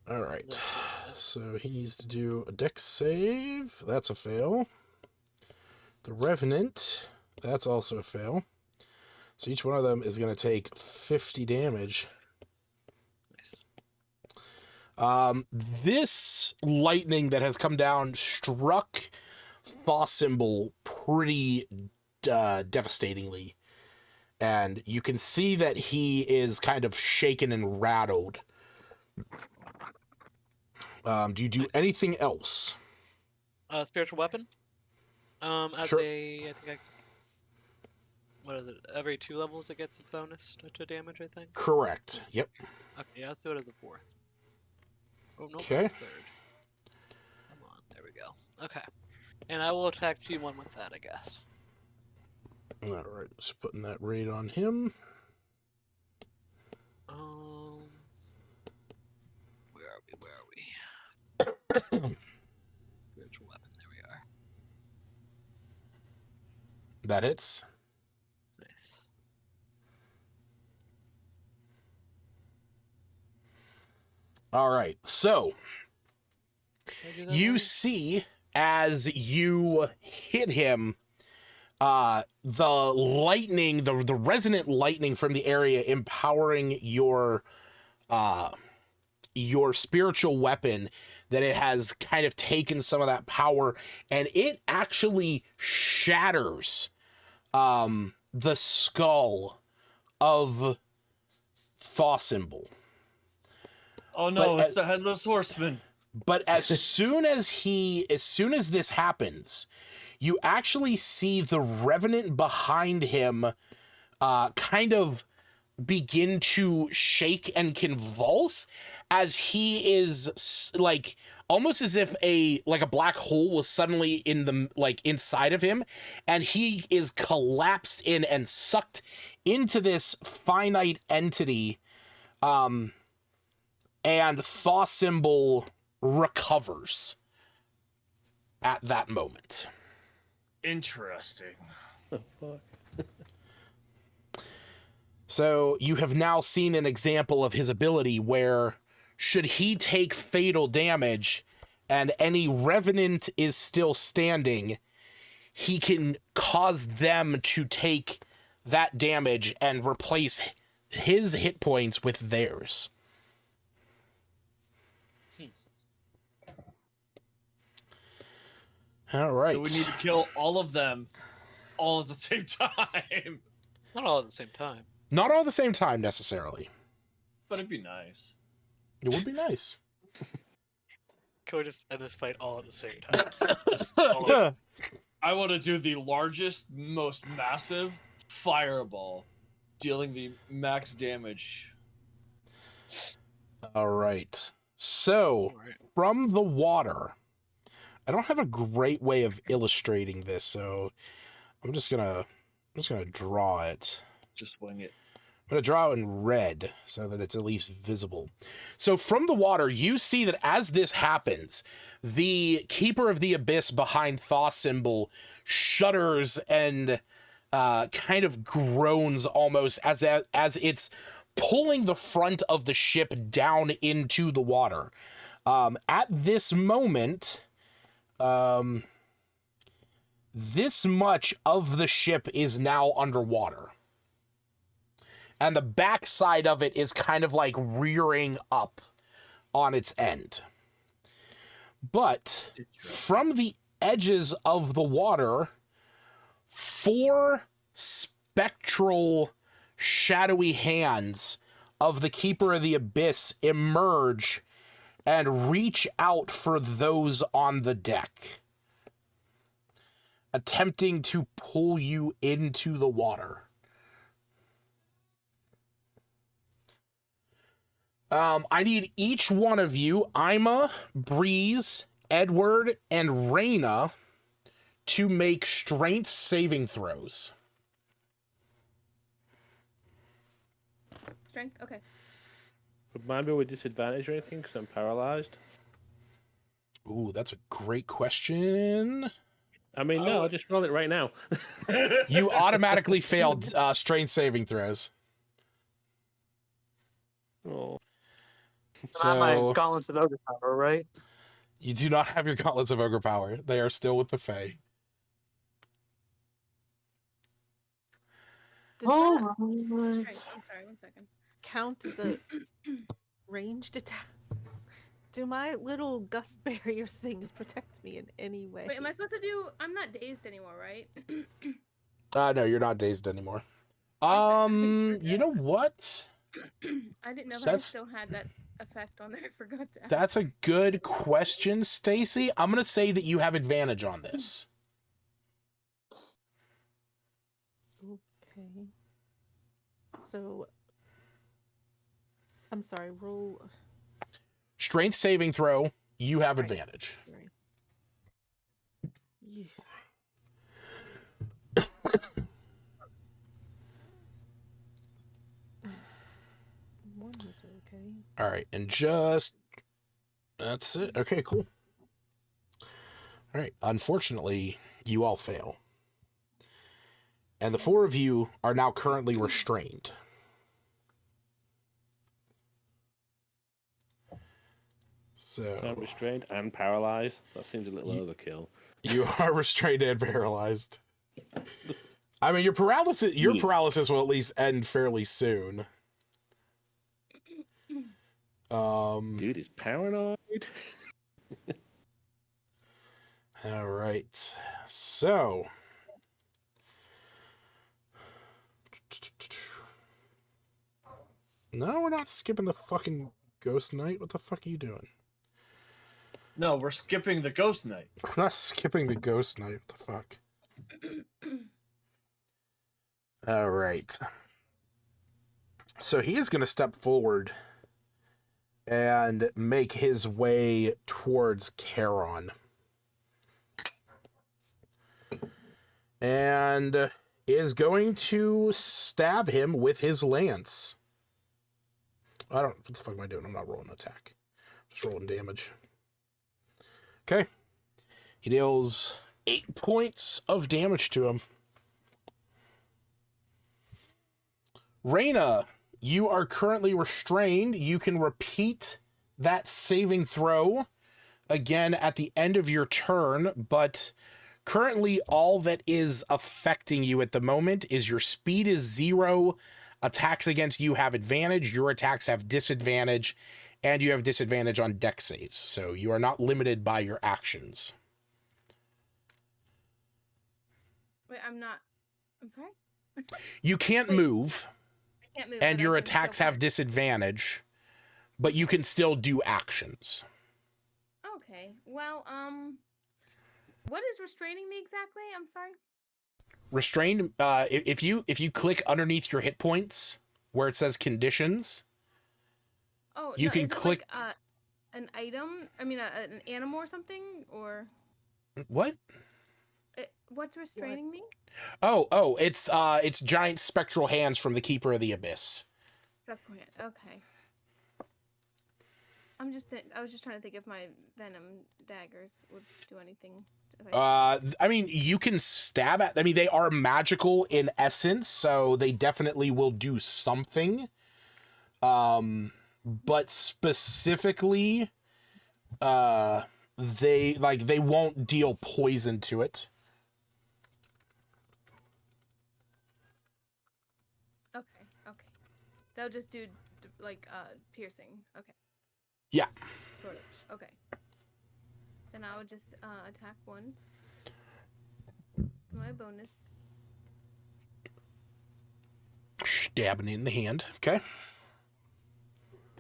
All right. Let's do 5th. So he needs to do a dex save. That's a fail. The Revenant. That's also a fail. So each one of them is going to take 50 damage. Nice. This lightning that has come down struck Thawsymbol pretty devastatingly. And you can see that he is kind of shaken and rattled. Do you do anything else? Spiritual weapon. As Sure. I think what is it? Every 2 levels it gets a bonus to damage, I think. Correct. Yes. Yep. Okay, yeah, let's do it as a 4th. Oh, no, Okay. that's 3rd. Come on, there we go. Okay. And I will attack G1 with that, I guess. All right, just putting that raid on him. Where are we? Spiritual weapon, there we are. That hits. Nice. All right, so Did I do that you right? see as you hit him, the lightning, the resonant lightning from the area empowering your spiritual weapon, that it has kind of taken some of that power, and it actually shatters the skull of Thawsymbol. Oh no, But it's the Headless Horseman. But as soon as this happens, you actually see the Revenant behind him kind of begin to shake and convulse, as he is like almost as if a black hole was suddenly in the inside of him, and he is collapsed in and sucked into this finite entity, and Thawsymbol recovers at that moment. Interesting. Oh, fuck. So you have now seen an example of his ability where, should he take fatal damage and any Revenant is still standing, he can cause them to take that damage and replace his hit points with theirs. All right. So we need to kill all of them all at the same time. Not all at the same time. Not all at the same time, necessarily. But it'd be nice. It would be nice. Can we just end this fight all at the same time? Just all of I want to do the largest, most massive fireball, dealing the max damage. All right. So, from the water, I don't have a great way of illustrating this, so I'm just gonna draw it. Just wing it. I'm gonna draw it in red so that it's at least visible. So from the water, you see that as this happens, the Keeper of the Abyss behind Thawsymbol shudders and kind of groans almost as it's pulling the front of the ship down into the water. At this moment, this much of the ship is now underwater. And the backside of it is kind of like rearing up on its end. But from the edges of the water, 4 spectral, shadowy hands of the Keeper of the Abyss emerge and reach out for those on the deck, attempting to pull you into the water. I need each one of you, Ima, Breeze, Edward, and Reyna, to make strength saving throws. Strength? Okay. Would mine be with disadvantage or anything because I'm paralyzed? Ooh, that's a great question. I mean, no, I'll just roll it right now. You automatically failed strength saving throws. Oh. I have my So gauntlets of ogre power, right? you do not have your gauntlets of ogre power. They are still with the Fae. Does Oh, Strength. I'm sorry, 1 second. count as a ranged attack? Do my little gust barrier things protect me in any way? Wait, am I supposed to do? I'm not dazed anymore, right? No, you're not dazed anymore. You know what? I didn't know if I That's- still had that effect on there. I forgot to ask. That's a good question, Stacy. I'm going to say that you have advantage on this. Okay. So, I'm sorry, roll. Strength saving throw, you have Right. advantage. Sorry. Yeah. One was okay. All right, and that's it. Okay, cool. All right, unfortunately, you all fail. And the four of you are now currently restrained. So I'm So restrained and paralyzed. That seems a little overkill. you are restrained and paralyzed. I mean, your paralysis will at least end fairly soon. Dude is paranoid. All right. So no, we're not skipping the fucking ghost night. What the fuck are you doing? No, we're skipping the ghost night. We're not skipping the ghost night. What the fuck? All right. So he is going to step forward and make his way towards Charon. And is going to stab him with his lance. What the fuck am I doing? I'm not rolling an attack. I'm just rolling damage. Okay. He deals 8 points of damage to him. Reyna, you are currently restrained. You can repeat that saving throw again at the end of your turn, but currently all that is affecting you at the moment is your speed is 0, attacks against you have advantage, your attacks have disadvantage, and you have disadvantage on dex saves, so you are not limited by your actions. Wait, I'm sorry? You can't Wait. move, I can't move. and but your I can still attacks have parry. disadvantage, but you can still do actions. Okay. Well, what is restraining me exactly? I'm sorry. Restrained, if you click underneath your hit points where it says conditions, Oh, you no, can is click. it like an item? I mean, an animal or something, or What? what's restraining me? Oh, it's giant spectral hands from the Keeper of the Abyss. Okay. I was just trying to think if my venom daggers would do anything. I mean, you can stab at. I mean, they are magical in essence, so they definitely will do something. But specifically, they won't deal poison to it. Okay. They'll just do like piercing. Okay. Yeah. Sort of. Okay. Then I would just attack once. My bonus. Stabbing in the hand. Okay.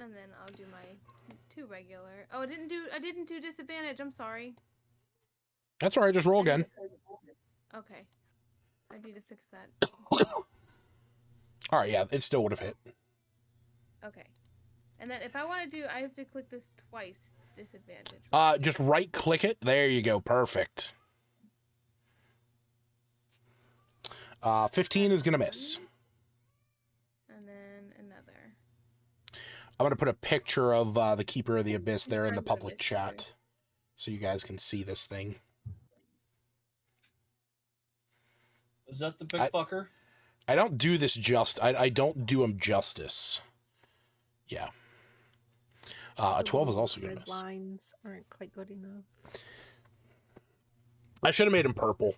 And then I'll do my 2 regular. Oh, I didn't do disadvantage. I'm sorry. That's all right. Just roll again. Okay. I need to fix that. All right, yeah, it still would have hit. Okay. And then if I want to do, I have to click this twice. Disadvantage. Just right click it. There you go. Perfect. 15 is gonna miss. And then another. I'm gonna put a picture of the Keeper of the Abyss there in the public chat, so you guys can see this thing. Is that the big fucker? I don't do this I don't do him justice. Yeah. A 12 is also gonna Red miss. lines aren't quite good enough. I should have made him purple.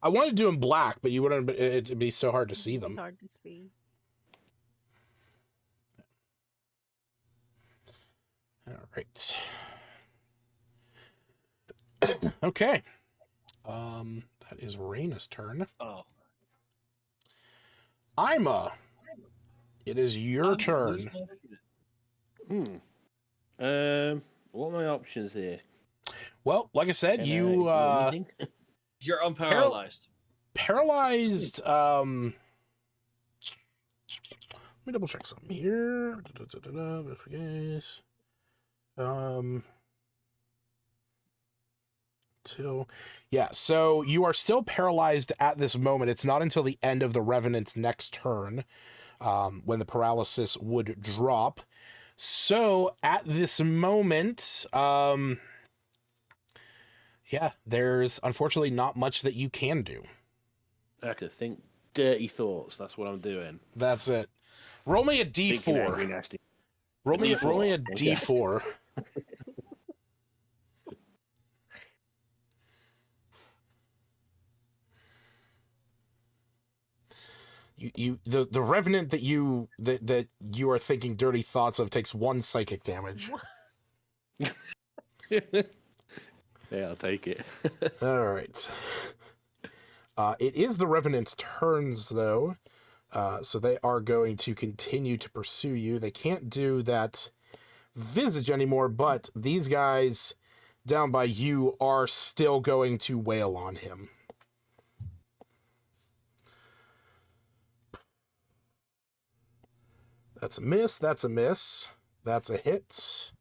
I wanted to do him black, but you wouldn't. It'd be so hard to see them. It's hard to see. All right. Okay. That is Raina's turn. Oh. Ima, it is your turn. What are my options here? Well, like I said, Can you I do anything? You're unparalyzed. Paralyzed. Let me double check something here. Yeah, so you are still paralyzed at this moment. It's not until the end of the Revenant's next turn when the paralysis would drop. So at this moment, yeah, there's unfortunately not much that you can do. I could think dirty thoughts. That's what I'm doing. That's it. Roll me a Thinking angry, D4. nasty. Roll me a Okay. D4. The revenant that you are thinking dirty thoughts of takes 1 psychic damage. Yeah, I'll take it. All right. It is the revenant's turns though, so they are going to continue to pursue you. They can't do that visage anymore, but these guys down by you are still going to wail on him. That's a miss. That's a miss. That's a hit.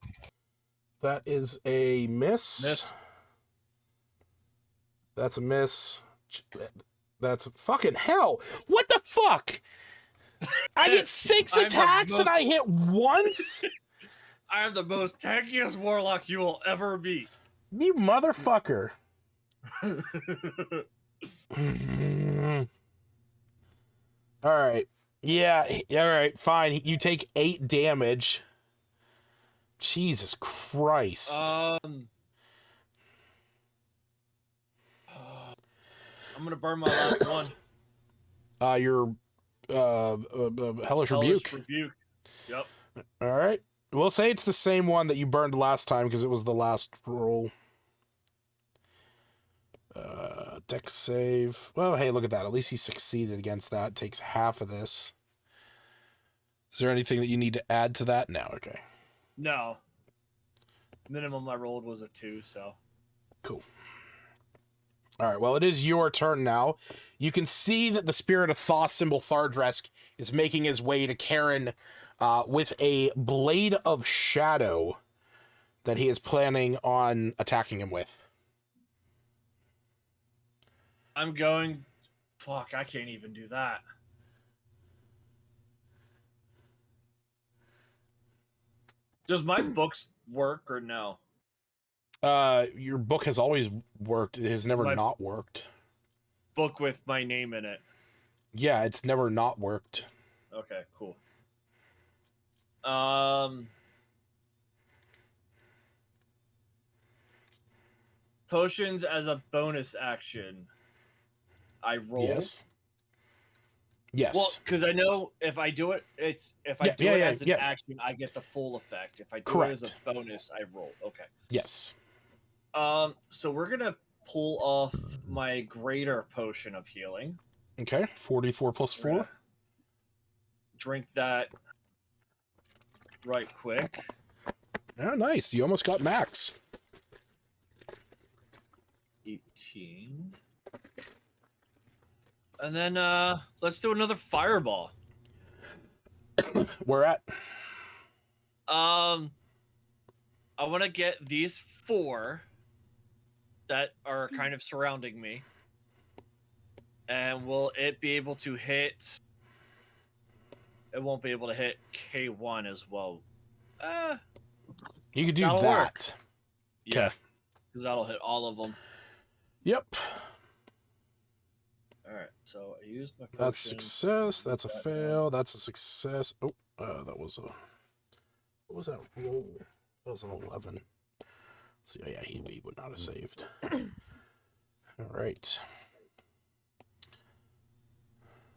That is a miss. Miss. That's a miss. That's fucking hell. What the fuck? I get 6 attacks and I hit once? I am the most tankiest warlock you will ever meet. You motherfucker. All right. Yeah, all right, fine. You take 8 damage. Jesus Christ. I'm gonna burn my last one. Your Hellish Rebuke. Rebuke. Yep. All right. We'll say it's the same one that you burned last time because it was the last roll. Dex save. Well, hey, look at that. At least he succeeded against that. Takes half of this. Is there anything that you need to add to that? No. Okay. No. Minimum I rolled was a 2, so. Cool. All right. Well, it is your turn now. You can see that the Spirit of Thoth symbol Thardresk is making his way to Karen with a Blade of Shadow that he is planning on attacking him with. I'm going. Fuck, I can't even do that. Does my books work or no? Your book has always worked. It has never not worked. Book with my name in it. Yeah, it's never not worked. Okay, cool. Potions as a bonus action. I roll. Yes. Yes. Well, because I know if I do it, as an action, I get the full effect. If I do it as a bonus, I roll. Okay. Yes. So we're gonna pull off my greater potion of healing. Okay. 44 plus 4. Drink that right quick. Oh, nice. You almost got max. 18. And then let's do another fireball. Where at? I want to get these 4 that are kind of surrounding me. And will it be able to hit? It won't be able to hit K1 as well. You could do that'll that. work. Yeah, because that'll hit all of them. Yep. All right, so I used my potion. That's success. That's a fail. That's a success. Oh, that was a... What was that roll? That was an 11. So yeah, he would not have saved. All right.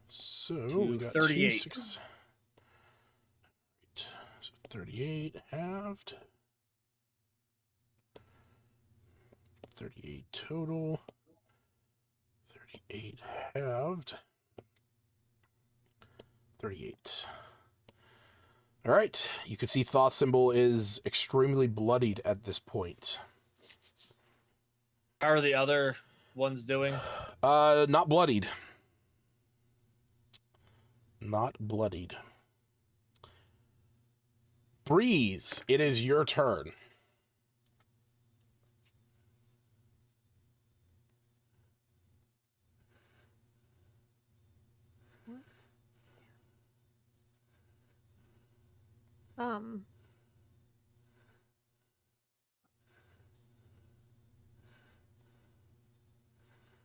So we got 38. 2 6. So 38 halved. 38 total. 38 halved. 38. All right. You can see Thought Symbol is extremely bloodied at this point. How are the other ones doing? Not bloodied. Not bloodied. Breeze, it is your turn.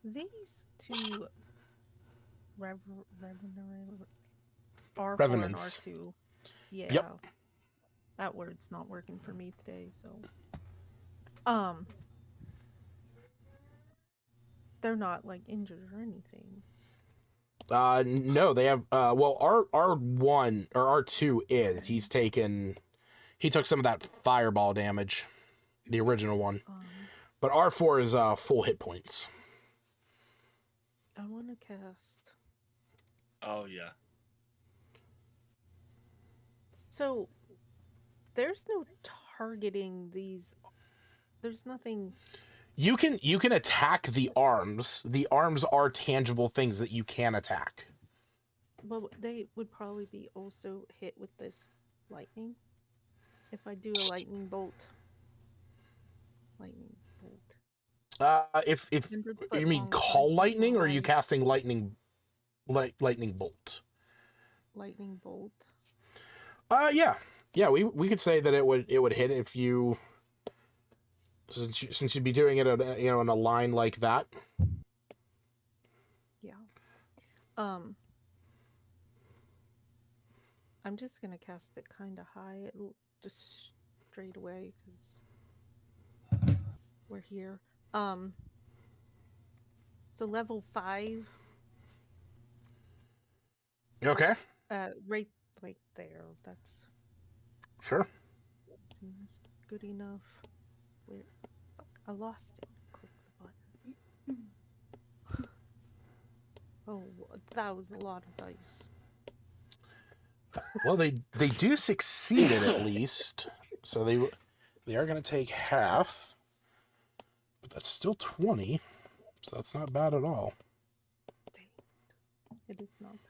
These two R4 and Revenants. R2. Yeah. Yep. That word's not working for me today, so they're not like injured or anything. No, they have well R1 or R2 is. He took some of that fireball damage. The original one. But R4 is full hit points. I want to cast. Oh yeah. So there's no targeting these. There's nothing. You can attack the arms. The arms are tangible things that you can attack. Well, they would probably be also hit with this lightning. If I do a lightning bolt. Lightning bolt. If you mean call lightning, or are you casting lightning bolt? Lightning bolt. Yeah, we could say that it would hit if you, since you'd be doing it in a line like that. Yeah. I'm just gonna cast it kind of high. It'll just straight away because we're here. So level 5. Okay. Right like there. That's Sure. seems good enough. Where? Fuck, I lost it. Click the button. Oh, that was a lot of dice. Well, they do succeed at least, so they are going to take half, but that's still 20, so that's not bad at all. Dang. It is not bad.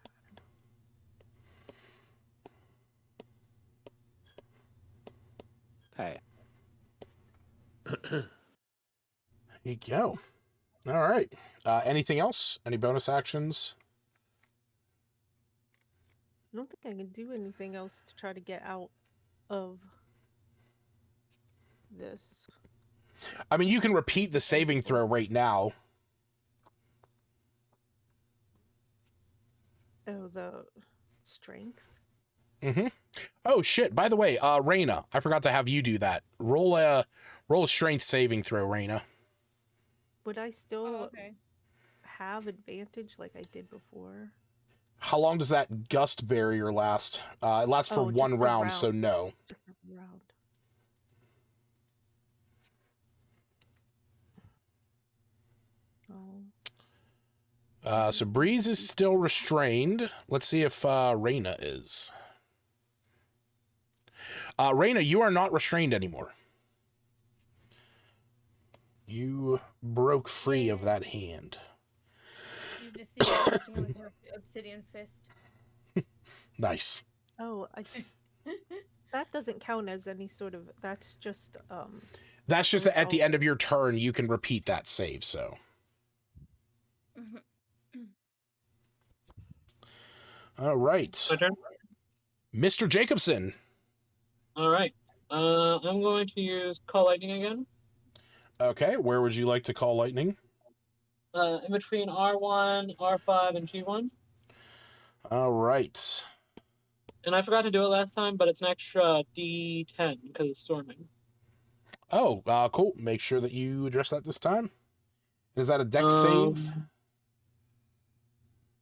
Hey. There you go. All right. Anything else? Any bonus actions? I don't think I can do anything else to try to get out of this. I mean, you can repeat the saving throw right now. Oh, the strength? Mm-hmm. Oh, shit. By the way, Reyna, I forgot to have you do that. Roll a strength saving throw, Reyna. Would I still have advantage like I did before? How long does that gust barrier last? It lasts for one round, so no. Just a round. Oh. So Breeze is still restrained. Let's see if Reyna is. Raina, you are not restrained anymore. You broke free of that hand. You just see me punching him with her obsidian fist. Nice. Oh, that doesn't count as any sort of. That's just That's just at the end of Result. your turn, you can repeat that save, so. All right. My turn. Mr. Jacobson. All right. I'm going to use Call Lightning again. Okay, where would you like to call lightning? In between R1, R5, and G1. All right. And I forgot to do it last time, but it's an extra D10 because it's storming. Oh, cool. Make sure that you address that this time. Is that a dex save? I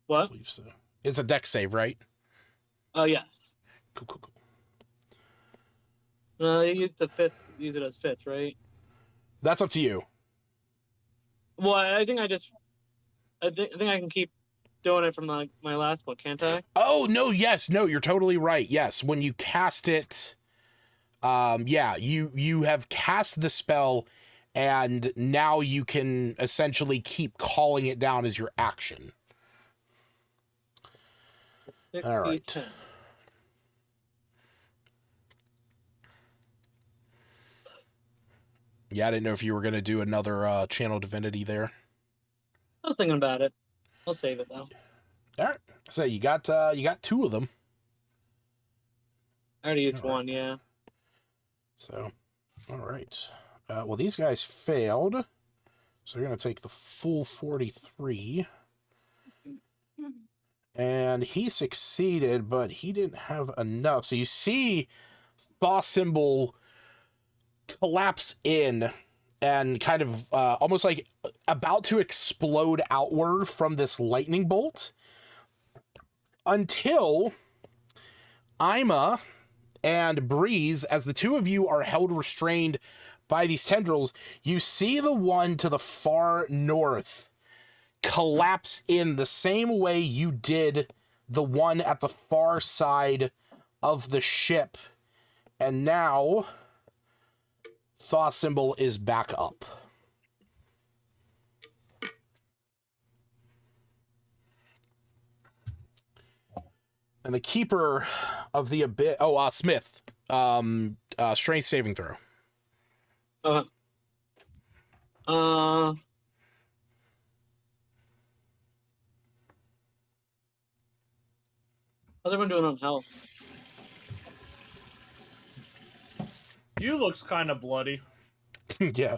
What? believe so. It's a dex save, right? Yes. Cool. You use it as fifth, right? That's up to you. Well, I think I can keep doing it from my last book, can't I? Oh, no, yes. No, you're totally right. Yes, when you cast it, yeah, you have cast the spell, and now you can essentially keep calling it down as your action. 6 All right. D10. Yeah, I didn't know if you were going to do another Channel Divinity there. I was thinking about it. I'll save it though. All right. So you got two of them. I already used All right. one, yeah. So, all right. Well, these guys failed, so they're going to take the full 43. And he succeeded, but he didn't have enough. So you see Thaw Symbol collapse in and kind of almost like about to explode outward from this lightning bolt until Ima and Breeze, as the two of you are held restrained by these tendrils, you see the one to the far north collapse in the same way you did the one at the far side of the ship. And now Thaw Symbol is back up. And the Keeper of the Abyss... Oh, Smith. Strength saving throw. How's everyone doing on health? You looks kind of bloody. Yeah.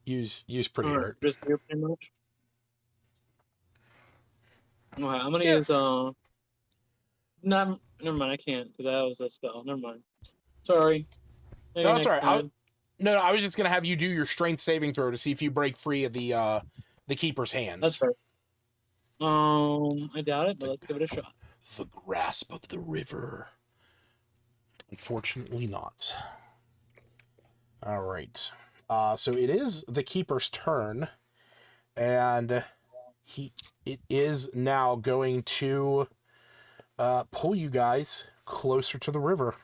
Use pretty hurt. Just you pretty much. Okay, I'm gonna use Not, never mind. I can't because that was a spell. Never mind. Sorry. Maybe No, next sorry. time. No, I was just gonna have you do your strength saving throw to see if you break free of the Keeper's hands. That's right. I doubt it, but let's give it a shot. The grasp of the river. Unfortunately not. All right. So it is the Keeper's turn, and it is now going to pull you guys closer to the river.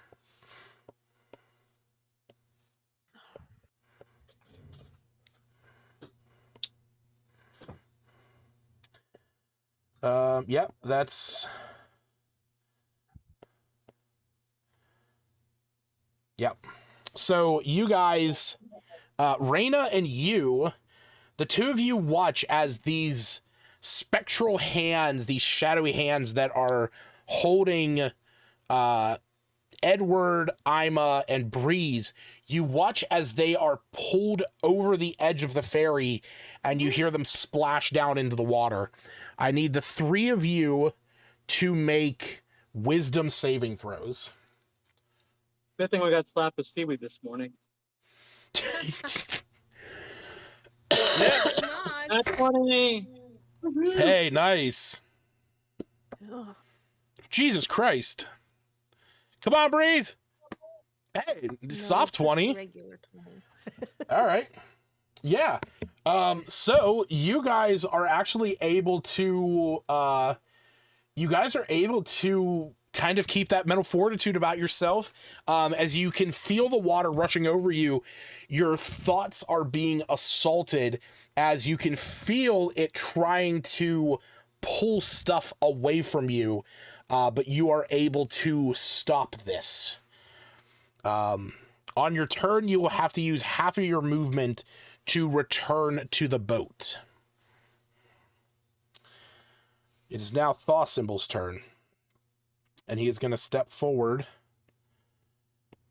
Yep, that's... Yep. So you guys, Raina and you, the two of you watch as these spectral hands, these shadowy hands that are holding Edward, Ima, and Breeze, you watch as they are pulled over the edge of the ferry and you hear them splash down into the water. I need the three of you to make wisdom saving throws. Good thing we got slapped with seaweed this morning. That's funny. Hey, nice. Ugh. Jesus Christ. Come on, Breeze. Hey, No, soft just 20. regular 20. All right. Yeah. So you guys are actually able to kind of keep that mental fortitude about yourself. As you can feel the water rushing over you, your thoughts are being assaulted as you can feel it trying to pull stuff away from you, but you are able to stop this. On your turn, you will have to use half of your movement to return to the boat. It is now Thaw Symbol's turn. And he is going to step forward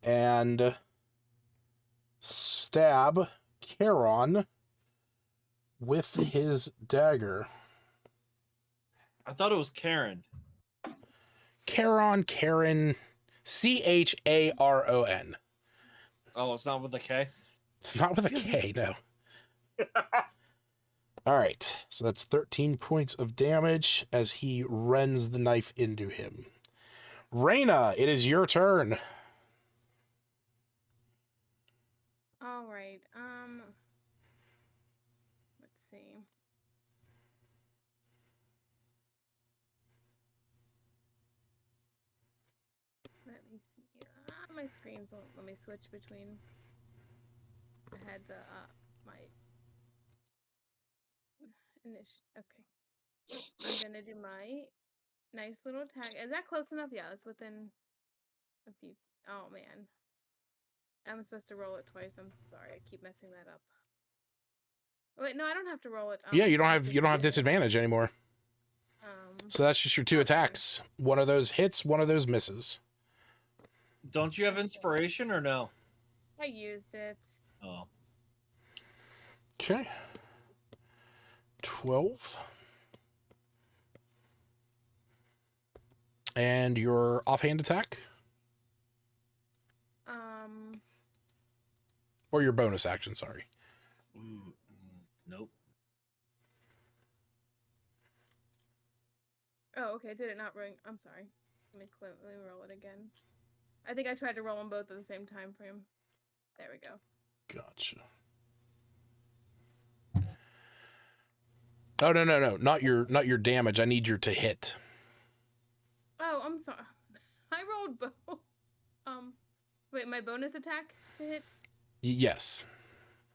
and stab Charon with his dagger. I thought it was Karen. Charon, Charon, Charon. Oh, it's not with a K? It's not with a K, no. All right, so that's 13 points of damage as he rends the knife into him. Reyna, it is your turn. All right. Let's see. Let me see. My screens won't let me switch between. I had the my Okay. I'm gonna do my nice little attack. Is that close enough? Yeah, it's within a few. Oh man, I'm supposed to roll it twice. I'm sorry, I keep messing that up. Wait, no, I don't have to roll it. Yeah, you don't have disadvantage anymore. So that's just your two attacks. One of those hits, one of those misses. Don't you have inspiration or no? I used it. Oh. Okay. 12. And your offhand attack? Or your bonus action, sorry. Nope. Oh, okay. Did it not ring? I'm sorry. Let me roll it again. I think I tried to roll them both at the same time frame. There we go. Gotcha. Oh no. Not your damage. I need your to hit. Oh, I'm sorry. I rolled both. Wait, my bonus attack to hit? Yes.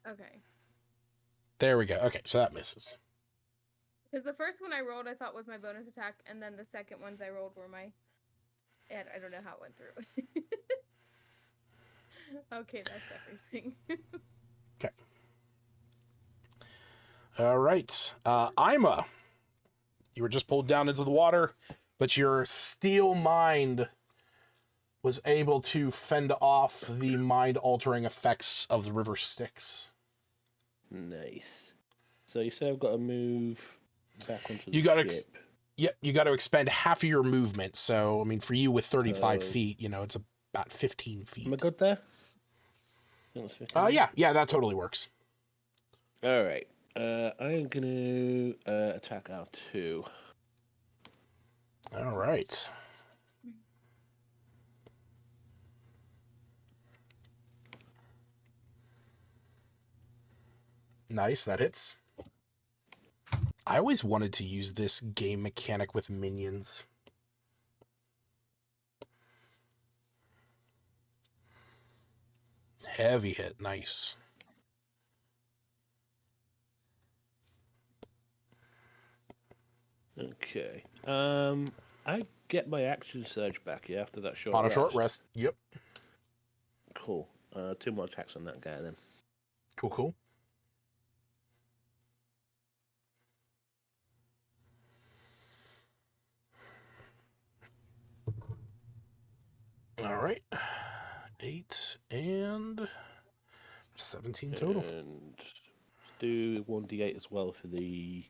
Okay. There we go. Okay, so that misses. Because the first one I rolled, I thought was my bonus attack, and then the second ones I rolled were my. And I don't know how it went through. Okay, that's everything. Okay. All right. Ima, you were just pulled down into the water, but your steel mind was able to fend off the mind-altering effects of the river Styx. Nice. So you say I've got to move back onto the ship. Yep, you got to expend half of your movement. So, I mean, for you with 35 feet, it's about 15 feet. Am I good there? Yeah, that totally works. All right. I'm going to attack R2. All right. Nice, that hits. I always wanted to use this game mechanic with minions. Heavy hit, nice. Okay. I get my action surge back, yeah, after that short rest. On a rest. short rest, yep. Cool. 2 more attacks on that guy then. Cool. All right. 8 and 17 total. And do 1d8 as well for the...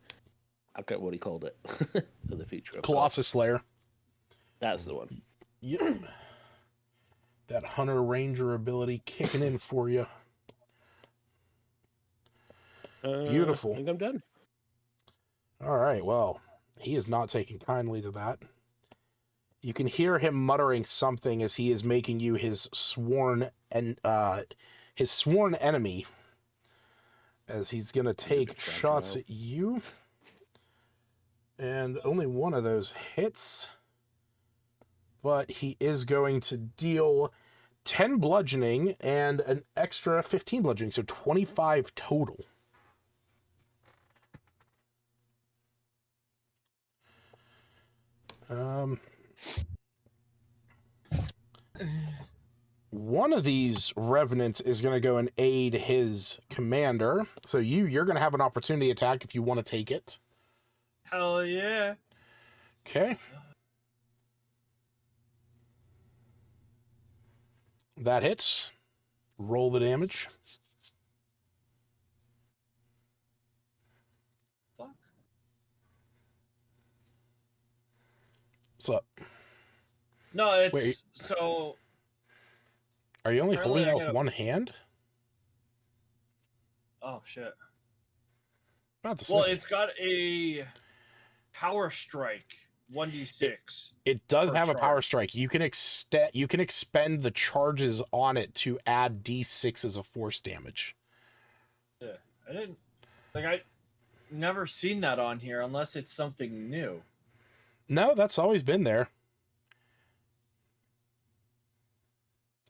I forget what he called it. For the feature. Colossus Slayer. That's the one. Yep. That Hunter Ranger ability kicking in for you. Beautiful. I think I'm done. All right, well, he is not taking kindly to that. You can hear him muttering something as he is making you his sworn enemy. As he's gonna take shots at you. And only one of those hits. but he is going to deal 10 bludgeoning and an extra 15 bludgeoning, so 25 total. One of these revenants is going to go and aid his commander. So you're going to have an opportunity attack if you want to take it. Hell yeah. Okay. That hits. Roll the damage. Fuck. What's up? No, it's Wait. so. Are you only Apparently holding I that with gotta- one hand? Oh shit. Not to Well, say. it's got a power strike 1d6. It does per have a power charge. strike. You can expend the charges on it to add d6 as a force damage. Yeah, I didn't I never seen that on here unless it's something new. No, that's always been there.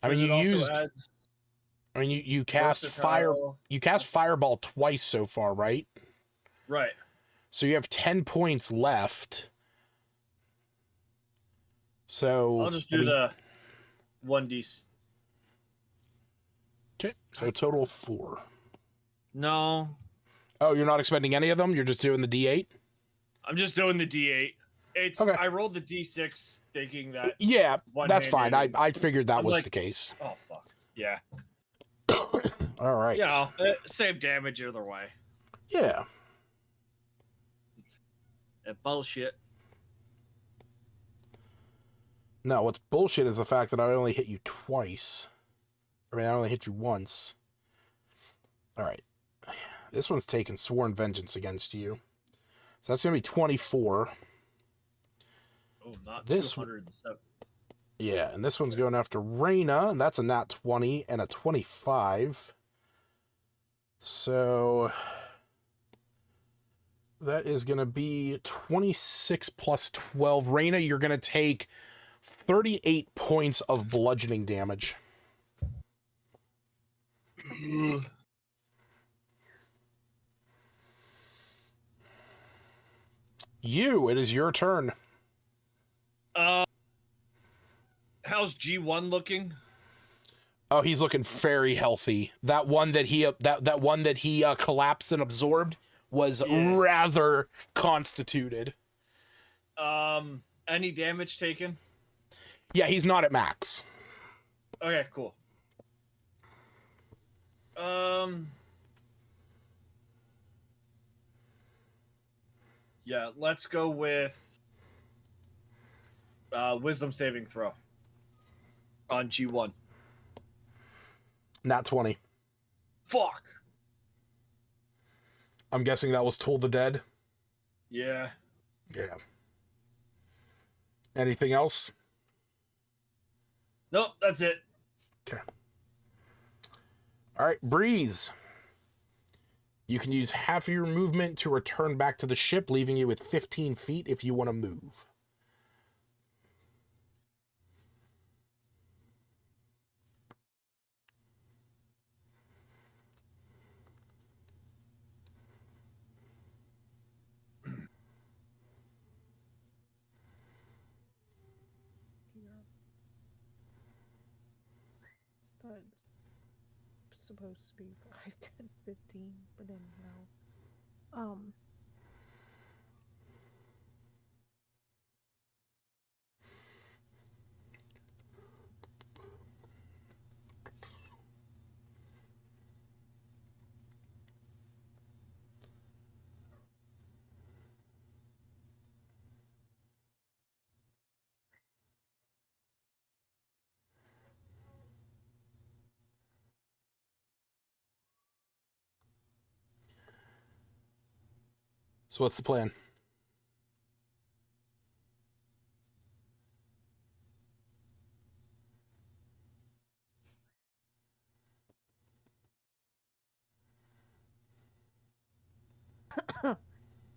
I mean, But you it also used. adds I mean, you cast fire. versatile- You cast fireball twice so far, right? Right. So you have 10 points left. So I'll just do the 1d. Okay, so total of 4. No, Oh, you're not expending any of them. You're just doing the d8. I'm just doing the d8. It's Okay. I rolled the d6 thinking that. Yeah, that's fine. I One-handed- figured that I'm was like- the case. Oh fuck. Yeah. All right. You know, same damage either way. Yeah. Bullshit. No, what's bullshit is the fact that I only hit you twice. I mean, I only hit you once. All right. This one's taking sworn vengeance against you. So that's going to be 24. Oh, not This- 207. Yeah, and this one's going after Reyna, and that's a nat 20 and a 25. So that is going to be 26 plus 12. Reyna, you're going to take 38 points of bludgeoning damage. It is your turn. How's G1 looking? Oh, he's looking very healthy. That one that he collapsed and absorbed was Yeah. rather constituted. Any damage taken? Yeah, he's not at max. Okay, cool. Yeah, let's go with wisdom saving throw on G1. Nat 20. Fuck. I'm guessing that was Toll the Dead. Yeah. Yeah. Anything else? Nope, that's it. Okay. All right, Breeze. You can use half of your movement to return back to the ship, leaving you with 15 feet if you want to move. That's supposed to be 5, 10, 15, but anyhow. So what's the plan?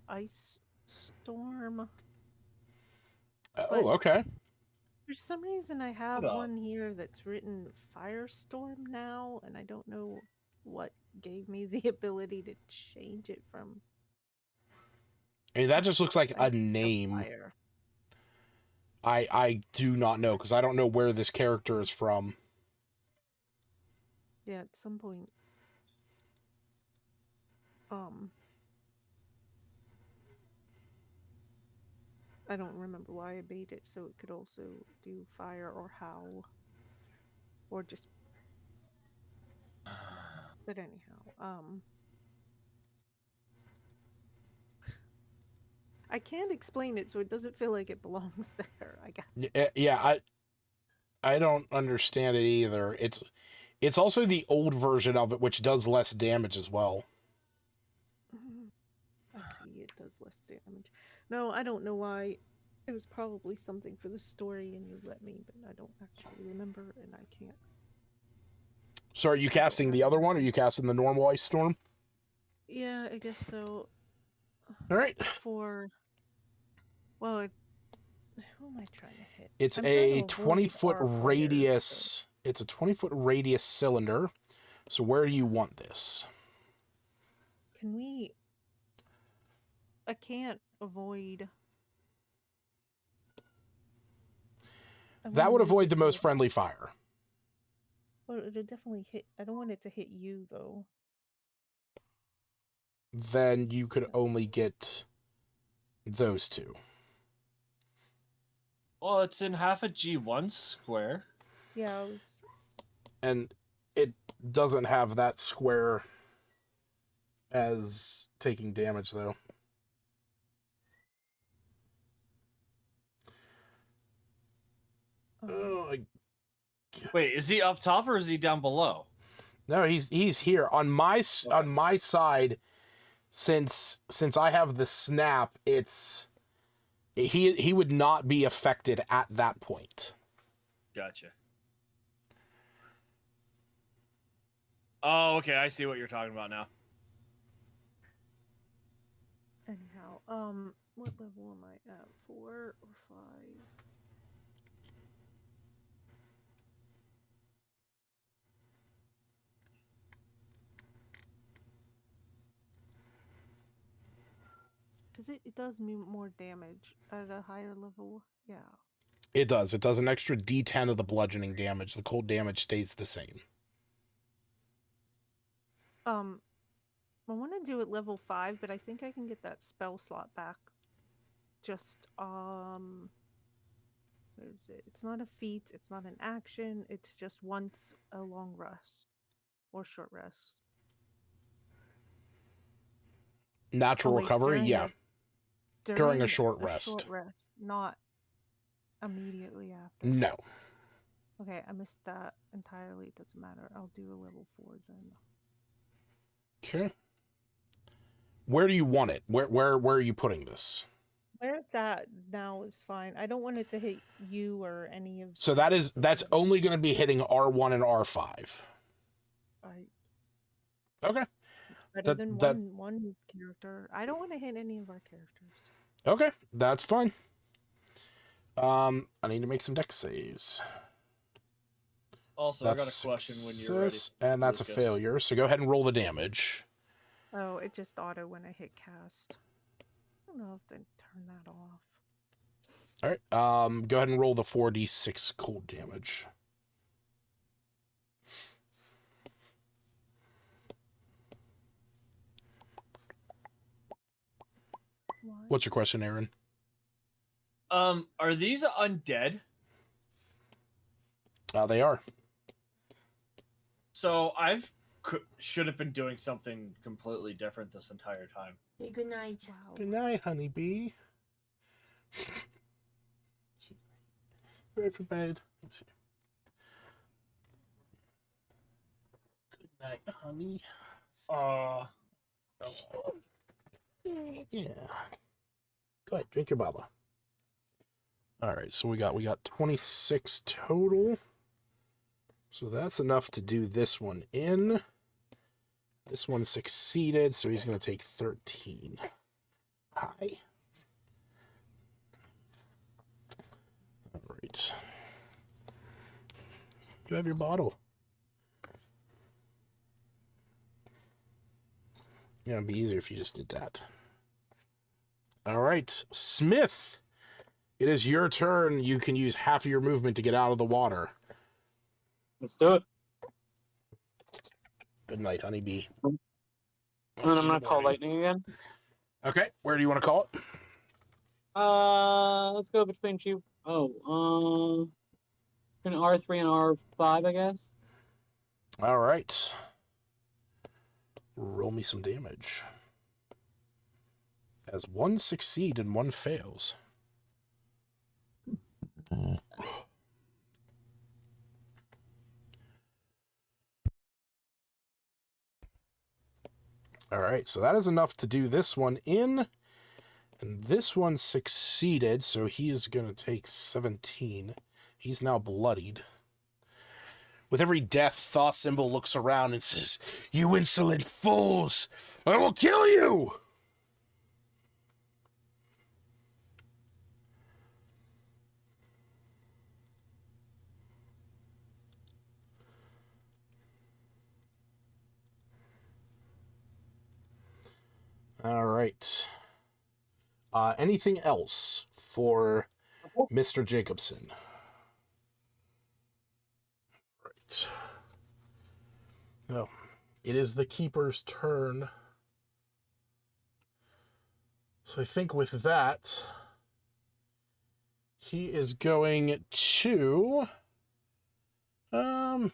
Ice storm. Oh, okay. For some reason, I have Hold on. one here that's written Firestorm now, and I don't know what gave me the ability to change it from. I mean, that just looks like a ice to name. fire. I do not know, because I don't know where this character is from. Yeah, at some point. I don't remember why I made it so it could also do fire or howl. Or just. But anyhow, I can't explain it, so it doesn't feel like it belongs there, I guess. Yeah, I don't understand it either. It's also the old version of it, which does less damage as well. I see it does less damage. No, I don't know why. It was probably something for the story and you let me, but I don't actually remember and I can't. So are you casting the other one, or are you casting the normal Ice Storm? Yeah, I guess so. All right. Who am I trying to hit? It's I'm a trying to avoid 20-foot our fires, radius. It's a 20-foot radius cylinder. So where do you want this? Can we... I can't avoid... That would avoid the most friendly fire. Well, it'll definitely hit... I don't want it to hit you, though. Then you could only get those two. Well, it's in half a G1 square. Yeah, And it doesn't have that square as taking damage, though. Oh, Wait, is he up top or is he down below? No, he's here on my side. Since I have the snap, he would not be affected at that point. Gotcha. Oh, okay, I see what you're talking about now. Anyhow, what level am I at? 4 or 5? Because it does more damage at a higher level. Yeah. It does. It does an extra D10 of the bludgeoning damage. The cold damage stays the same. I want to do it level 5, but I think I can get that spell slot back. Just, where is it? It's not a feat, it's not an action, it's just once a long rest. Or short rest. Natural recovery, yeah. During a short rest. Short rest, not immediately after. No. Okay, I missed that entirely. It doesn't matter. I'll do a level 4 then. Okay. Where do you want it? Where are you putting this? Where it's at now is fine. I don't want it to hit you or any of. So that's only going to be hitting R1 and R5. Okay. Better than one character. I don't want to hit any of our characters. Okay, that's fine. I need to make some dex saves. Also, That's I got a question when you're ready. And that's Lucas. a failure. So go ahead and roll the damage. Oh, it just auto when I hit cast. I don't know if they turn that off. All right. Go ahead and roll the 4d6 cold damage. What's your question, Aaron? Are these undead? They are. So should have been doing something completely different this entire time. Say good night. Wow. Good night, honeybee. Ready for bed. Let's see. Good night, honey. Yeah. Go ahead, drink your baba. All right, so we got 26 total. So that's enough to do this one in. This one succeeded, so he's going to take 13. Hi. All right. You have your bottle. Yeah, it'd be easier if you just did that. All right, Smith. It is your turn. You can use half of your movement to get out of the water. Let's do it. Good night, honeybee. And I'll then see I'm you in gonna the call morning. lightning again. Okay, where do you want to call it? Let's go between two. Between R3 and R5, I guess. All right. Roll me some damage. As one succeed and one fails. All right, so that is enough to do this one in. And this one succeeded, so he is going to take 17. He's now bloodied. With every death, Thaw Symbol looks around and says, "You insolent fools! I will kill you!" All right. Anything else for Mr. Jacobson? Right. No. It is the Keeper's turn. So I think with that, he is going to... I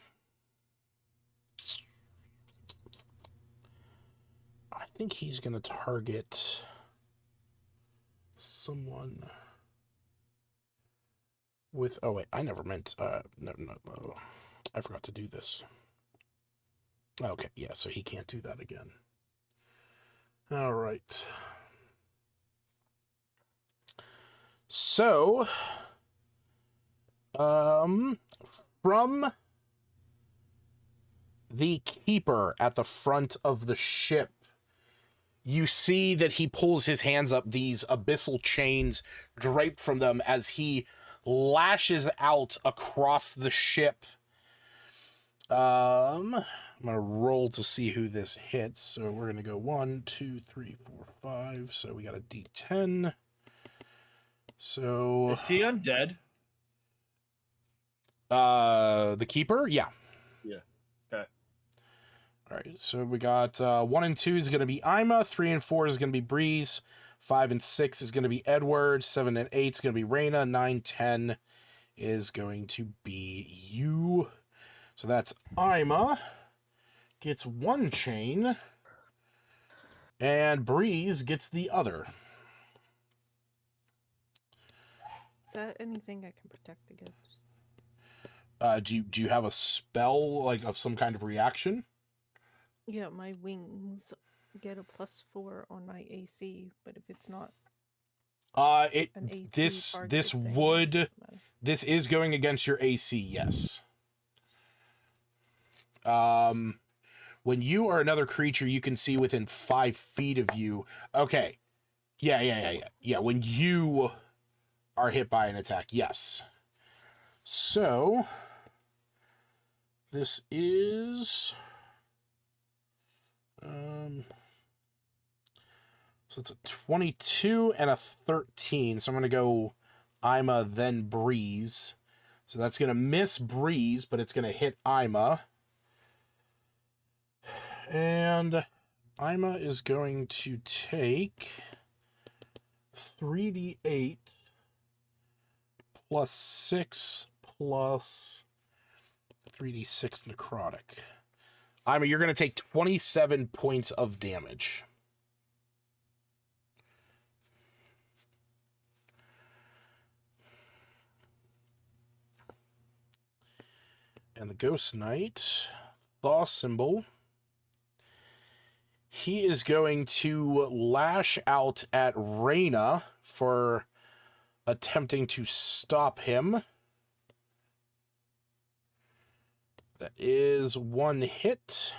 think he's going to target someone with... Oh, wait, I never meant... No. I forgot to do this. Okay, yeah, so he can't do that again. All right. So, from the Keeper at the front of the ship, you see that he pulls his hands up, these abyssal chains draped from them as he lashes out across the ship. I'm going to roll to see who this hits. So we're going to go 1, 2, 3, 4, 5. So we got a D10. So... Is he undead? The Keeper? Yeah. Yeah. Okay. All right, so we got 1 and 2 is going to be Ima, 3 and 4 is going to be Breeze, 5 and 6 is going to be Edward, 7 and 8 is going to be Reyna, 9, 10 is going to be you. So that's Ima gets 1 chain, and Breeze gets the other. Is that anything I can protect against? Do you have a spell, like, of some kind of reaction? Yeah, my wings get a +4 on my AC, but if it's not an AC this targeted thing, would doesn't matter. this is going against your AC, yes. When you are another creature you can see within 5 feet of you. Okay. Yeah. When you are hit by an attack, yes. So this is so it's a 22 and a 13. So I'm gonna go Ima then Breeze. So that's gonna miss Breeze, but it's gonna hit Ima. And Ima is going to take 3d8 plus 6 plus 3d6 necrotic. Ima, you're going to take 27 points of damage. And the Ghost Knight, Thaw Symbol, he is going to lash out at Reyna for attempting to stop him. That is 1 hit,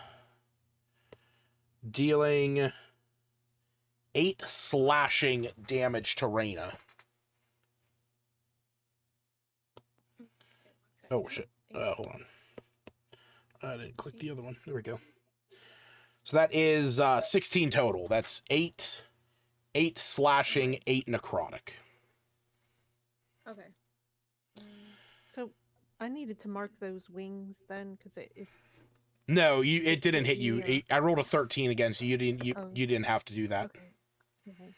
dealing 8 slashing damage to Reyna. Oh, shit. Hold on. I didn't click the other one. There we go. So that is 16 total. That's 8 slashing, 8 necrotic. Okay. So I needed to mark those wings then, because it No, it It didn't hit hit you. me, I rolled a 13 again, so you Oh. didn't have to do that. okay.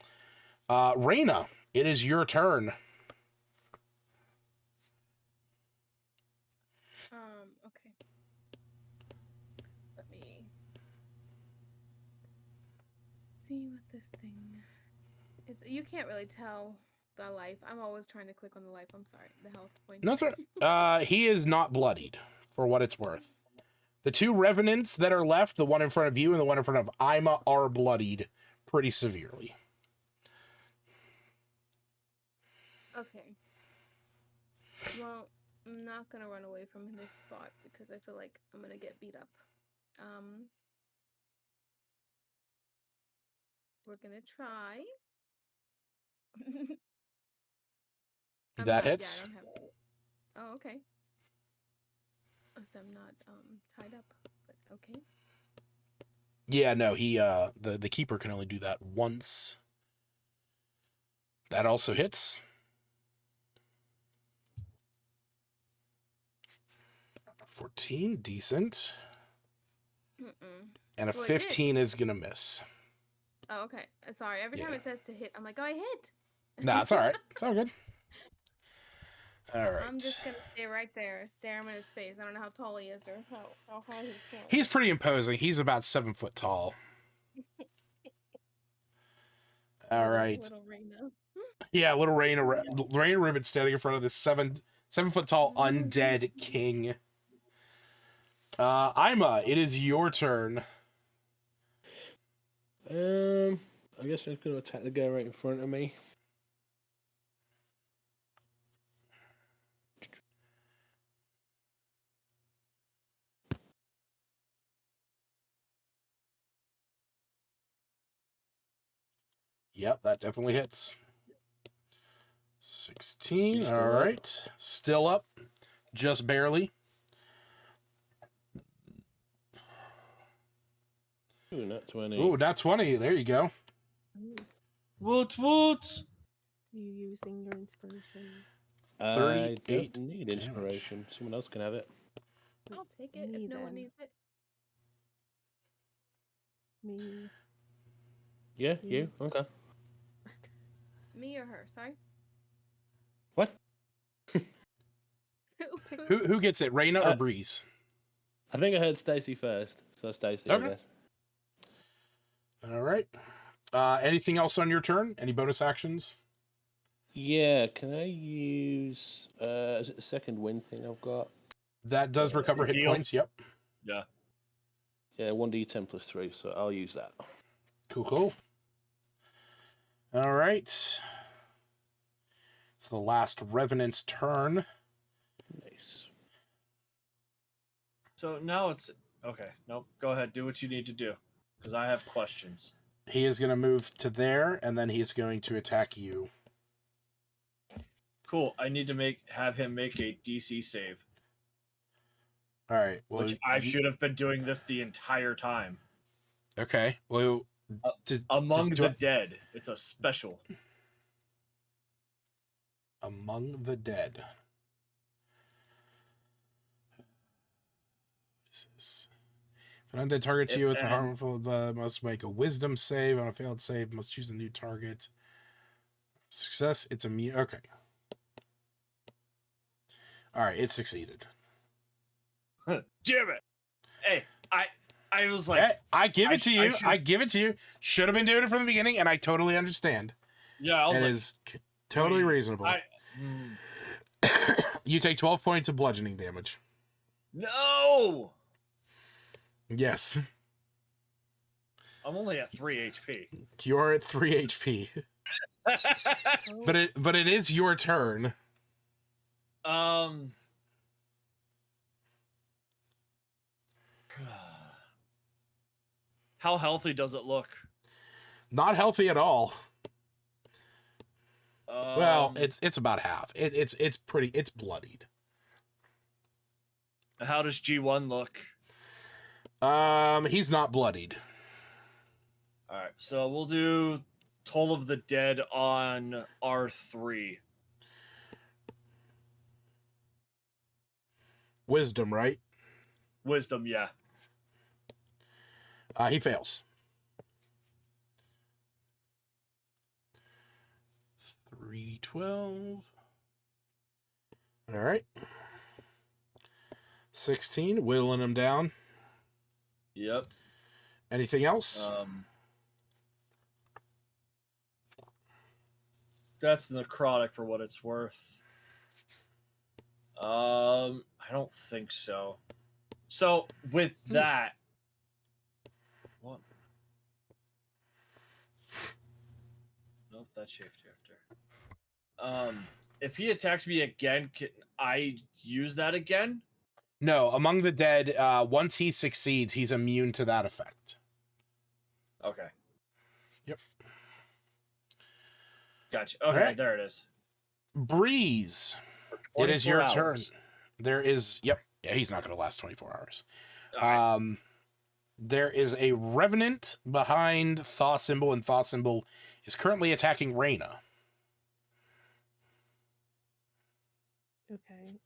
Okay. Reyna, it is your turn. Okay. Let me see what this thing. It's you can't really tell the life. I'm always trying to click on the life. I'm sorry, the health point. No, that's right. He is not bloodied, for what it's worth. The two revenants that are left, the one in front of you and the one in front of Ima, are bloodied pretty severely. Okay. Well, I'm not gonna run away from this spot because I feel like I'm gonna get beat up. We're gonna try. That hits. Yeah, I don't have. Oh, okay. So I'm not tied up, but okay. Yeah, no, he the keeper can only do that once. That also hits. 14, decent. And a So 15 is gonna miss. Oh, okay. Sorry. Every time Yeah. it says to hit, I'm like, oh, I hit. Nah, it's all right. It's all good. All right. I'm just gonna stay right there, stare him in his face. I don't know how tall he is or how high he's tall. He's pretty imposing. He's about 7 foot tall. All right. Little Reyna. Yeah, little Reyna Ribbon standing in front of this 7 foot tall undead king. Ima, it is your turn. I guess I'm going to attack the guy right in front of me. Yep, that definitely hits. 16, He's all still up. right. Still up, just barely. Ooh, not 20. Ooh, not 20. There you go. Woot woot! You using your inspiration? I 38 don't need damage. inspiration. Someone else can have it. I'll take it Me if no one then. needs it. Me. Yeah, you? Yes. Okay. Me or her? Sorry. What? Who gets it, Reyna or Breeze? I think I heard Stacy first, so Stacy, Okay. I guess. All right. Anything else on your turn? Any bonus actions? Yeah, can I use is it the second wind thing I've got? That does recover hit Heal. points. Yep. Yeah. Yeah, 1d10 plus 3, so I'll use that. Cool. All right. It's the last Revenant's turn. Nice. So now it's okay. Nope. Go ahead. Do what you need to do, because I have questions. He is going to move to there, and then he's going to attack you. Cool. I need to have him make a DC save, All right. Well, which I should have been doing this the entire time. Okay. Well, Among the Dead. It's a special. Among the Dead. What is this? If an undead targets you with a harmful blood, must make a wisdom save. On a failed save, must choose a new target. Success, it's immune. Okay. All right, it succeeded. Damn it! Hey, I was like, Hey, I give it to you. should- I give it to you. Should have been doing it from the beginning, and I totally understand. yeah, I was It like, is totally reasonable. Hmm. You take 12 points of bludgeoning damage. No, Yes. I'm only at 3 HP. You're at 3 HP. But it is your turn. How healthy does it look? Not healthy at all. Well, it's about half. It's bloodied. How does G1 look? He's not bloodied. All right, so we'll do Toll of the Dead on R3. Wisdom, right? Wisdom, yeah. He fails. 3d12. All right. 16, whittling him down. Yep. Anything else? That's necrotic for what it's worth. I don't think so. So with that, what? Nope, that's shapeshifter. If he attacks me again, can I use that again? No, Among the Dead, once he succeeds, he's immune to that effect. Okay. Yep. Gotcha. Okay, right. there it is. Breeze. It is your 24 turn. hours. There is, yep. Yeah, he's not going to last 24 hours. All right. There is a Revenant behind Thaw Symbol, and Thaw Symbol is currently attacking Reyna. Okay.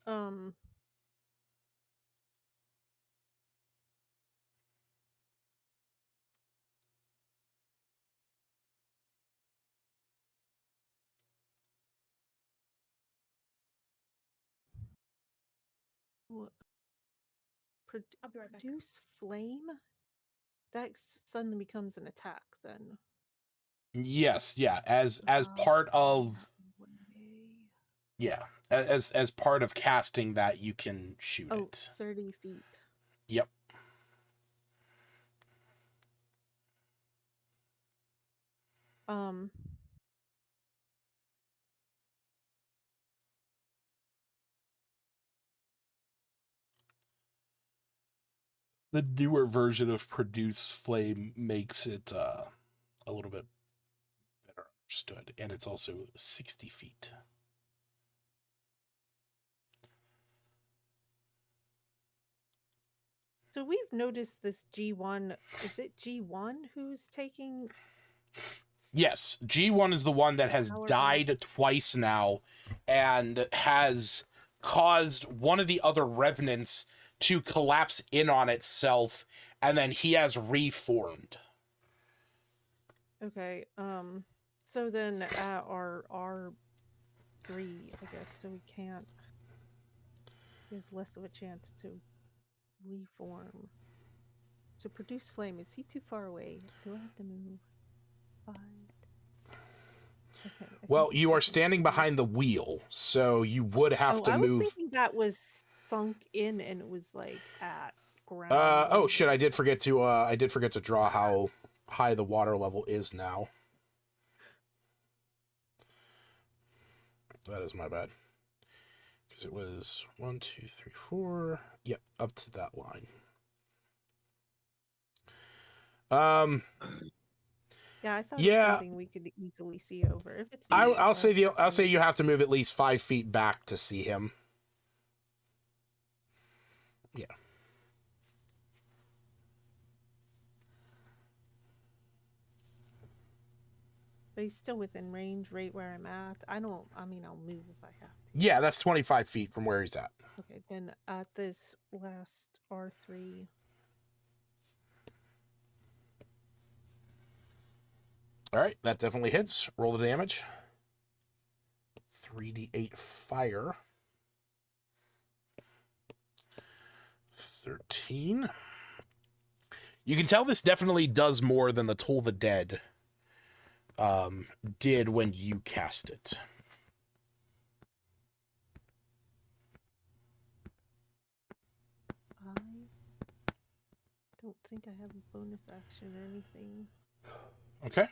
What? I'll be right back. Produce flame? That suddenly becomes an attack then. Yes, yeah, as part of as part of casting that, you can shoot it. 30 feet. Yep. The newer version of Produce Flame makes it a little bit better understood, and it's also 60 feet. So we've noticed this G1. Is it G1 who's taking? Yes, G1 is the one that has died twice now and has caused one of the other revenants to collapse in on itself, and then he has reformed. Okay. So then our R3, I guess, so we can't. There's less of a chance to reform. So produce flame. Is he too far away? Do I have to move? 5. Okay. Well, you are standing behind the wheel, so you would have to I move. was thinking that was sunk in and it was like at ground. Oh shit! I did forget to draw how high the water level is now. That is my bad. Because it was 1, 2, 3, 4. Yep, up to that line. Yeah, I thought it was something we could easily see over. If it's I'll say you have to move at least 5 feet back to see him. Yeah. But he's still within range, right where I'm at. I'll move if I have to. Yeah, that's 25 feet from where he's at. Okay, then at this last R3. All right, that definitely hits. Roll the damage. 3d8 fire. 13. You can tell this definitely does more than the Toll the Dead did when you cast it. I don't think I have a bonus action or anything. Okay.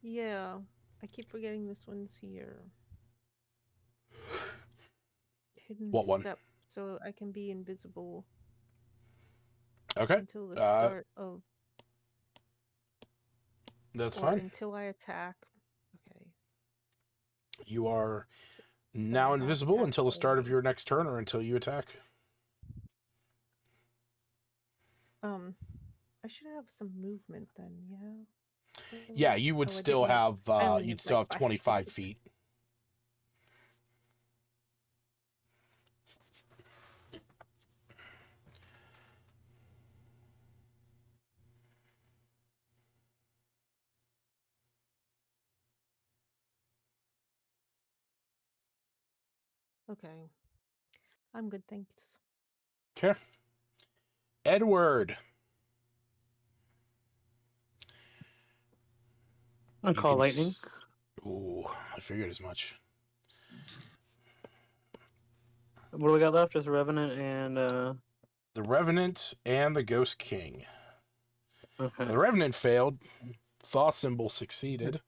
Yeah, I keep forgetting this one's here. Hidden What one? step, so I can be invisible. Okay. Until the start of. That's fine. Until I attack. Okay. You are now invisible until the start of your next turn or until you attack. I should have some movement then, yeah. Yeah, you would Oh, I still didn't. have I only you'd have still like have 5 25 feet. feet. Okay. I'm good, thanks. Okay. Edward, I you call can. lightning. Ooh, I figured as much. What do we got left? Just Revenant and The Revenant and the Ghost King. okay. The Revenant failed. Thaw symbol succeeded.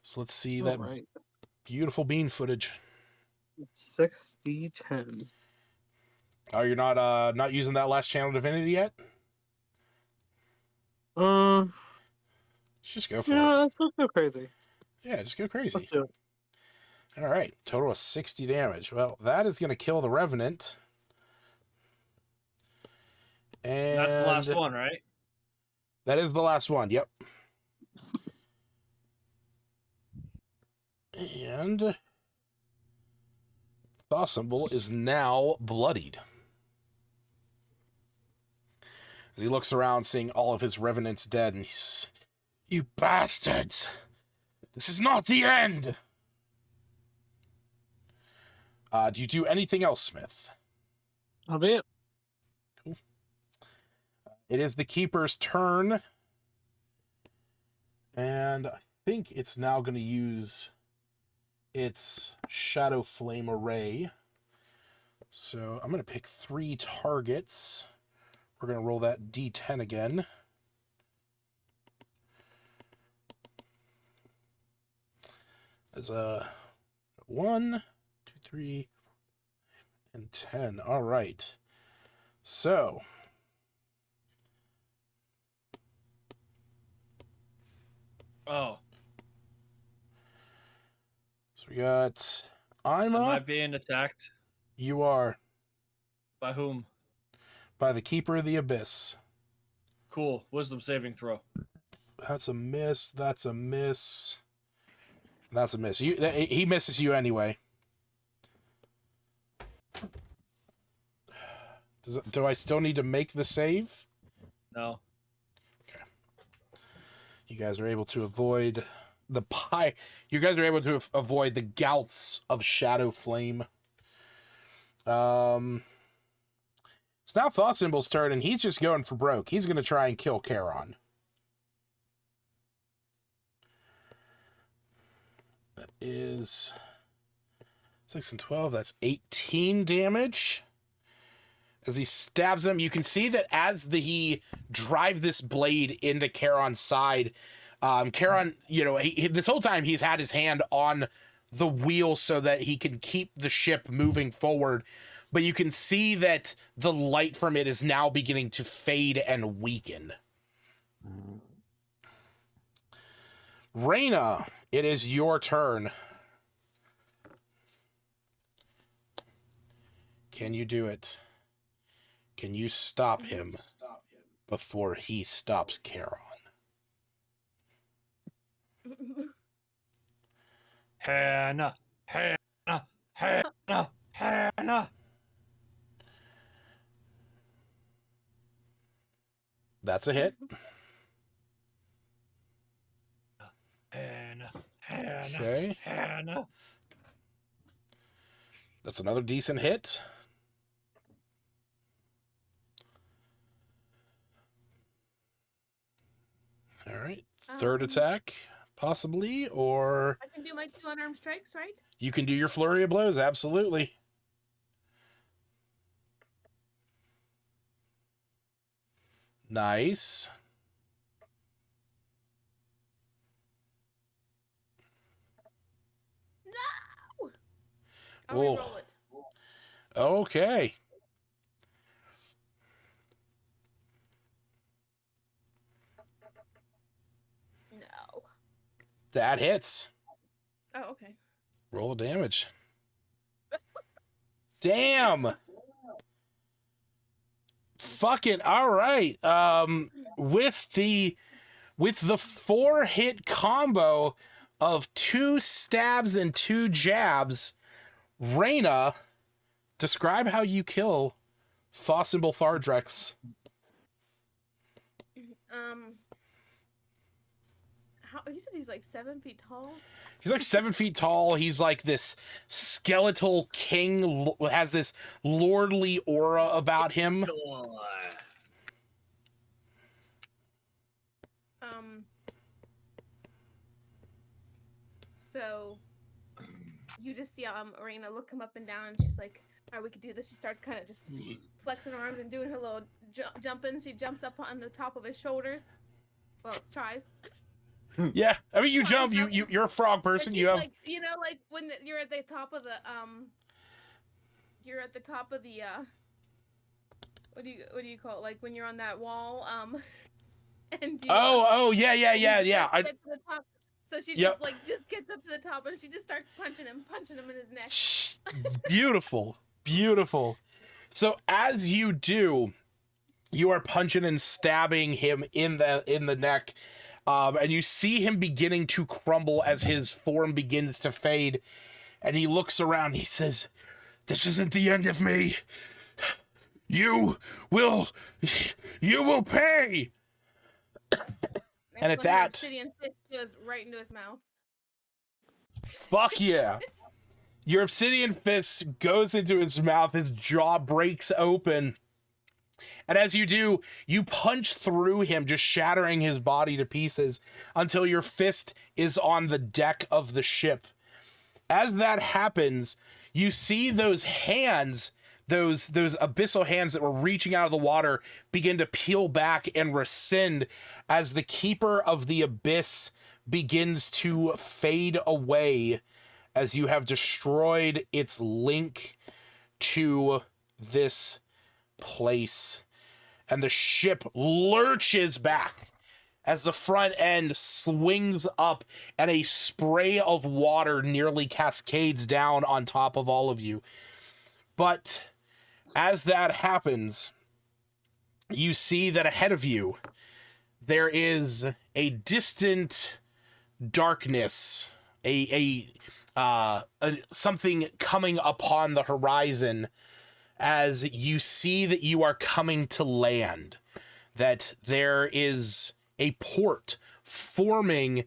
So let's see All that right. beautiful bean footage. 6d10. Oh, you're not using that last channel divinity yet? Just go for it. Yeah, let's go crazy. Yeah, just go Let's crazy. do it. All right, total of 60 damage. Well, that is going to kill the Revenant. And That's the last one, right? that is the last one. Yep. And Thaw symbol is now bloodied. As he looks around, seeing all of his revenants dead, and he says, "You bastards! This is not the end!" Do you do anything else, Smith? I'll be it. Cool. It is the Keeper's turn. And I think it's now going to use its Shadow Flame Array. So I'm going to pick 3 targets. We're going to roll that D10 again. There's a 1, 2, 3, and 10. All right. So Oh, we got am I Ima. being attacked? You are By whom? by the Keeper of the Abyss. Cool. Wisdom saving throw. That's a miss. That's a miss. That's a miss. He misses you anyway. Do I still need to make the save? No. Okay. You guys are able to avoid the pie. You guys are able to avoid the gouts of Shadow Flame. It's now Thaw Symbol's turn, and he's just going for broke. He's going to try and kill Charon. That is 6 and 12. That's 18 damage. As he stabs him, you can see that as he drive this blade into Charon's side, Charon, this whole time he's had his hand on the wheel so that he can keep the ship moving forward. But you can see that the light from it is now beginning to fade and weaken. Reyna, it is your turn. Can you do it? Can you stop him before he stops Charon? Hannah. Hannah. Hannah. Hannah. That's a hit. Hannah. Hannah. Okay. Hannah. That's another decent hit. All right. Third attack, possibly, or I can do my 2 unarmed strikes, right? you can do your flurry of blows. Absolutely. Nice. No! I'll Oh. reroll it. Okay. No. That hits. Oh, okay. Roll the damage. Damn. Fucking all right. With the 4-hit combo of 2 stabs and 2 jabs, Reyna, describe how you kill Thausimble Thardrex. How you said he's like 7 feet tall? He's like 7 feet tall. He's like this skeletal king, has this lordly aura about him. So you just see Arena look him up and down, and she's like, "All right, we could do this." She starts kind of just flexing her arms and doing her little jumping. She jumps up on the top of his shoulders. Well, tries. Yeah, I mean, you jump. You're a frog person. You have, like, like when you're at the top of the you're at the top of the what do you call it? Like when you're on that wall and you, yeah. Get to the top. So she just gets up to the top and she just starts punching him in his neck. Beautiful. So as you do, you are punching and stabbing him in the neck, and you see him beginning to crumble as his form begins to fade, and he looks around. He says, "This isn't the end of me. You will pay." And at that, obsidian fist goes right into his mouth. Fuck yeah. Your obsidian fist goes into his mouth, his jaw breaks open. And as you do, you punch through him, just shattering his body to pieces until your fist is on the deck of the ship. As that happens, you see those hands, those abyssal hands that were reaching out of the water, begin to peel back and rescind as the Keeper of the Abyss begins to fade away as you have destroyed its link to this place. And the ship lurches back as the front end swings up and a spray of water nearly cascades down on top of all of you. But as that happens, you see that ahead of you, there is a distant darkness, something coming upon the horizon as you see that you are coming to land, that there is a port forming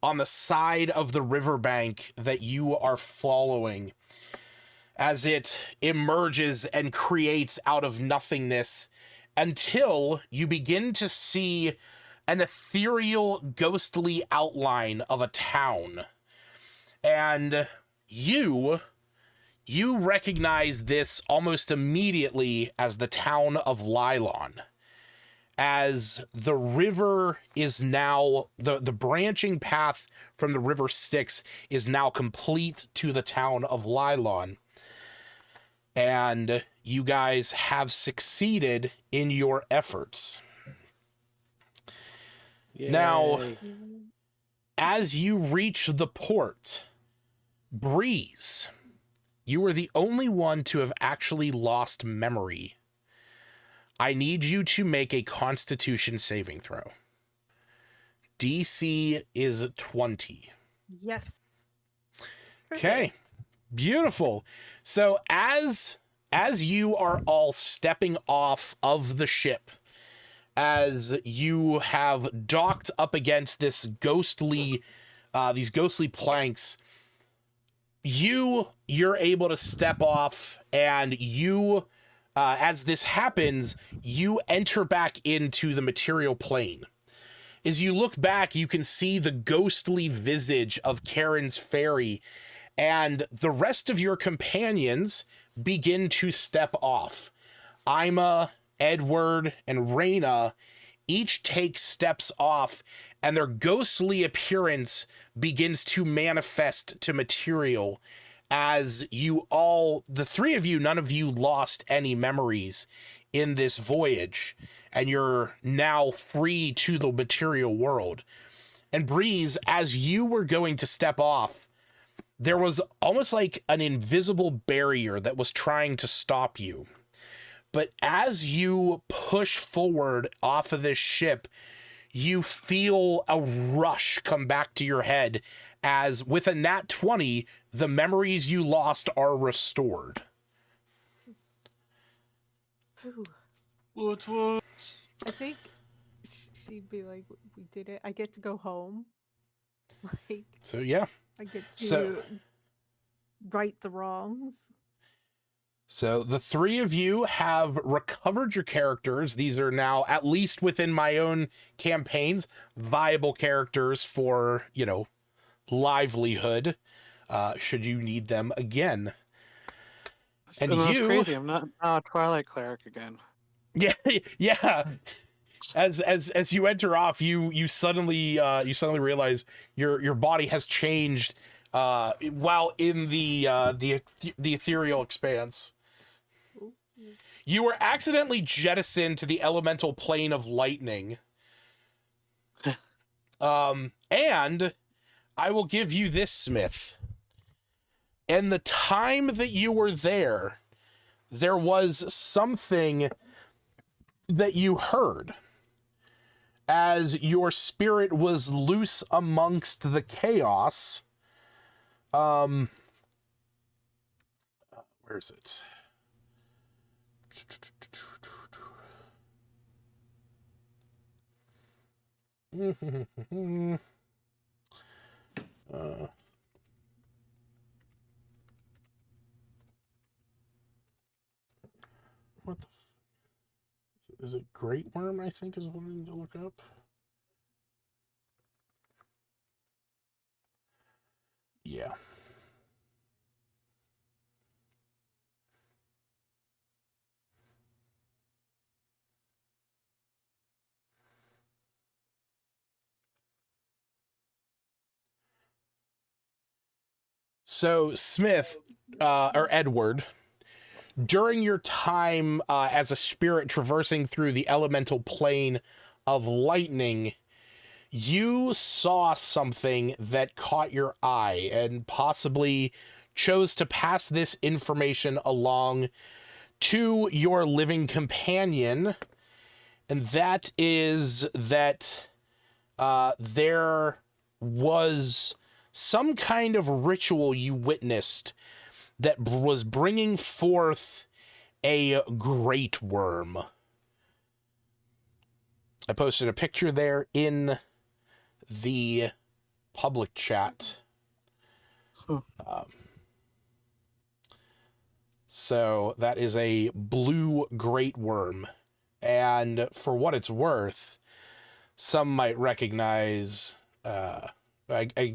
on the side of the riverbank that you are following as it emerges and creates out of nothingness until you begin to see an ethereal, ghostly outline of a town. And you recognize this almost immediately as the town of Lylon, as the river is now, the branching path from the river Styx is now complete to the town of Lylon. And you guys have succeeded in your efforts. Yay. Now, as you reach the port, Breeze, you are the only one to have actually lost memory. I need you to make a Constitution saving throw. DC is 20. Yes. Okay. Beautiful. So as you are all stepping off of the ship, as you have docked up against this these ghostly planks, you're able to step off, and you, as this happens, you enter back into the material plane. As you look back, you can see the ghostly visage of Karen's fairy, and the rest of your companions begin to step off. Ima, Edward, and Reyna each take steps off, and their ghostly appearance begins to manifest to material as you all, the three of you, none of you lost any memories in this voyage, and you're now free to the material world. And Breeze, as you were going to step off, there was almost like an invisible barrier that was trying to stop you. But as you push forward off of this ship, you feel a rush come back to your head as, with a nat 20, the memories you lost are restored. Ooh, What? I think she'd be like, "We did it. I get to go home. Like, So, yeah. I get So, to right the wrongs." so the three of you have recovered your characters. These are now, at least within my own campaigns, viable characters for, you know, livelihood, should you need them again. And that's you, crazy. I'm not now a Twilight cleric again. yeah, yeah. As you enter off, you suddenly realize your body has changed while in the ethereal expanse. Ooh. You were accidentally jettisoned to the elemental plane of lightning. And I will give you this, Smith. In the time that you were there was something that you heard as your spirit was loose amongst the chaos. Where is it? What the? Is it Great Worm? I think is what I need to look up. Yeah. So Smith, or Edward, during your time as a spirit traversing through the elemental plane of lightning, you saw something that caught your eye and possibly chose to pass this information along to your living companion. And that is that there was some kind of ritual you witnessed that was bringing forth a great worm. I posted a picture there in the public chat. So that is a blue great worm. And for what it's worth, some might recognize, I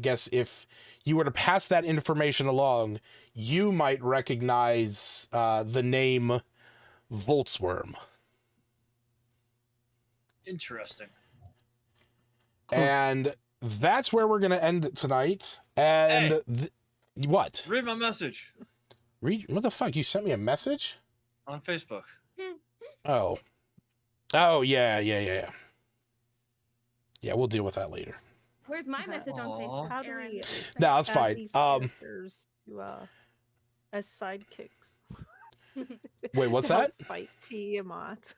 guess if you were to pass that information along, you might recognize the name Voltsworm. Interesting. And that's where we're going to end it tonight. And what? Read my message. What the fuck? You sent me a message? On Facebook. Oh, yeah. Yeah, we'll deal with that later. Where's my message on Facebook, How do Aaron? we No, that's add fine. these characters to, as sidekicks? Wait, what's to help that? Fight Tiamat.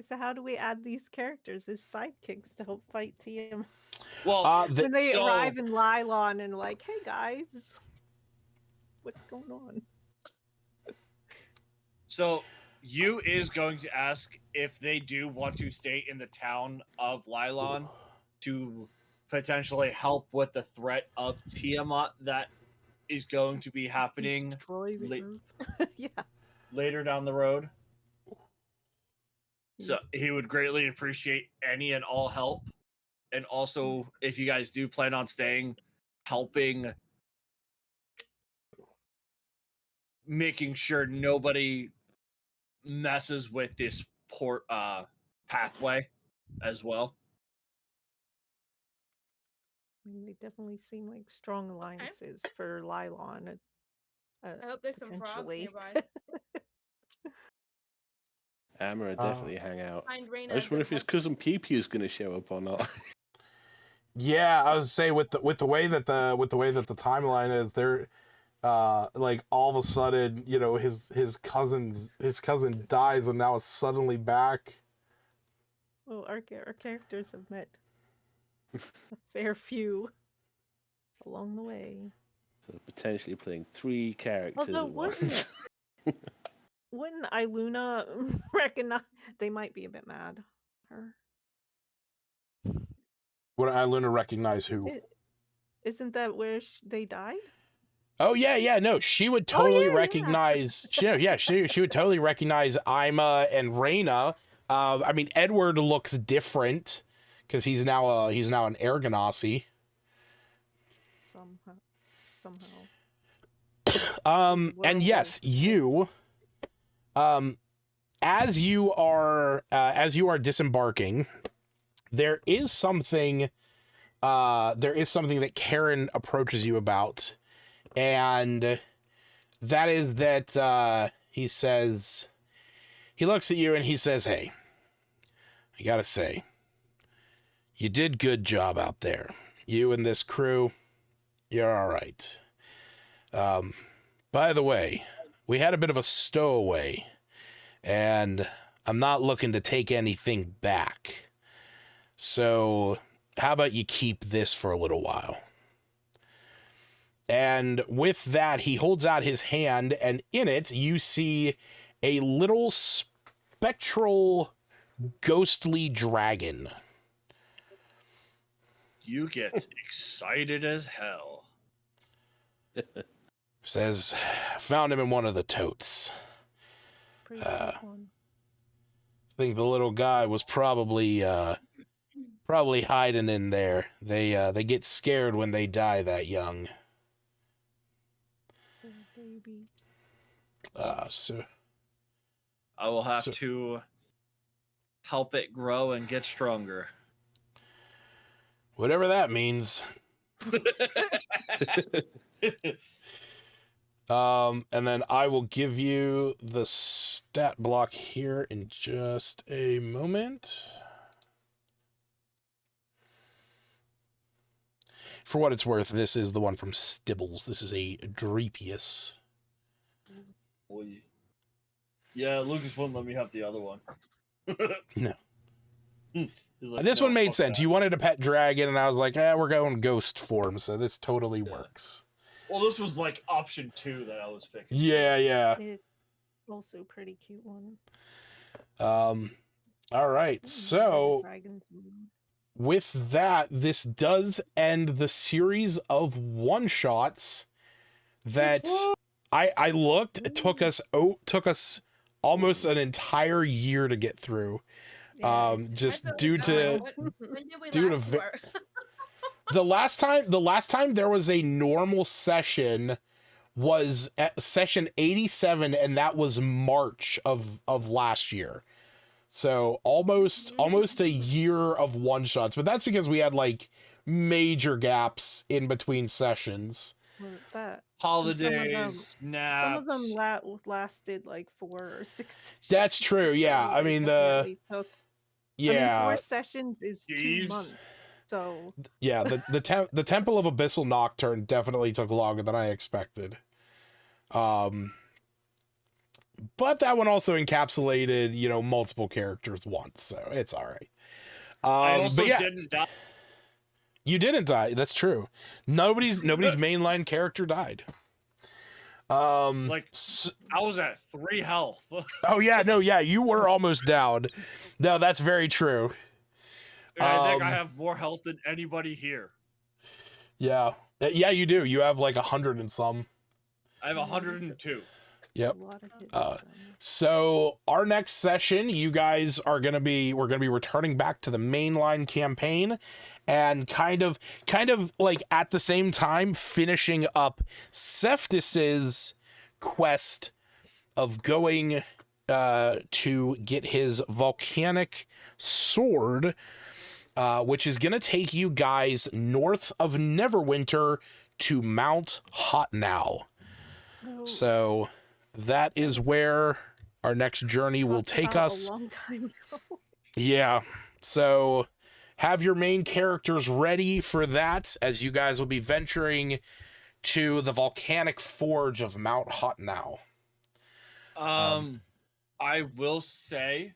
So how do we add these characters as sidekicks to help fight Tiamat? Well, when they arrive in Lylon and like, hey guys, what's going on? So you is going to ask if they do want to stay in the town of Lylon to potentially help with the threat of Tiamat that is going to be happening Destroy the group. Yeah. later down the road. So he would greatly appreciate any and all help. And also, if you guys do plan on staying, helping making sure nobody messes with this port pathway as well. I mean, they definitely seem like strong alliances for Lylon. I hope there's some frogs nearby. Amma would definitely hang out. Find Raina I just wonder if his cousin Pew is going to show up or not. Yeah, I was saying with the way that the timeline is, like all of a sudden, you know, his cousin dies and now is suddenly back. Well, our characters have met a fair few along the way. So potentially playing 3 characters Although at once. wouldn't Iluna recognize? They might be a bit mad. Her. Would Iluna recognize who? Isn't that where they died? Oh yeah, no, she would totally yeah. recognize. She would totally recognize Ima and Reyna. I mean, Edward looks different because he's now an Ergonasi. Somehow. And yes, you, as you are disembarking, there is something that Karen approaches you about, and that is that he looks at you and he says, "Hey, I gotta say, you did good job out there. You and this crew, you're all right. By the way, we had a bit of a stowaway, and I'm not looking to take anything back. So how about you keep this for a little while?" And with that, he holds out his hand, and in it, you see a little spectral, ghostly dragon. You get excited as hell. Says, "Found him in one of the totes. Pretty cute one. Think the little guy was probably hiding in there. They get scared when they die that young." Baby. So I will have to help it grow and get stronger. whatever that means. And then I will give you the stat block here in just a moment. For what it's worth, this is the one from Stibbles. This is a Dreepius. Yeah, Lucas wouldn't let me have the other one. No. Like, This no, one made fuck sense. that. You wanted a pet dragon, and I was like, we're going ghost form, so this totally works. Well, this was like option 2 that I was picking. Yeah. It's also a pretty cute one. All right, so with that, this does end the series of one-shots that I looked. It took us almost an entire year to get through. Just due to the last time there was a normal session was at session 87, and that was March of last year. So almost a year of one shots, but that's because we had like major gaps in between sessions. That holidays, naps. Some of them lasted like 4 or 6 sessions. That's true. Yeah, I mean 4 sessions is 2 months. So yeah, the Temple of Abyssal Nocturne definitely took longer than I expected. But that one also encapsulated, multiple characters once, so it's all right. I also didn't die. You didn't die. That's true. Nobody's mainline character died. I was at 3 health. Oh yeah, no, yeah, you were almost down. No, that's very true. And I think I have more health than anybody here. Yeah, you do. You have like 100 and some. I have 102. Yep. So our next session, you guys we're gonna be returning back to the mainline campaign, and kind of like at the same time finishing up Cephas's quest of going to get his volcanic sword, which is gonna take you guys north of Neverwinter to Mount Hotnow. So that is where our next journey will take us. A long time ago. Yeah. So have your main characters ready for that, as you guys will be venturing to the volcanic forge of Mount Hotnow. I will say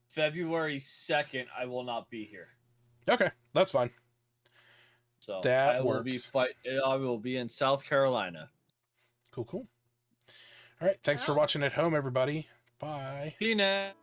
February 2nd, I will not be here. Okay, that's fine. So That I will be works. I will be in South Carolina. Cool. All right, thanks for Oh. watching at home, everybody. Bye. Peanut.